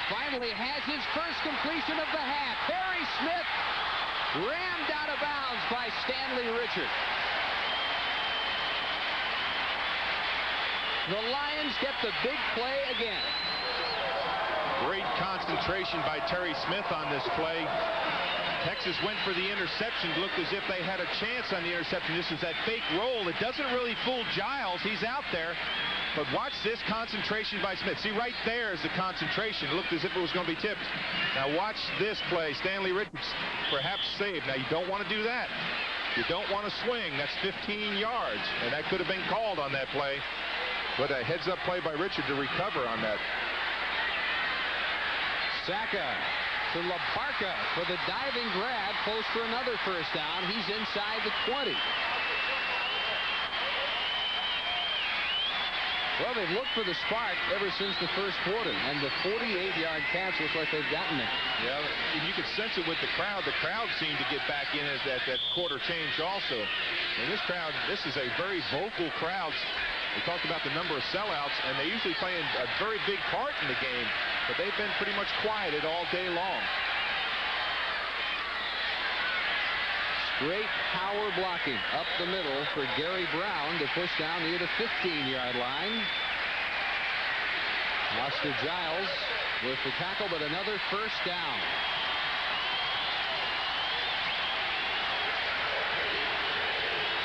finally has his first completion of the half. Harry Smith rammed out of bounds by Stanley Richard. The Lions get the big play again. Great concentration by Terry Smith on this play. Texas went for the interception. Looked as if they had a chance on the interception. This is that fake roll. It doesn't really fool Giles. He's out there. But watch this concentration by Smith. See, right there is the concentration. It looked as if it was going to be tipped. Now watch this play. Stanley Richards perhaps saved. Now you don't want to do that. You don't want to swing. That's 15 yards. And that could have been called on that play. But a heads-up play by Richard to recover on that. Saka to LaBarca for the diving grab, close for another first down. He's inside the 20. Well, they've looked for the spark ever since the first quarter, and the 48-yard catch looks like they've gotten it. Yeah, and you could sense it with the crowd. The crowd seemed to get back in at that quarter change also. And this crowd, this is a very vocal crowd. We talked about the number of sellouts, and they usually play a very big part in the game, but they've been pretty much quieted all day long. Great power blocking up the middle for Gary Brown to push down near the 15-yard line. Oscar Giles with the tackle, but another first down.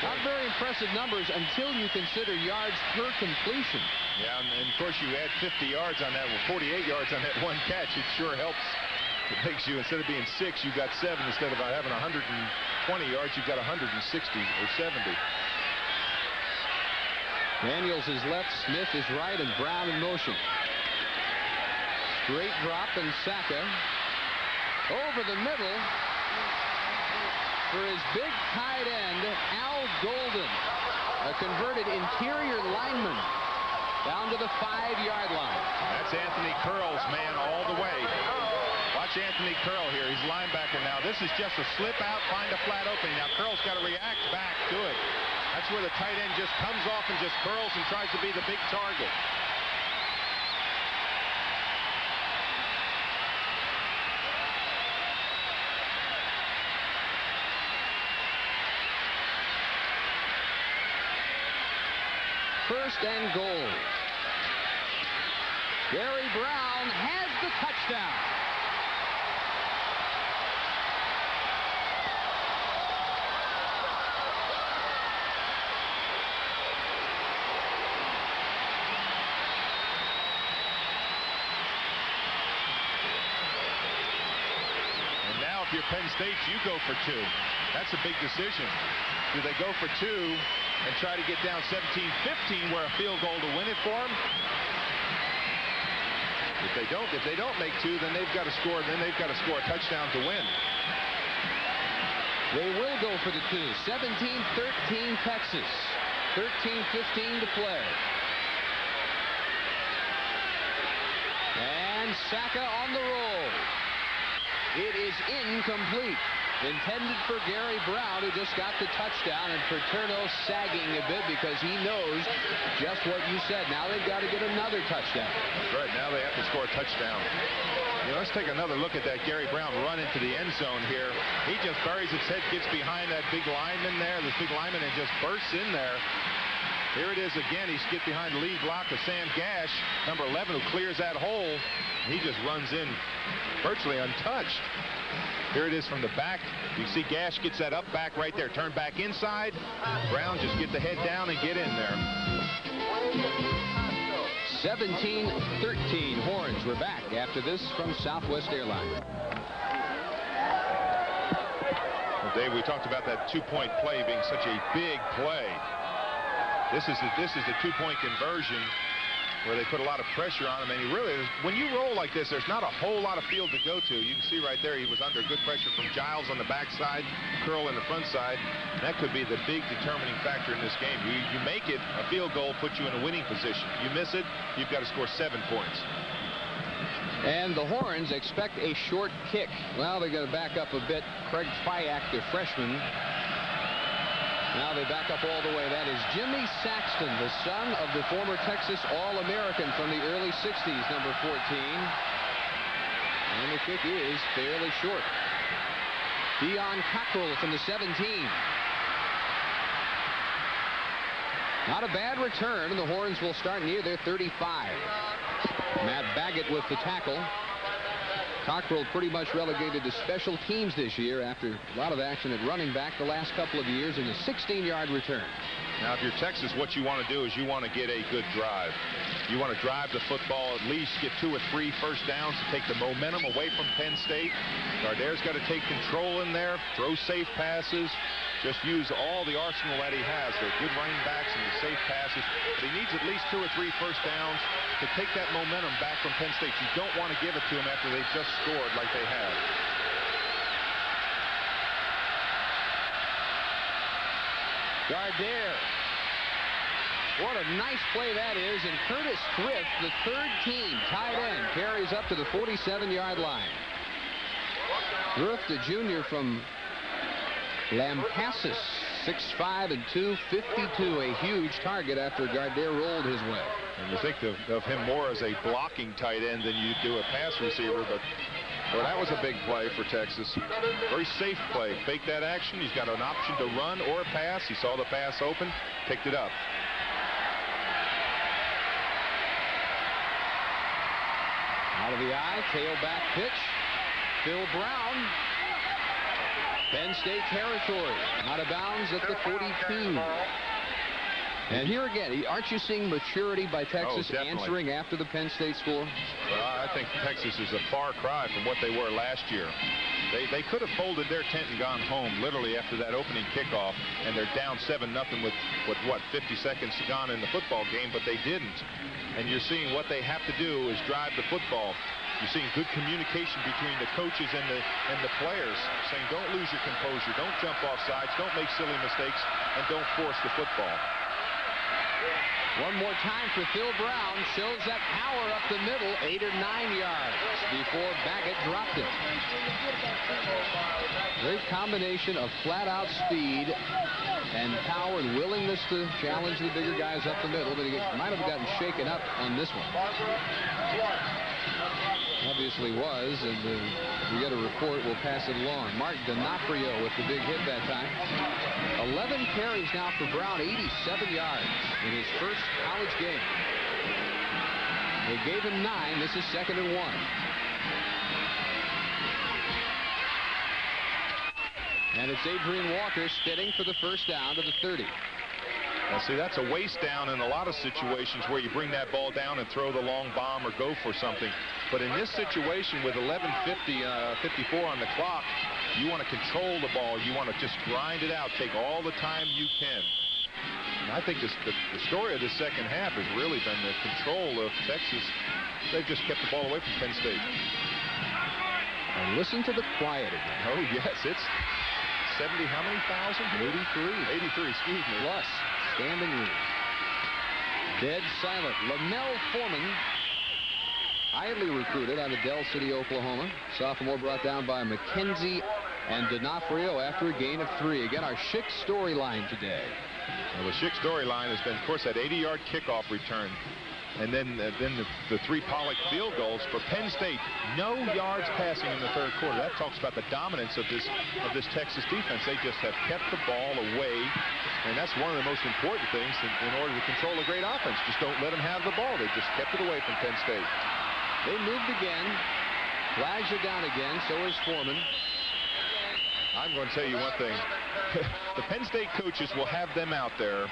Not very impressive numbers until you consider yards per completion. Yeah, and of course you add 50 yards on that, well, 48 yards on that one catch. It sure helps. It makes you, instead of being 6, you've got 7. Instead of having 120 yards, you've got 160 or 70. Daniels is left, Smith is right, and Brown in motion. Straight drop, and Saka over the middle for his big tight end, Al Golden, a converted interior lineman. down to the 5-yard line. That's Anthony Curl's man all the way. Watch Anthony Curl here. He's linebacker now. This is just a slip out, find a flat opening. Now Curl's got to react back to it. That's where the tight end just comes off and just curls and tries to be the big target. First and goal. Gary Brown has the touchdown. And now if you're Penn State, you go for 2. That's a big decision. Do they go for 2 and try to get down 17-15 where a field goal to win it for them? If they don't make 2, then they've got to score. Then they've got to score a touchdown to win. They will go for the 2. 17-13 Texas. 13-15 to play. And Saka on the roll. It is incomplete. Intended for Gary Brown, who just got the touchdown, and Paterno sagging a bit because he knows just what you said. Now they've got to get another touchdown. That's right. Now they have to score a touchdown. You know, let's take another look at that Gary Brown run into the end zone here. He just buries his head, gets behind that big lineman there, this big lineman, and just bursts in there. Here it is again. He's get behind the lead block of Sam Gash, number 11, who clears that hole. He just runs in virtually untouched. Here it is from the back. You see Gash gets that up back right there. Turn back inside. Brown just get the head down and get in there. 17-13 Horns. We're back after this from Southwest Airlines. Well, Dave, we talked about that 2-point play being such a big play. This is the 2-point conversion where they put a lot of pressure on him, and he really, when you roll like this, there's not a whole lot of field to go to. You can see right there he was under good pressure from Giles on the backside, Curl in the front side. That could be the big determining factor in this game. You make it, a field goal puts you in a winning position. You miss it, you've got to score 7 points. And the Horns expect a short kick. Well, they're going to back up a bit. Craig Fyack, the freshman. Now they back up all the way. That is Jimmy Saxton, the son of the former Texas All-American from the early 60s, number 14. And the kick is fairly short. Dion Cockrell from the 17. Not a bad return, and the Horns will start near their 35. Matt Baggett with the tackle. Cockrell pretty much relegated to special teams this year after a lot of action at running back the last couple of years in a 16-yard return. Now, if you're Texas, what you want to do is you want to get a good drive. You want to drive the football, at least get 2 or 3 first downs to take the momentum away from Penn State. Gardner's got to take control in there, throw safe passes, just use all the arsenal that he has. They're good running backs and the safe passes. But he needs at least 2 or 3 first downs to take that momentum back from Penn State. You don't want to give it to them after they've just scored like they have. Gardner. What a nice play that is. And Curtis Thrift, the third team tight end, carries up to the 47-yard line. Thrift, a junior from Lampasas, 6'5" and 252, a huge target after Gardner rolled his way. And you think of him more as a blocking tight end than you do a pass receiver, but well, that was a big play for Texas. Very safe play. Fake that action. He's got an option to run or a pass. He saw the pass open, picked it up. Out of the eye, tailback pitch. Phil Brown. Penn State territory. Out of bounds at the 42. And here again, aren't you seeing maturity by Texas answering after the Penn State score? Well, I think Texas is a far cry from what they were last year. They could have folded their tent and gone home literally after that opening kickoff, and they're down 7-0 with what, 50 seconds gone in the football game, but they didn't. And you're seeing what they have to do is drive the football. You're seeing good communication between the coaches and the players, saying don't lose your composure, don't jump off sides, don't make silly mistakes, and don't force the football. One more time for Phil Brown. Shows that power up the middle, 8 or 9 yards before Baggett dropped it. Great combination of flat-out speed and power and willingness to challenge the bigger guys up the middle, but he might have gotten shaken up on this one. Obviously was, and we get a report, we'll pass it along. Mark D'Onofrio with the big hit that time. 11 carries now for Brown, 87 yards in his first college game. They gave him 9. This is 2nd and 1. And it's Adrian Walker spitting for the first down to the 30. Now, see, that's a waste down in a lot of situations where you bring that ball down and throw the long bomb or go for something. But in this situation with 11:54 on the clock, you want to control the ball. You want to just grind it out. Take all the time you can. And I think the story of the second half has really been the control of Texas. They've just kept the ball away from Penn State. And listen to the quiet again. Oh, yes. It's 70, how many thousand? 83. 83, excuse me. Plus standing room. Dead silent. Lamell Foreman, highly recruited out of Del City, Oklahoma. Sophomore brought down by McKenzie and D'Onofrio after a gain of 3. Again, our Schick storyline today. Well, the Schick storyline has been, of course, that 80-yard kickoff return. And then the 3 Pollock field goals for Penn State. No yards passing in the third quarter. That talks about the dominance of this Texas defense. They just have kept the ball away, and that's one of the most important things in order to control a great offense. Just don't let them have the ball. They just kept it away from Penn State. They moved again. Flags are down again. So is Foreman. I'm going to tell you one thing. The Penn State coaches will have them out there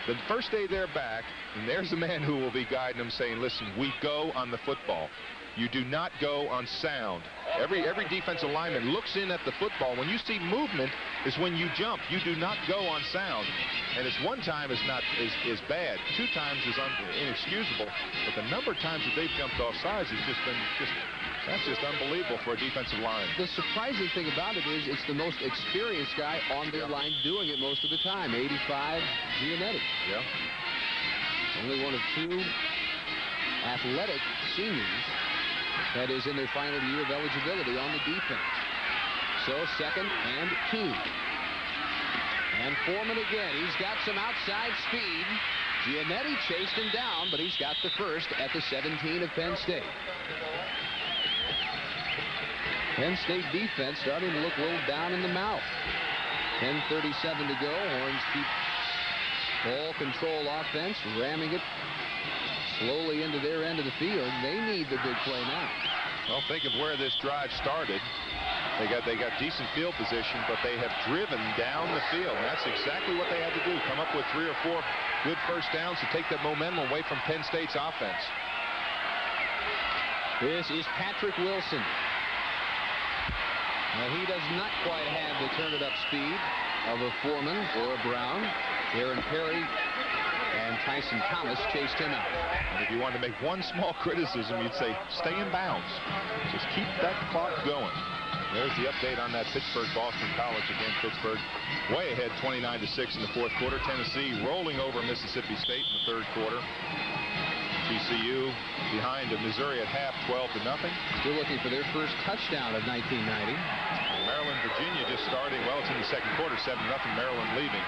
the first day they're back, and there's a man who will be guiding them saying, listen, we go on the football. You do not go on sound. Every defensive lineman looks in at the football. When you see movement is when you jump. You do not go on sound. And it's 1 time is bad. 2 times is inexcusable. But the number of times that they've jumped off sides has just been that's just unbelievable for a defensive line. The surprising thing about it is it's the most experienced guy on their line doing it most of the time. 85, Giannetti. Yeah. Only one of 2 athletic seniors that is in their final year of eligibility on the defense. So 2nd and 2. And Foreman again. He's got some outside speed. Giannetti chased him down, but he's got the first at the 17 of Penn State. Penn State defense starting to look a little down in the mouth. 10:37 to go. Horns keep ball control offense, ramming it slowly into their end of the field. They need the big play now. Well, think of where this drive started. They got decent field position, but they have driven down the field. And that's exactly what they had to do. Come up with 3 or 4 good first downs to take that momentum away from Penn State's offense. This is Patrick Wilson. Now, he does not quite have the turn-it-up speed of a Foreman or a Brown. Aaron Perry and Tyson Thomas chased him out. And if you wanted to make one small criticism, you'd say stay in bounds. Just keep that clock going. There's the update on that Pittsburgh-Boston College. Again, Pittsburgh way ahead 29-6 in the 4th quarter. Tennessee rolling over Mississippi State in the 3rd quarter. TCU behind Missouri at half, 12-0. Still looking for their first touchdown of 1990. Maryland, Virginia just starting. Well, it's in the 2nd quarter, 7-0. Maryland leaving.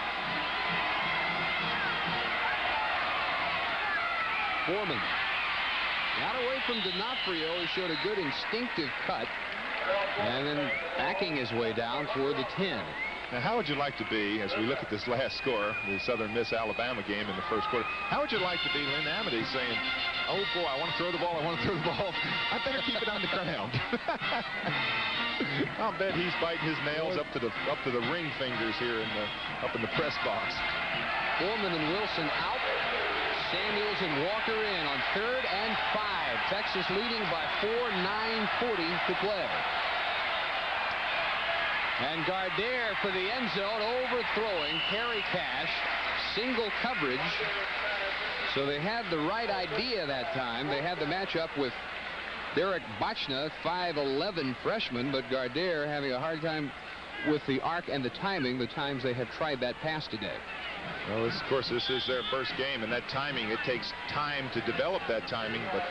Foreman got away from D'Onofrio. He showed a good instinctive cut, and then backing his way down toward the 10. Now, how would you like to be, as we look at this last score, the Southern Miss Alabama game in the 1st quarter, how would you like to be Lynn Amity saying, oh boy, I want to throw the ball, I want to throw the ball, I better keep it on the ground. I'll bet he's biting his nails up to the ring fingers here up in the press box. Foreman and Wilson out. Samuels and Walker in on 3rd and 5. Texas leading by 4, 9:40 to play. And Gardere for the end zone, overthrowing Kerry Cash. Single coverage. So they had the right idea that time. They had the matchup with Derek Bochna, 5'11" freshman, but Gardere having a hard time with the arc and the timing the times they have tried that pass today. Well, of course, this is their first game, and that timing, it takes time to develop that timing. But,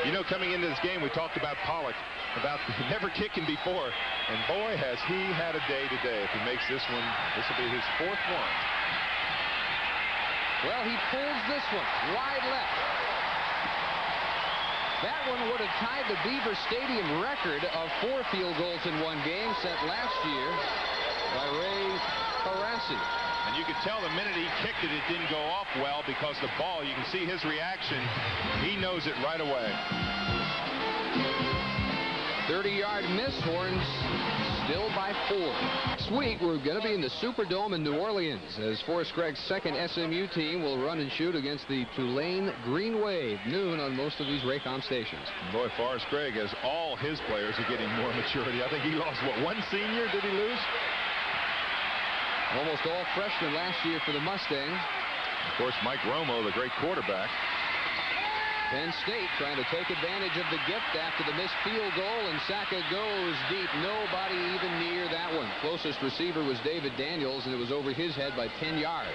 you know, coming into this game, we talked about Pollock, about never kicking before. And, boy, has he had a day today. If he makes this one, this will be his 4th one. Well, he pulls this one wide left. That one would have tied the Beaver Stadium record of 4 field goals in one game set last year by Ray Parassi. And you could tell the minute he kicked it, it didn't go off well, because the ball, you can see his reaction. He knows it right away. 30-yard miss. Horns still by 4. This week, we're going to be in the Superdome in New Orleans as Forrest Gregg's second SMU team will run and shoot against the Tulane Green Wave. Noon on most of these Raycom stations. Boy, Forrest Gregg, as all his players are getting more maturity. I think he lost, what, 1 senior? Did he lose? Almost all freshmen last year for the Mustangs. Of course, Mike Romo, the great quarterback. Penn State trying to take advantage of the gift after the missed field goal, and Saka goes deep. Nobody even near that one. Closest receiver was David Daniels, and it was over his head by 10 yards.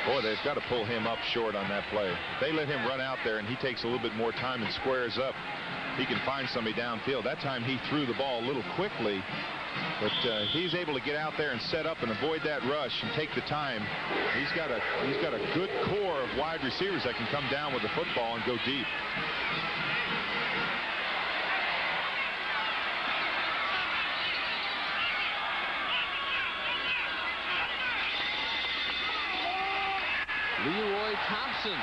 Boy, they've got to pull him up short on that play. If they let him run out there and he takes a little bit more time and squares up, he can find somebody downfield. That time he threw the ball a little quickly. But he's able to get out there and set up and avoid that rush and take the time. He's got a good core of wide receivers that can come down with the football and go deep. Leroy Thompson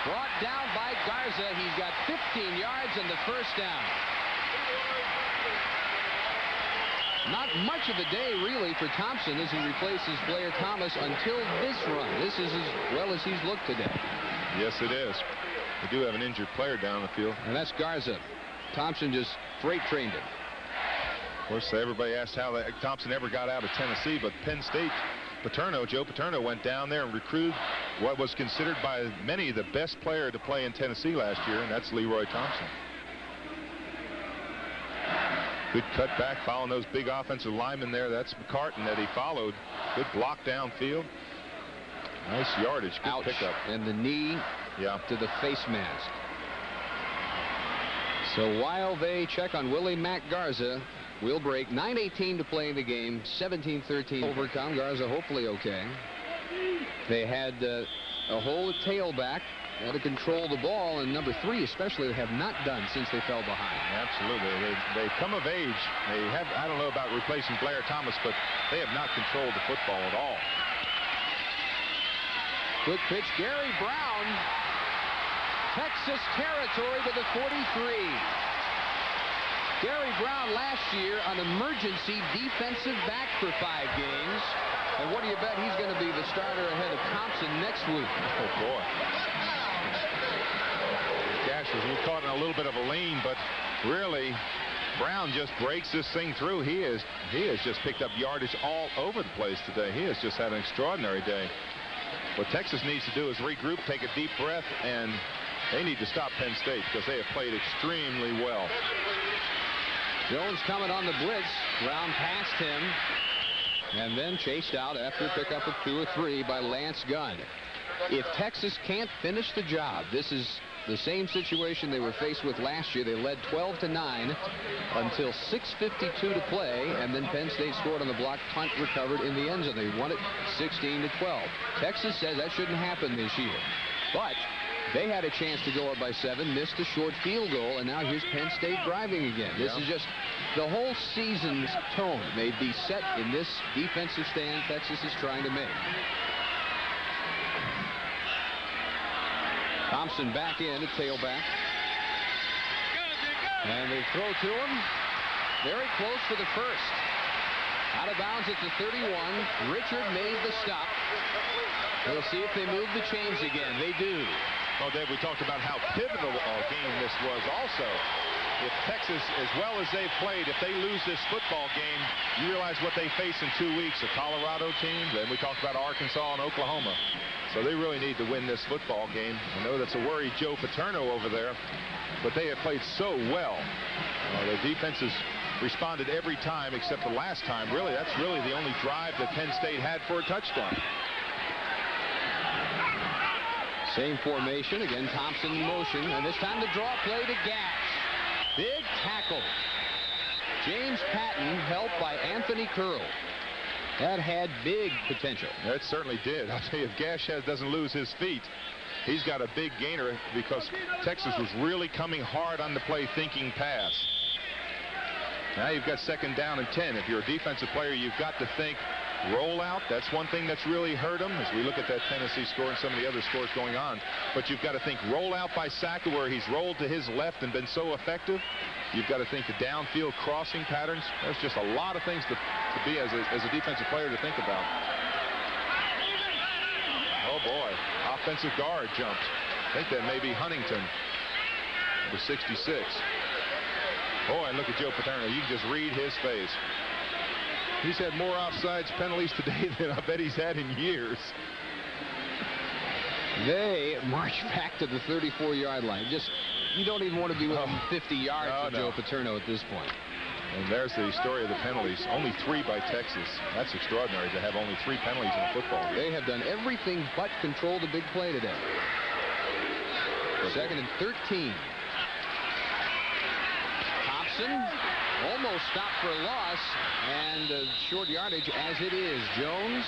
brought down by Garza. He's got 15 yards and the first down. Not much of a day, really, for Thompson as he replaces Blair Thomas until this run. This is as well as he's looked today. Yes, it is. We do have an injured player down the field. And that's Garza. Thompson just freight trained him. Of course, everybody asked how Thompson ever got out of Tennessee, but Penn State, Joe Paterno went down there and recruited what was considered by many the best player to play in Tennessee last year, and that's Leroy Thompson. Good cut back, following those big offensive linemen there. That's McCartan that he followed. Good block downfield. Nice yardage. Good Ouch. pickup. And the knee to the face mask. So while they check on Willie Mack Garza, we'll break. 9:18 to play in the game. 17-13 overcome. Garza hopefully okay. They had a whole tailback. Had to control the ball, and number 3 especially they have not done since they fell behind. Absolutely. They come of age. They have, I don't know about replacing Blair Thomas, but they have not controlled the football at all. Good pitch. Gary Brown. Texas territory to the 43. Gary Brown last year an emergency defensive back for 5 games. And what do you bet he's going to be the starter ahead of Thompson next week? Oh, boy. We caught in a little bit of a lane, but really Brown just breaks this thing through. He has just picked up yardage all over the place today. He has just had an extraordinary day. What Texas needs to do is regroup, take a deep breath, and they need to stop Penn State because they have played extremely well. Jones coming on the blitz. Brown passed him and then chased out after a pickup of 2 or 3 by Lance Gunn. If Texas can't finish the job, this is the same situation they were faced with last year. They led 12-9 until 6:52 to play, and then Penn State scored on the block punt recovered in the end zone. They won it 16-12. Texas says that shouldn't happen this year, but they had a chance to go up by 7, missed a short field goal, and now here's Penn State driving again. This is just the whole season's tone may be set in this defensive stand Texas is trying to make. Thompson back in at tailback. And they throw to him. Very close for the first. Out of bounds at the 31. Richard made the stop. We'll see if they move the chains again. They do. Well, Dave, we talked about how pivotal a game this was also. If Texas, as well as they've played, if they lose this football game, you realize what they face in 2 weeks. A Colorado team, then we talked about Arkansas and Oklahoma. So they really need to win this football game. I know that's a worried Joe Paterno over there, but they have played so well. Their defense has responded every time except the last time. Really, that's really the only drive that Penn State had for a touchdown. Same formation. Again, Thompson in motion. And this time the draw play to Gash. Big tackle. James Patton helped by Anthony Curl. That had big potential. That certainly did. I'll tell you, if Gash doesn't lose his feet, he's got a big gainer because Texas was really coming hard on the play, thinking pass. Now you've got 2nd down and 10. If you're a defensive player, you've got to think rollout. That's one thing that's really hurt him as we look at that Tennessee score and some of the other scores going on. But you've got to think rollout by Saka, where he's rolled to his left and been so effective. You've got to think the downfield crossing patterns. There's just a lot of things to be as a defensive player to think about. Oh boy, offensive guard jumps. I think that may be Huntington, number 66. Boy, and look at Joe Paterno. You can just read his face. He's had more offsides penalties today than I bet he's had in years. They march back to the 34-yard line. You don't even want to be within 50 yards of Joe Paterno at this point. And there's the story of the penalties. Only 3 by Texas. That's extraordinary to have only 3 penalties in a football game. They have done everything but control the big play today. 2nd and 13. Thompson almost stopped for a loss, and short yardage as it is. Jones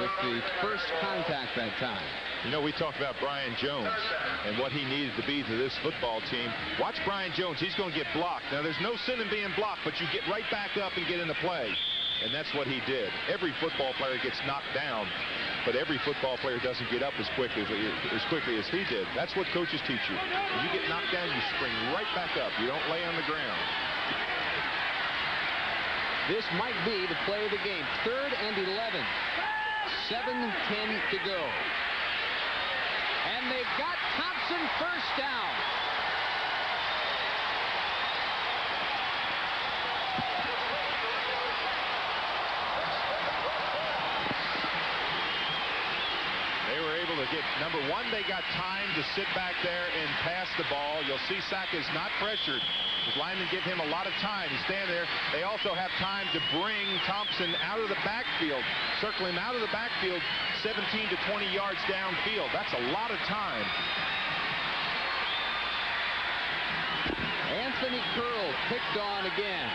with the first contact that time. You know, we talked about Brian Jones and what he needed to be to this football team. Watch Brian Jones. He's going to get blocked. Now, there's no sin in being blocked, but you get right back up and get into play. And that's what he did. Every football player gets knocked down, but every football player doesn't get up as quickly as he did. That's what coaches teach you. When you get knocked down, you spring right back up. You don't lay on the ground. This might be the play of the game. 3rd and 11. 7:10 to go. And they've got Thompson first down. They were able to get, number one, they got time to sit back there and pass the ball. You'll see Saka's not pressured. His linemen give him a lot of time. He's standing there. They also have time to bring Thompson out of the backfield, circle him out of the backfield 17 to 20 yards downfield. That's a lot of time. Anthony Curl picked on again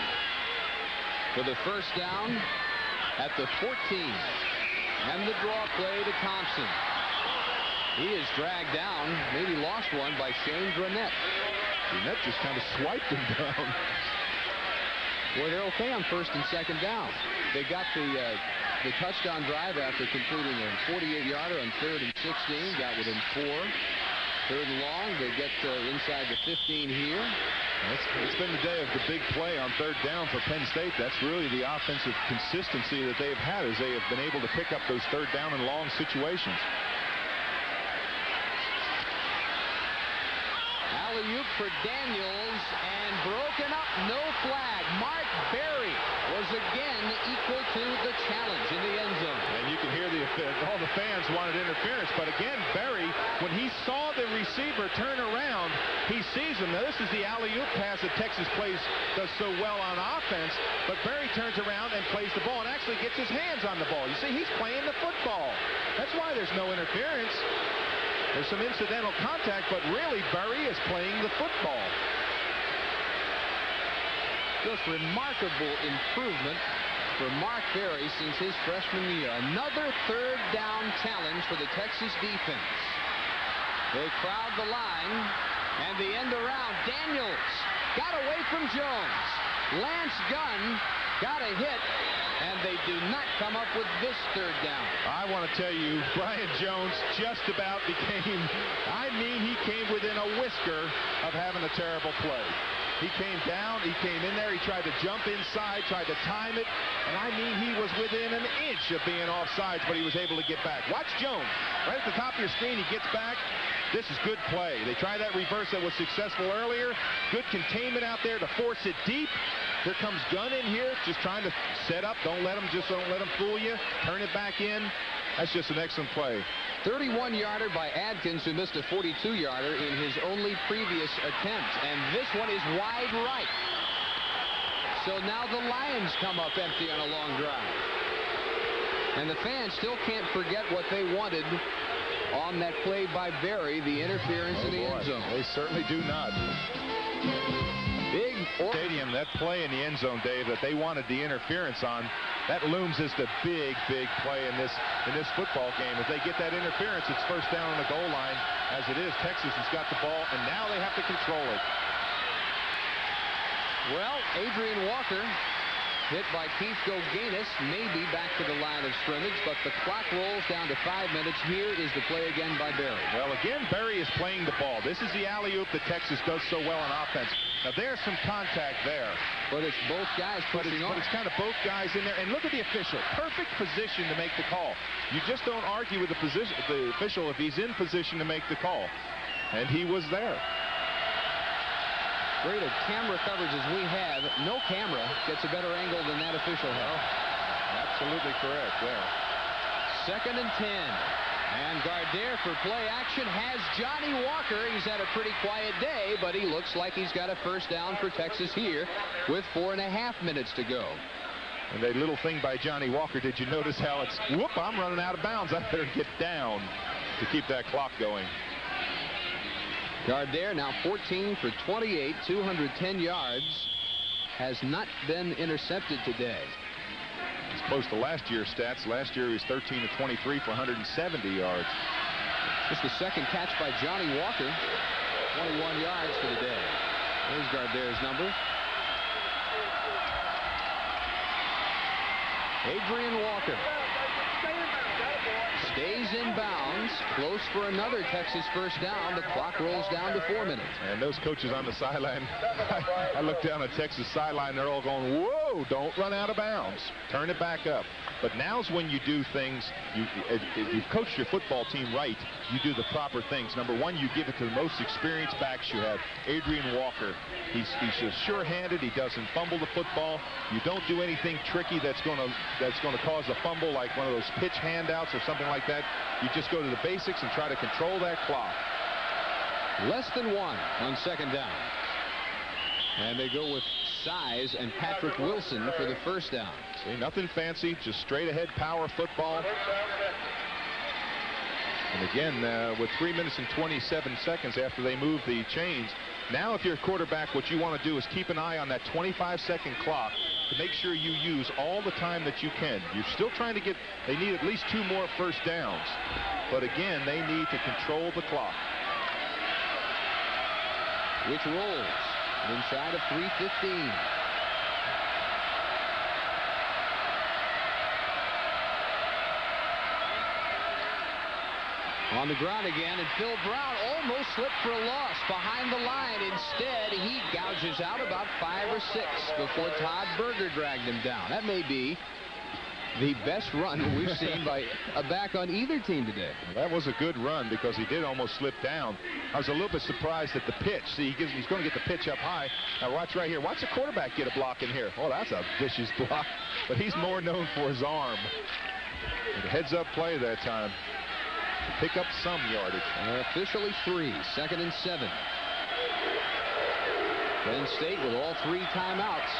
for the first down at the 14. And the draw play to Thompson. He is dragged down, maybe lost one, by Shane Dronette. Dronette just kind of swiped him down. Boy, they're okay on 1st and 2nd down. They got the touchdown drive after completing a 48-yarder on 3rd and 16. Got within 4. 3rd and long. They get inside the 15 here. It's been the day of the big play on 3rd down for Penn State. That's really the offensive consistency that they've had, as they have been able to pick up those 3rd down and long situations. Alley-oop for Daniels, and broken up, no flag. Mark Berry was again equal to the challenge in the end zone. And you can hear all the fans wanted interference, but again, Berry, when he saw the receiver turn around, he sees him. Now, this is the alley-oop pass that Texas does so well on offense, but Berry turns around and plays the ball and actually gets his hands on the ball. You see, he's playing the football. That's why there's no interference. There's some incidental contact, but really Berry is playing the football. Just remarkable improvement for Mark Berry since his freshman year. Another 3rd down challenge for the Texas defense. They crowd the line, and the end around. Daniels got away from Jones. Lance Gunn got a hit, and they do not come up with this 3rd down. I want to tell you, Brian Jones just about became, he came within a whisker of having a terrible play. He came down, he came in there, he tried to jump inside, tried to time it, and I mean he was within an inch of being offsides, but he was able to get back. Watch Jones. Right at the top of your screen, he gets back. This is good play. They tried that reverse that was successful earlier. Good containment out there to force it deep. Here comes Gunn in here, just trying to set up. Don't let him fool you. Turn it back in. That's just an excellent play. 31-yarder by Adkins, who missed a 42-yarder in his only previous attempt. And this one is wide right. So now the Lions come up empty on a long drive. And the fans still can't forget what they wanted on that play by Berry, the interference in the end zone. They certainly do not. Big Stadium, that play in the end zone, Dave, that they wanted the interference on, that looms as the big play in this football game. If they get that interference, it's first down on the goal line. As it is, Texas has got the ball, and now they have to control it. Well, Adrian Walker, hit by Keith Goganis, maybe back to the line of scrimmage, but the clock rolls down to 5 minutes. Here is the play again by Berry. Well, again, Berry is playing the ball. This is the alley-oop that Texas does so well on offense. Now, there's some contact there. But it's both guys pushing on. But it's kind of both guys in there. And look at the official. Perfect position to make the call. You just don't argue with the official if he's in position to make the call. And he was there. Great at camera coverage as we have. No camera gets a better angle than that official had. Absolutely correct there. 2nd and 10. And Gardere for play action has Johnny Walker. He's had a pretty quiet day, but he looks like he's got a first down for Texas here with 4.5 minutes to go. And a little thing by Johnny Walker, did you notice how it's, whoop, I'm running out of bounds. I better get down to keep that clock going. Gardere now 14 for 28, 210 yards. Has not been intercepted today. It's close to last year's stats. Last year he was 13 to 23 for 170 yards. Just the second catch by Johnny Walker. 21 yards for the day. There's Gardere's number. Adrian Walker stays in bounds, close for another Texas first down. The clock rolls down to 4 minutes. And those coaches on the sideline, I look down at Texas sideline, they're all going, whoa, don't run out of bounds. Turn it back up. But now's when you do things, if you've coached your football team right, you do the proper things. Number one, you give it to the most experienced backs you have. Adrian Walker, he's just sure-handed. He doesn't fumble the football. You don't do anything tricky that's going to cause a fumble, like one of those pitch handouts or something like that. You just go to the basics and try to control that clock. Less than 1 on 2nd down. And they go with Size and Patrick Wilson for the first down. See, nothing fancy, just straight ahead power football. And again, with 3 minutes and 27 seconds after they move the chains, now if you're a quarterback, what you want to do is keep an eye on that 25-second clock to make sure you use all the time that you can. You're still trying to they need at least 2 more first downs. But again, they need to control the clock. Which rolls inside of 3:15. On the ground again, and Phil Brown almost slipped for a loss behind the line. Instead, he gouges out about 5 or 6 before Todd Berger dragged him down. That may be the best run that we've seen by a back on either team today. That was a good run because he did almost slip down. I was a little bit surprised at the pitch. See, he's going to get the pitch up high. Now watch right here. Watch the quarterback get a block in here. Oh, that's a vicious block. But he's more known for his arm. And a heads-up play that time. Pick up some yardage. Officially 3, 2nd and 7. Penn State with all 3 timeouts.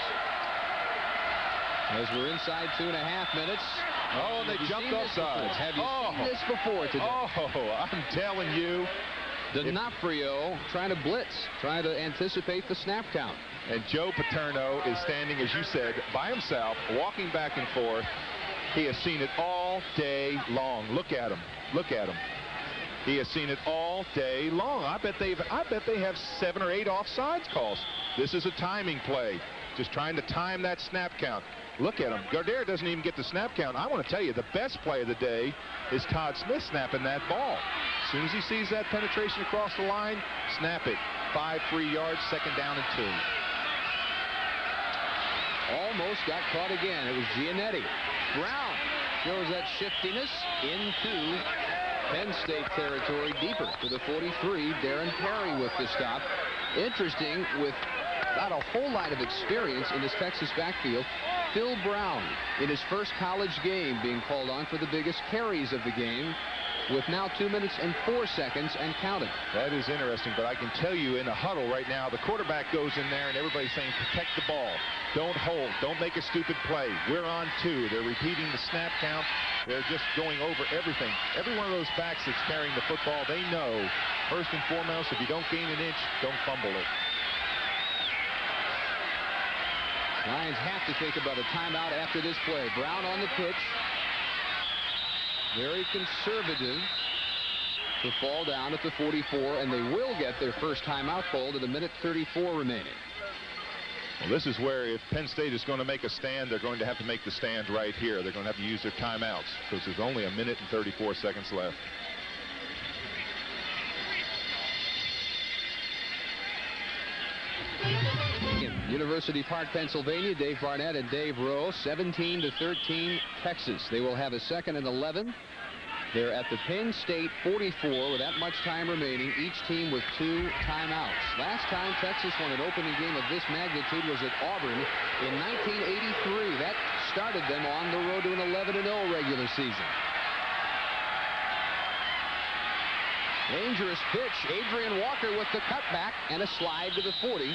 As we're inside 2.5 minutes. Oh, and they jumped offside. Have you seen this before today? Oh, I'm telling you. D'Onofrio trying to blitz, trying to anticipate the snap count. And Joe Paterno is standing, as you said, by himself, walking back and forth. He has seen it all day long. Look at him. Look at him. He has seen it all day long. I bet they have 7 or 8 offsides calls. This is a timing play. Just trying to time that snap count. Look at him. Gardere doesn't even get the snap count. I want to tell you, the best play of the day is Todd Smith snapping that ball. As soon as he sees that penetration across the line, snap it. 5 free yards, 2nd down and 2. Almost got caught again. It was Giannetti. Brown shows that shiftiness into Penn State territory, deeper to the 43. Darren Perry with the stop. Interesting, with not a whole lot of experience in this Texas backfield, Phil Brown in his first college game being called on for the biggest carries of the game, with now 2 minutes and 4 seconds and counting. That is interesting, but I can tell you in a huddle right now, the quarterback goes in there and everybody's saying protect the ball. Don't hold. Don't make a stupid play. We're on 2. They're repeating the snap count. They're just going over everything. Every one of those backs that's carrying the football, they know, first and foremost, if you don't gain an inch, don't fumble it. Lions have to think about a timeout after this play. Brown on the pitch. Very conservative to fall down at the 44, and they will get their first timeout called at 1:34 remaining. Well, this is where if Penn State is going to make a stand, they're going to have to make the stand right here. They're going to have to use their timeouts because there's only 1:34 left. University Park, Pennsylvania. Dave Barnett and Dave Rowe. 17-13 Texas. They will have a 2nd and 11. They're at the Penn State 44 with that much time remaining, each team with 2 timeouts. Last time Texas won an opening game of this magnitude was at Auburn in 1983. That started them on the road to an 11-0 regular season. Dangerous pitch. Adrian Walker with the cutback and a slide to the 40.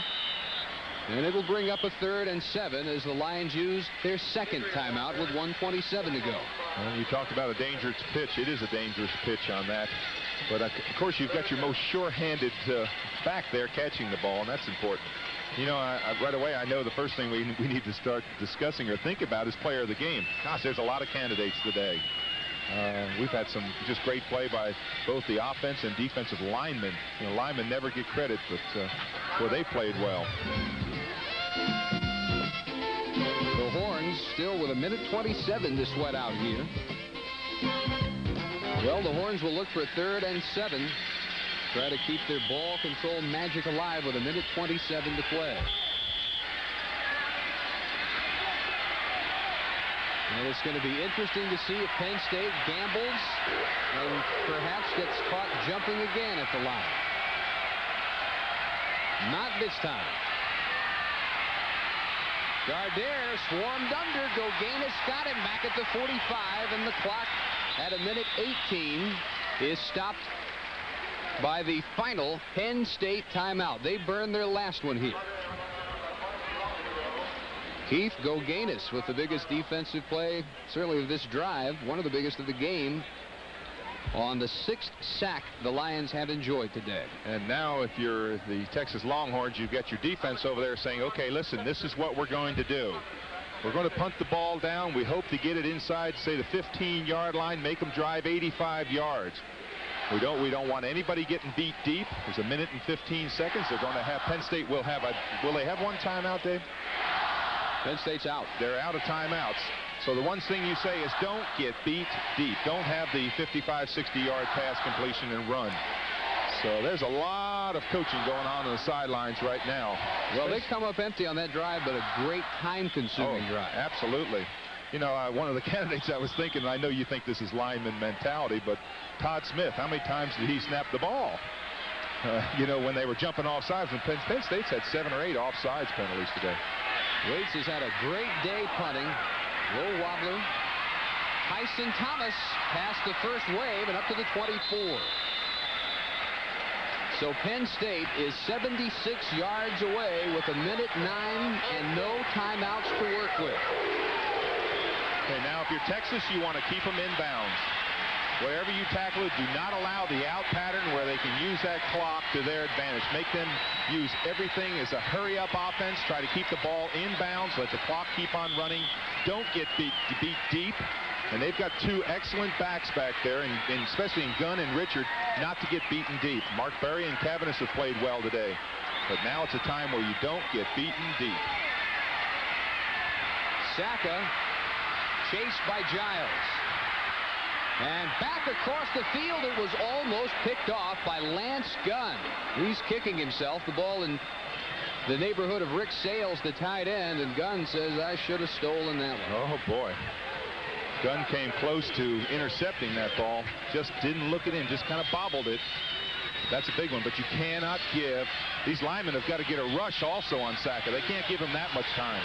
And it will bring up a 3rd and 7 as the Lions use their 2nd timeout with 1:27 to go. Well, we talked about a dangerous pitch. It is a dangerous pitch on that. But, of course, you've got your most sure-handed back there catching the ball, and that's important. You know, right away, I know the first thing we need to start discussing or think about is player of the game. Gosh, there's a lot of candidates today. We've had some just great play by both the offense and defensive linemen. You know, linemen never get credit, but boy, they played well. The Horns still with 1:27 to sweat out here. Well, the Horns will look for a 3rd and 7. Try to keep their ball control magic alive with 1:27 to play. And it's going to be interesting to see if Penn State gambles and perhaps gets caught jumping again at the line. Not this time. Gardere swarmed under. Goganis got him back at the 45, and the clock at 1:18 is stopped by the final Penn State timeout. They burned their last one here. Keith Goganis with the biggest defensive play, certainly of this drive, one of the biggest of the game, on the 6th sack the Lions have enjoyed today. And now if you're the Texas Longhorns, you've got your defense over there saying, okay, listen, this is what we're going to do. We're going to punt the ball down. We hope to get it inside, say, the 15-yard line, make them drive 85 yards. We don't want anybody getting beat deep. There's 1:15. They're going to have, Penn State will they have one timeout, Dave? Penn State's out. They're out of timeouts. So the one thing you say is don't get beat deep. Don't have the 55, 60-yard pass completion and run. So there's a lot of coaching going on the sidelines right now. Well, they come up empty on that drive, but a great time-consuming drive. Absolutely. You know, one of the candidates I was thinking, and I know you think this is lineman mentality, but Todd Smith, how many times did he snap the ball? You know, when they were jumping off sides, and Penn State's had 7 or 8 offsides penalties today. Waits has had a great day punting. Low wobbler. Tyson Thomas past the first wave and up to the 24. So Penn State is 76 yards away with 1:09 and no timeouts to work with. Okay, now if you're Texas, you want to keep them in bounds. Wherever you tackle it, do not allow the out pattern where they can use that clock to their advantage. Make them use everything as a hurry-up offense. Try to keep the ball in bounds. Let the clock keep on running. Don't get beat deep. And they've got 2 excellent backs back there, and especially in Gunn and Richard, not to get beaten deep. Mark Berry and Cavanis have played well today. But now it's a time where you don't get beaten deep. Saka chased by Giles. And back across the field, it was almost picked off by Lance Gunn. He's kicking himself. The ball in the neighborhood of Rick Sales, the tight end, and Gunn says, I should have stolen that one. Oh, boy. Gunn came close to intercepting that ball. Just didn't look it in. Just kind of bobbled it. That's a big one, but you cannot give. These linemen have got to get a rush also on Saka. They can't give him that much time.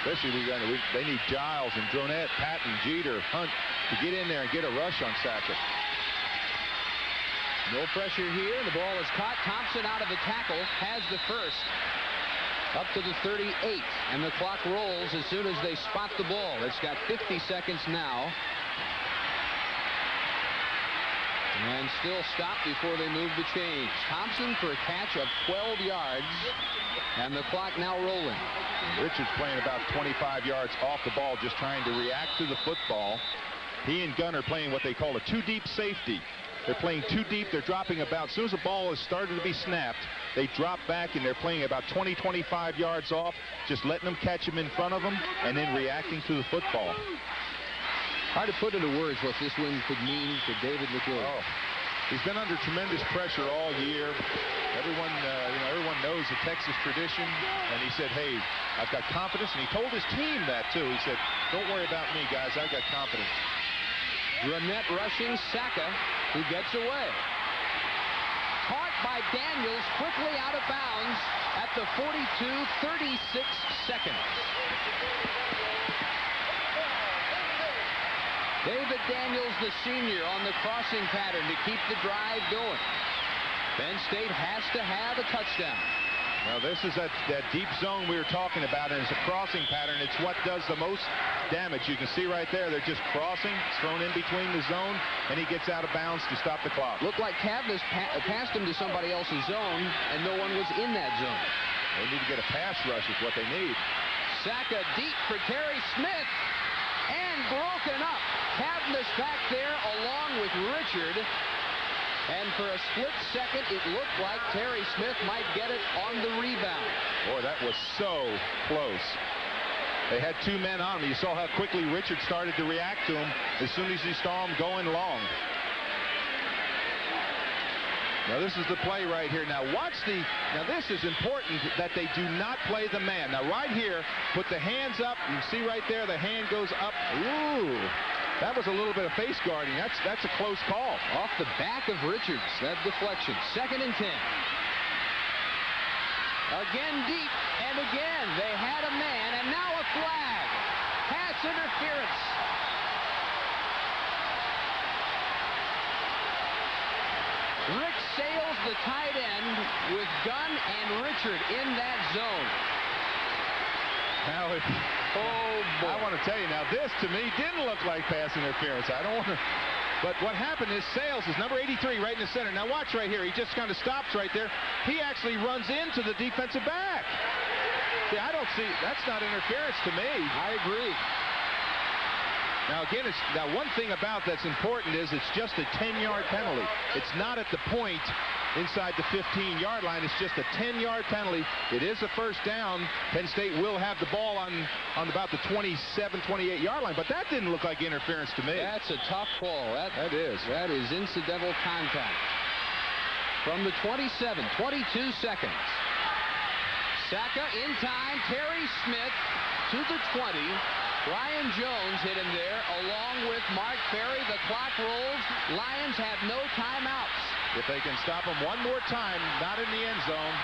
Especially they need Giles and Dronette, Patton, Jeter, Hunt to get in there and get a rush on Saka. No pressure here. The ball is caught. Thompson out of the tackle, has the first. Up to the 38, and the clock rolls as soon as they spot the ball. It's got 50 seconds now. And still stopped before they move the change. Thompson for a catch of 12 yards, and the clock now rolling. Richards playing about 25 yards off the ball, just trying to react to the football. He and Gunn are playing what they call a two-deep safety. They're playing too deep. They're dropping about, as soon as the ball has started to be snapped, they drop back and they're playing about 20, 25 yards off, just letting them catch him in front of them and then reacting to the football. Hard to put into words what this win could mean for David McGill. Oh, he's been under tremendous pressure all year. Everyone, everyone knows the Texas tradition, and he said, hey, I've got confidence, and he told his team that too. He said, don't worry about me, guys, I've got confidence. Dronette rushing Saka, who gets away. Caught by Daniels, quickly out of bounds at the 42, 36 seconds. David Daniels, the senior, on the crossing pattern to keep the drive going. Penn State has to have a touchdown. Now this is that deep zone we were talking about, and it's a crossing pattern. It's what does the most damage. You can see right there, they're just crossing. It's thrown in between the zone, and he gets out of bounds to stop the clock. Looked like Cavness passed him to somebody else's zone, and no one was in that zone. They need to get a pass rush is what they need. Saka deep for Terry Smith, and broken up. Cavness back there along with Richard. And for a split second, it looked like Terry Smith might get it on the rebound. Boy, that was so close. They had two men on him. You saw how quickly Richard started to react to him as soon as he saw him going long. Now this is the play right here. Now watch now this is important that they do not play the man. Now right here, put the hands up. You can see right there, the hand goes up. Ooh. That was a little bit of face guarding. That's a close call. Off the back of Richards, that deflection. 2nd and 10. Again deep, and again they had a man, and now a flag. Pass interference. Rick Sales, the tight end, with Gunn and Richard in that zone. Now I want to tell you now, this to me didn't look like pass interference. I don't want to. But what happened is Sales is number 83 right in the center. Now watch right here. He just kind of stops right there. He actually runs into the defensive back. See, I don't see. That's not interference to me. I agree. Now again, one thing about that's important is it's just a 10-yard penalty. It's not at the point inside the 15-yard line. It's just a 10-yard penalty. It is a first down. Penn State will have the ball on about the 27, 28-yard line, but that didn't look like interference to me. That's a tough call. That is. That is incidental contact. From the 27, 22 seconds. Saka in time. Terry Smith to the 20. Brian Jones hit him there along with Mark Ferry. The clock rolls. Lions have no timeouts. If they can stop him one more time, not in the end zone.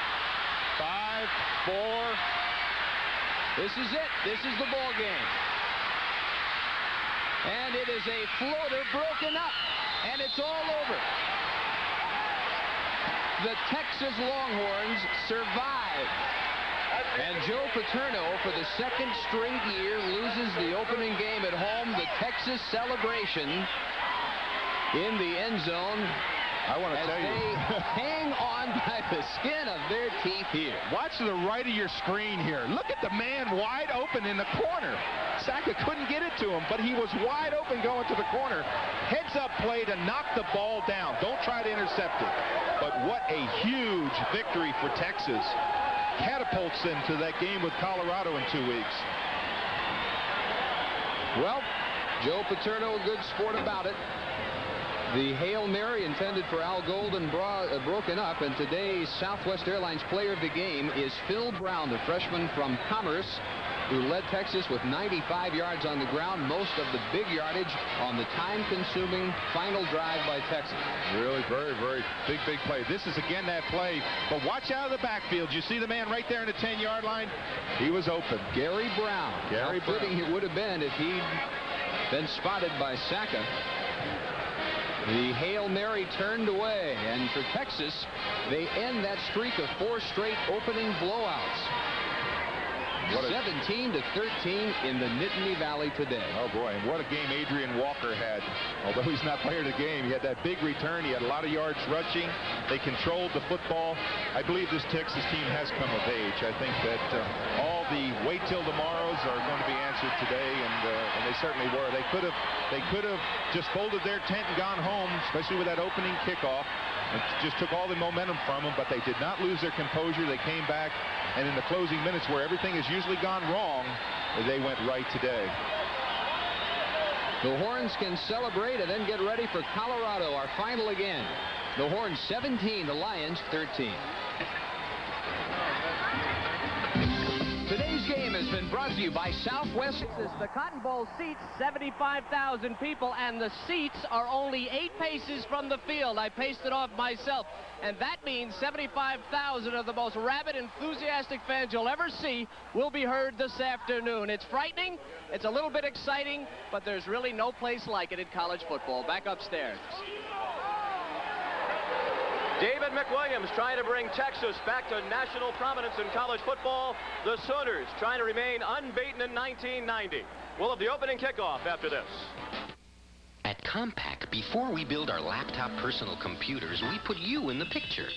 5, 4. This is it. This is the ball game. And it is a floater broken up. And it's all over. The Texas Longhorns survive. And Joe Paterno, for the 2nd straight year, loses the opening game at home. The Texas celebration in the end zone. I want to tell you. They hang on by the skin of their teeth here. Watch to the right of your screen here. Look at the man wide open in the corner. Saka couldn't get it to him, but he was wide open going to the corner. Heads up play to knock the ball down. Don't try to intercept it. But what a huge victory for Texas. Catapults them to that game with Colorado in 2 weeks. Well, Joe Paterno, a good sport about it. The Hail Mary intended for Al Golden broken up, and today's Southwest Airlines player of the game is Phil Brown, the freshman from Commerce, who led Texas with 95 yards on the ground, most of the big yardage on the time-consuming final drive by Texas. Really very, very big play. This is again that play, but watch out of the backfield. You see the man right there in the 10-yard line? He was open. Gary Brown. How fitting it would have been if he'd been spotted by Saka. The Hail Mary turned away, and for Texas, they end that streak of 4 straight opening blowouts. 17-13 in the Nittany Valley today. Oh boy, and what a game Adrian Walker had. Although he's not player of the game, he had that big return. He had a lot of yards rushing. They controlled the football. I believe this Texas team has come of age. I think that all the wait till tomorrows are going to be answered today, and they certainly were. They could have just folded their tent and gone home, especially with that opening kickoff. It just took all the momentum from them, but they did not lose their composure. They came back, and in the closing minutes where everything has usually gone wrong, they went right today. The Horns can celebrate and then get ready for Colorado, our final again. The Horns 17, the Lions 13. Today's game has been brought to you by Southwest. The Cotton Bowl seats 75,000 people, and the seats are only 8 paces from the field. I paced it off myself, and that means 75,000 of the most rabid, enthusiastic fans you'll ever see will be heard this afternoon. It's frightening, it's a little bit exciting, but there's really no place like it in college football. Back upstairs. David McWilliams trying to bring Texas back to national prominence in college football. The Sooners trying to remain unbeaten in 1990. We'll have the opening kickoff after this. At Compaq, before we build our laptop personal computers, we put you in the picture.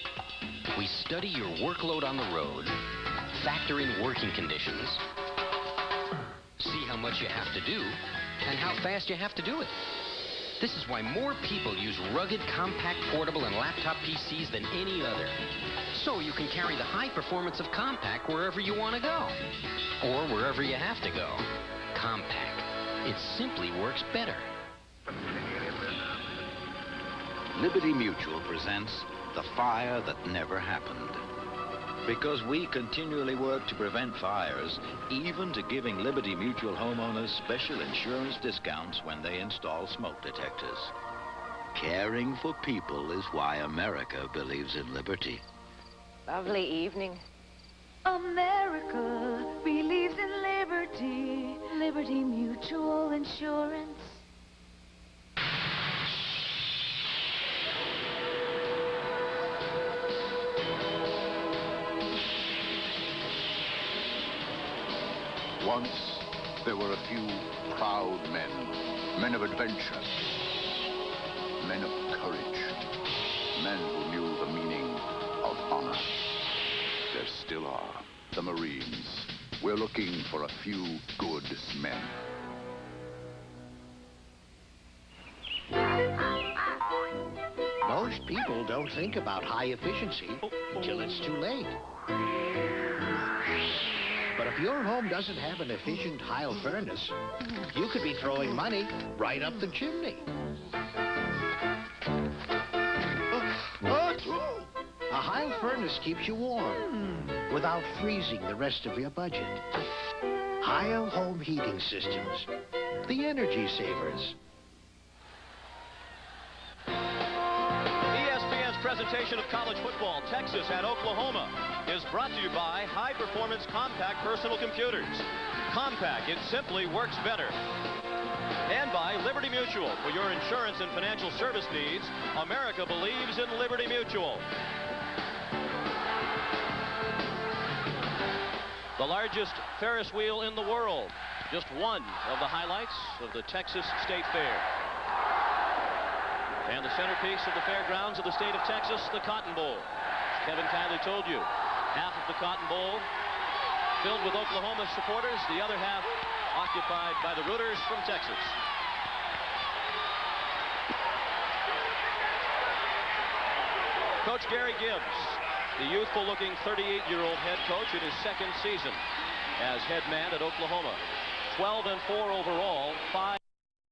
We study your workload on the road, factor in working conditions, see how much you have to do, and how fast you have to do it. This is why more people use rugged, compact, portable, and laptop PCs than any other. So you can carry the high performance of Compaq wherever you want to go. Or wherever you have to go. Compaq. It simply works better. Liberty Mutual presents The Fire That Never Happened. Because we continually work to prevent fires, even to giving Liberty Mutual homeowners special insurance discounts when they install smoke detectors. Caring for people is why America believes in liberty. Lovely evening. America believes in liberty. Liberty Mutual Insurance. Once, there were a few proud men of adventure, men of courage, men who knew the meaning of honor. There still are, the Marines. We're looking for a few good men. Most people don't think about high efficiency until it's too late. But if your home doesn't have an efficient Heil furnace, you could be throwing money right up the chimney. A Heil furnace keeps you warm without freezing the rest of your budget. Heil Home Heating Systems, the energy savers. Presentation of college football, Texas at Oklahoma, is brought to you by High Performance Compact Personal Computers. Compact, it simply works better. And by Liberty Mutual. For your insurance and financial service needs, America believes in Liberty Mutual. The largest Ferris wheel in the world. Just one of the highlights of the Texas State Fair. And the centerpiece of the fairgrounds of the state of Texas, the Cotton Bowl. As Kevin kindly told you, half of the Cotton Bowl filled with Oklahoma supporters, the other half occupied by the rooters from Texas. Coach Gary Gibbs, the youthful-looking 38-year-old head coach in his second season as head man at Oklahoma. 12-4 overall, 5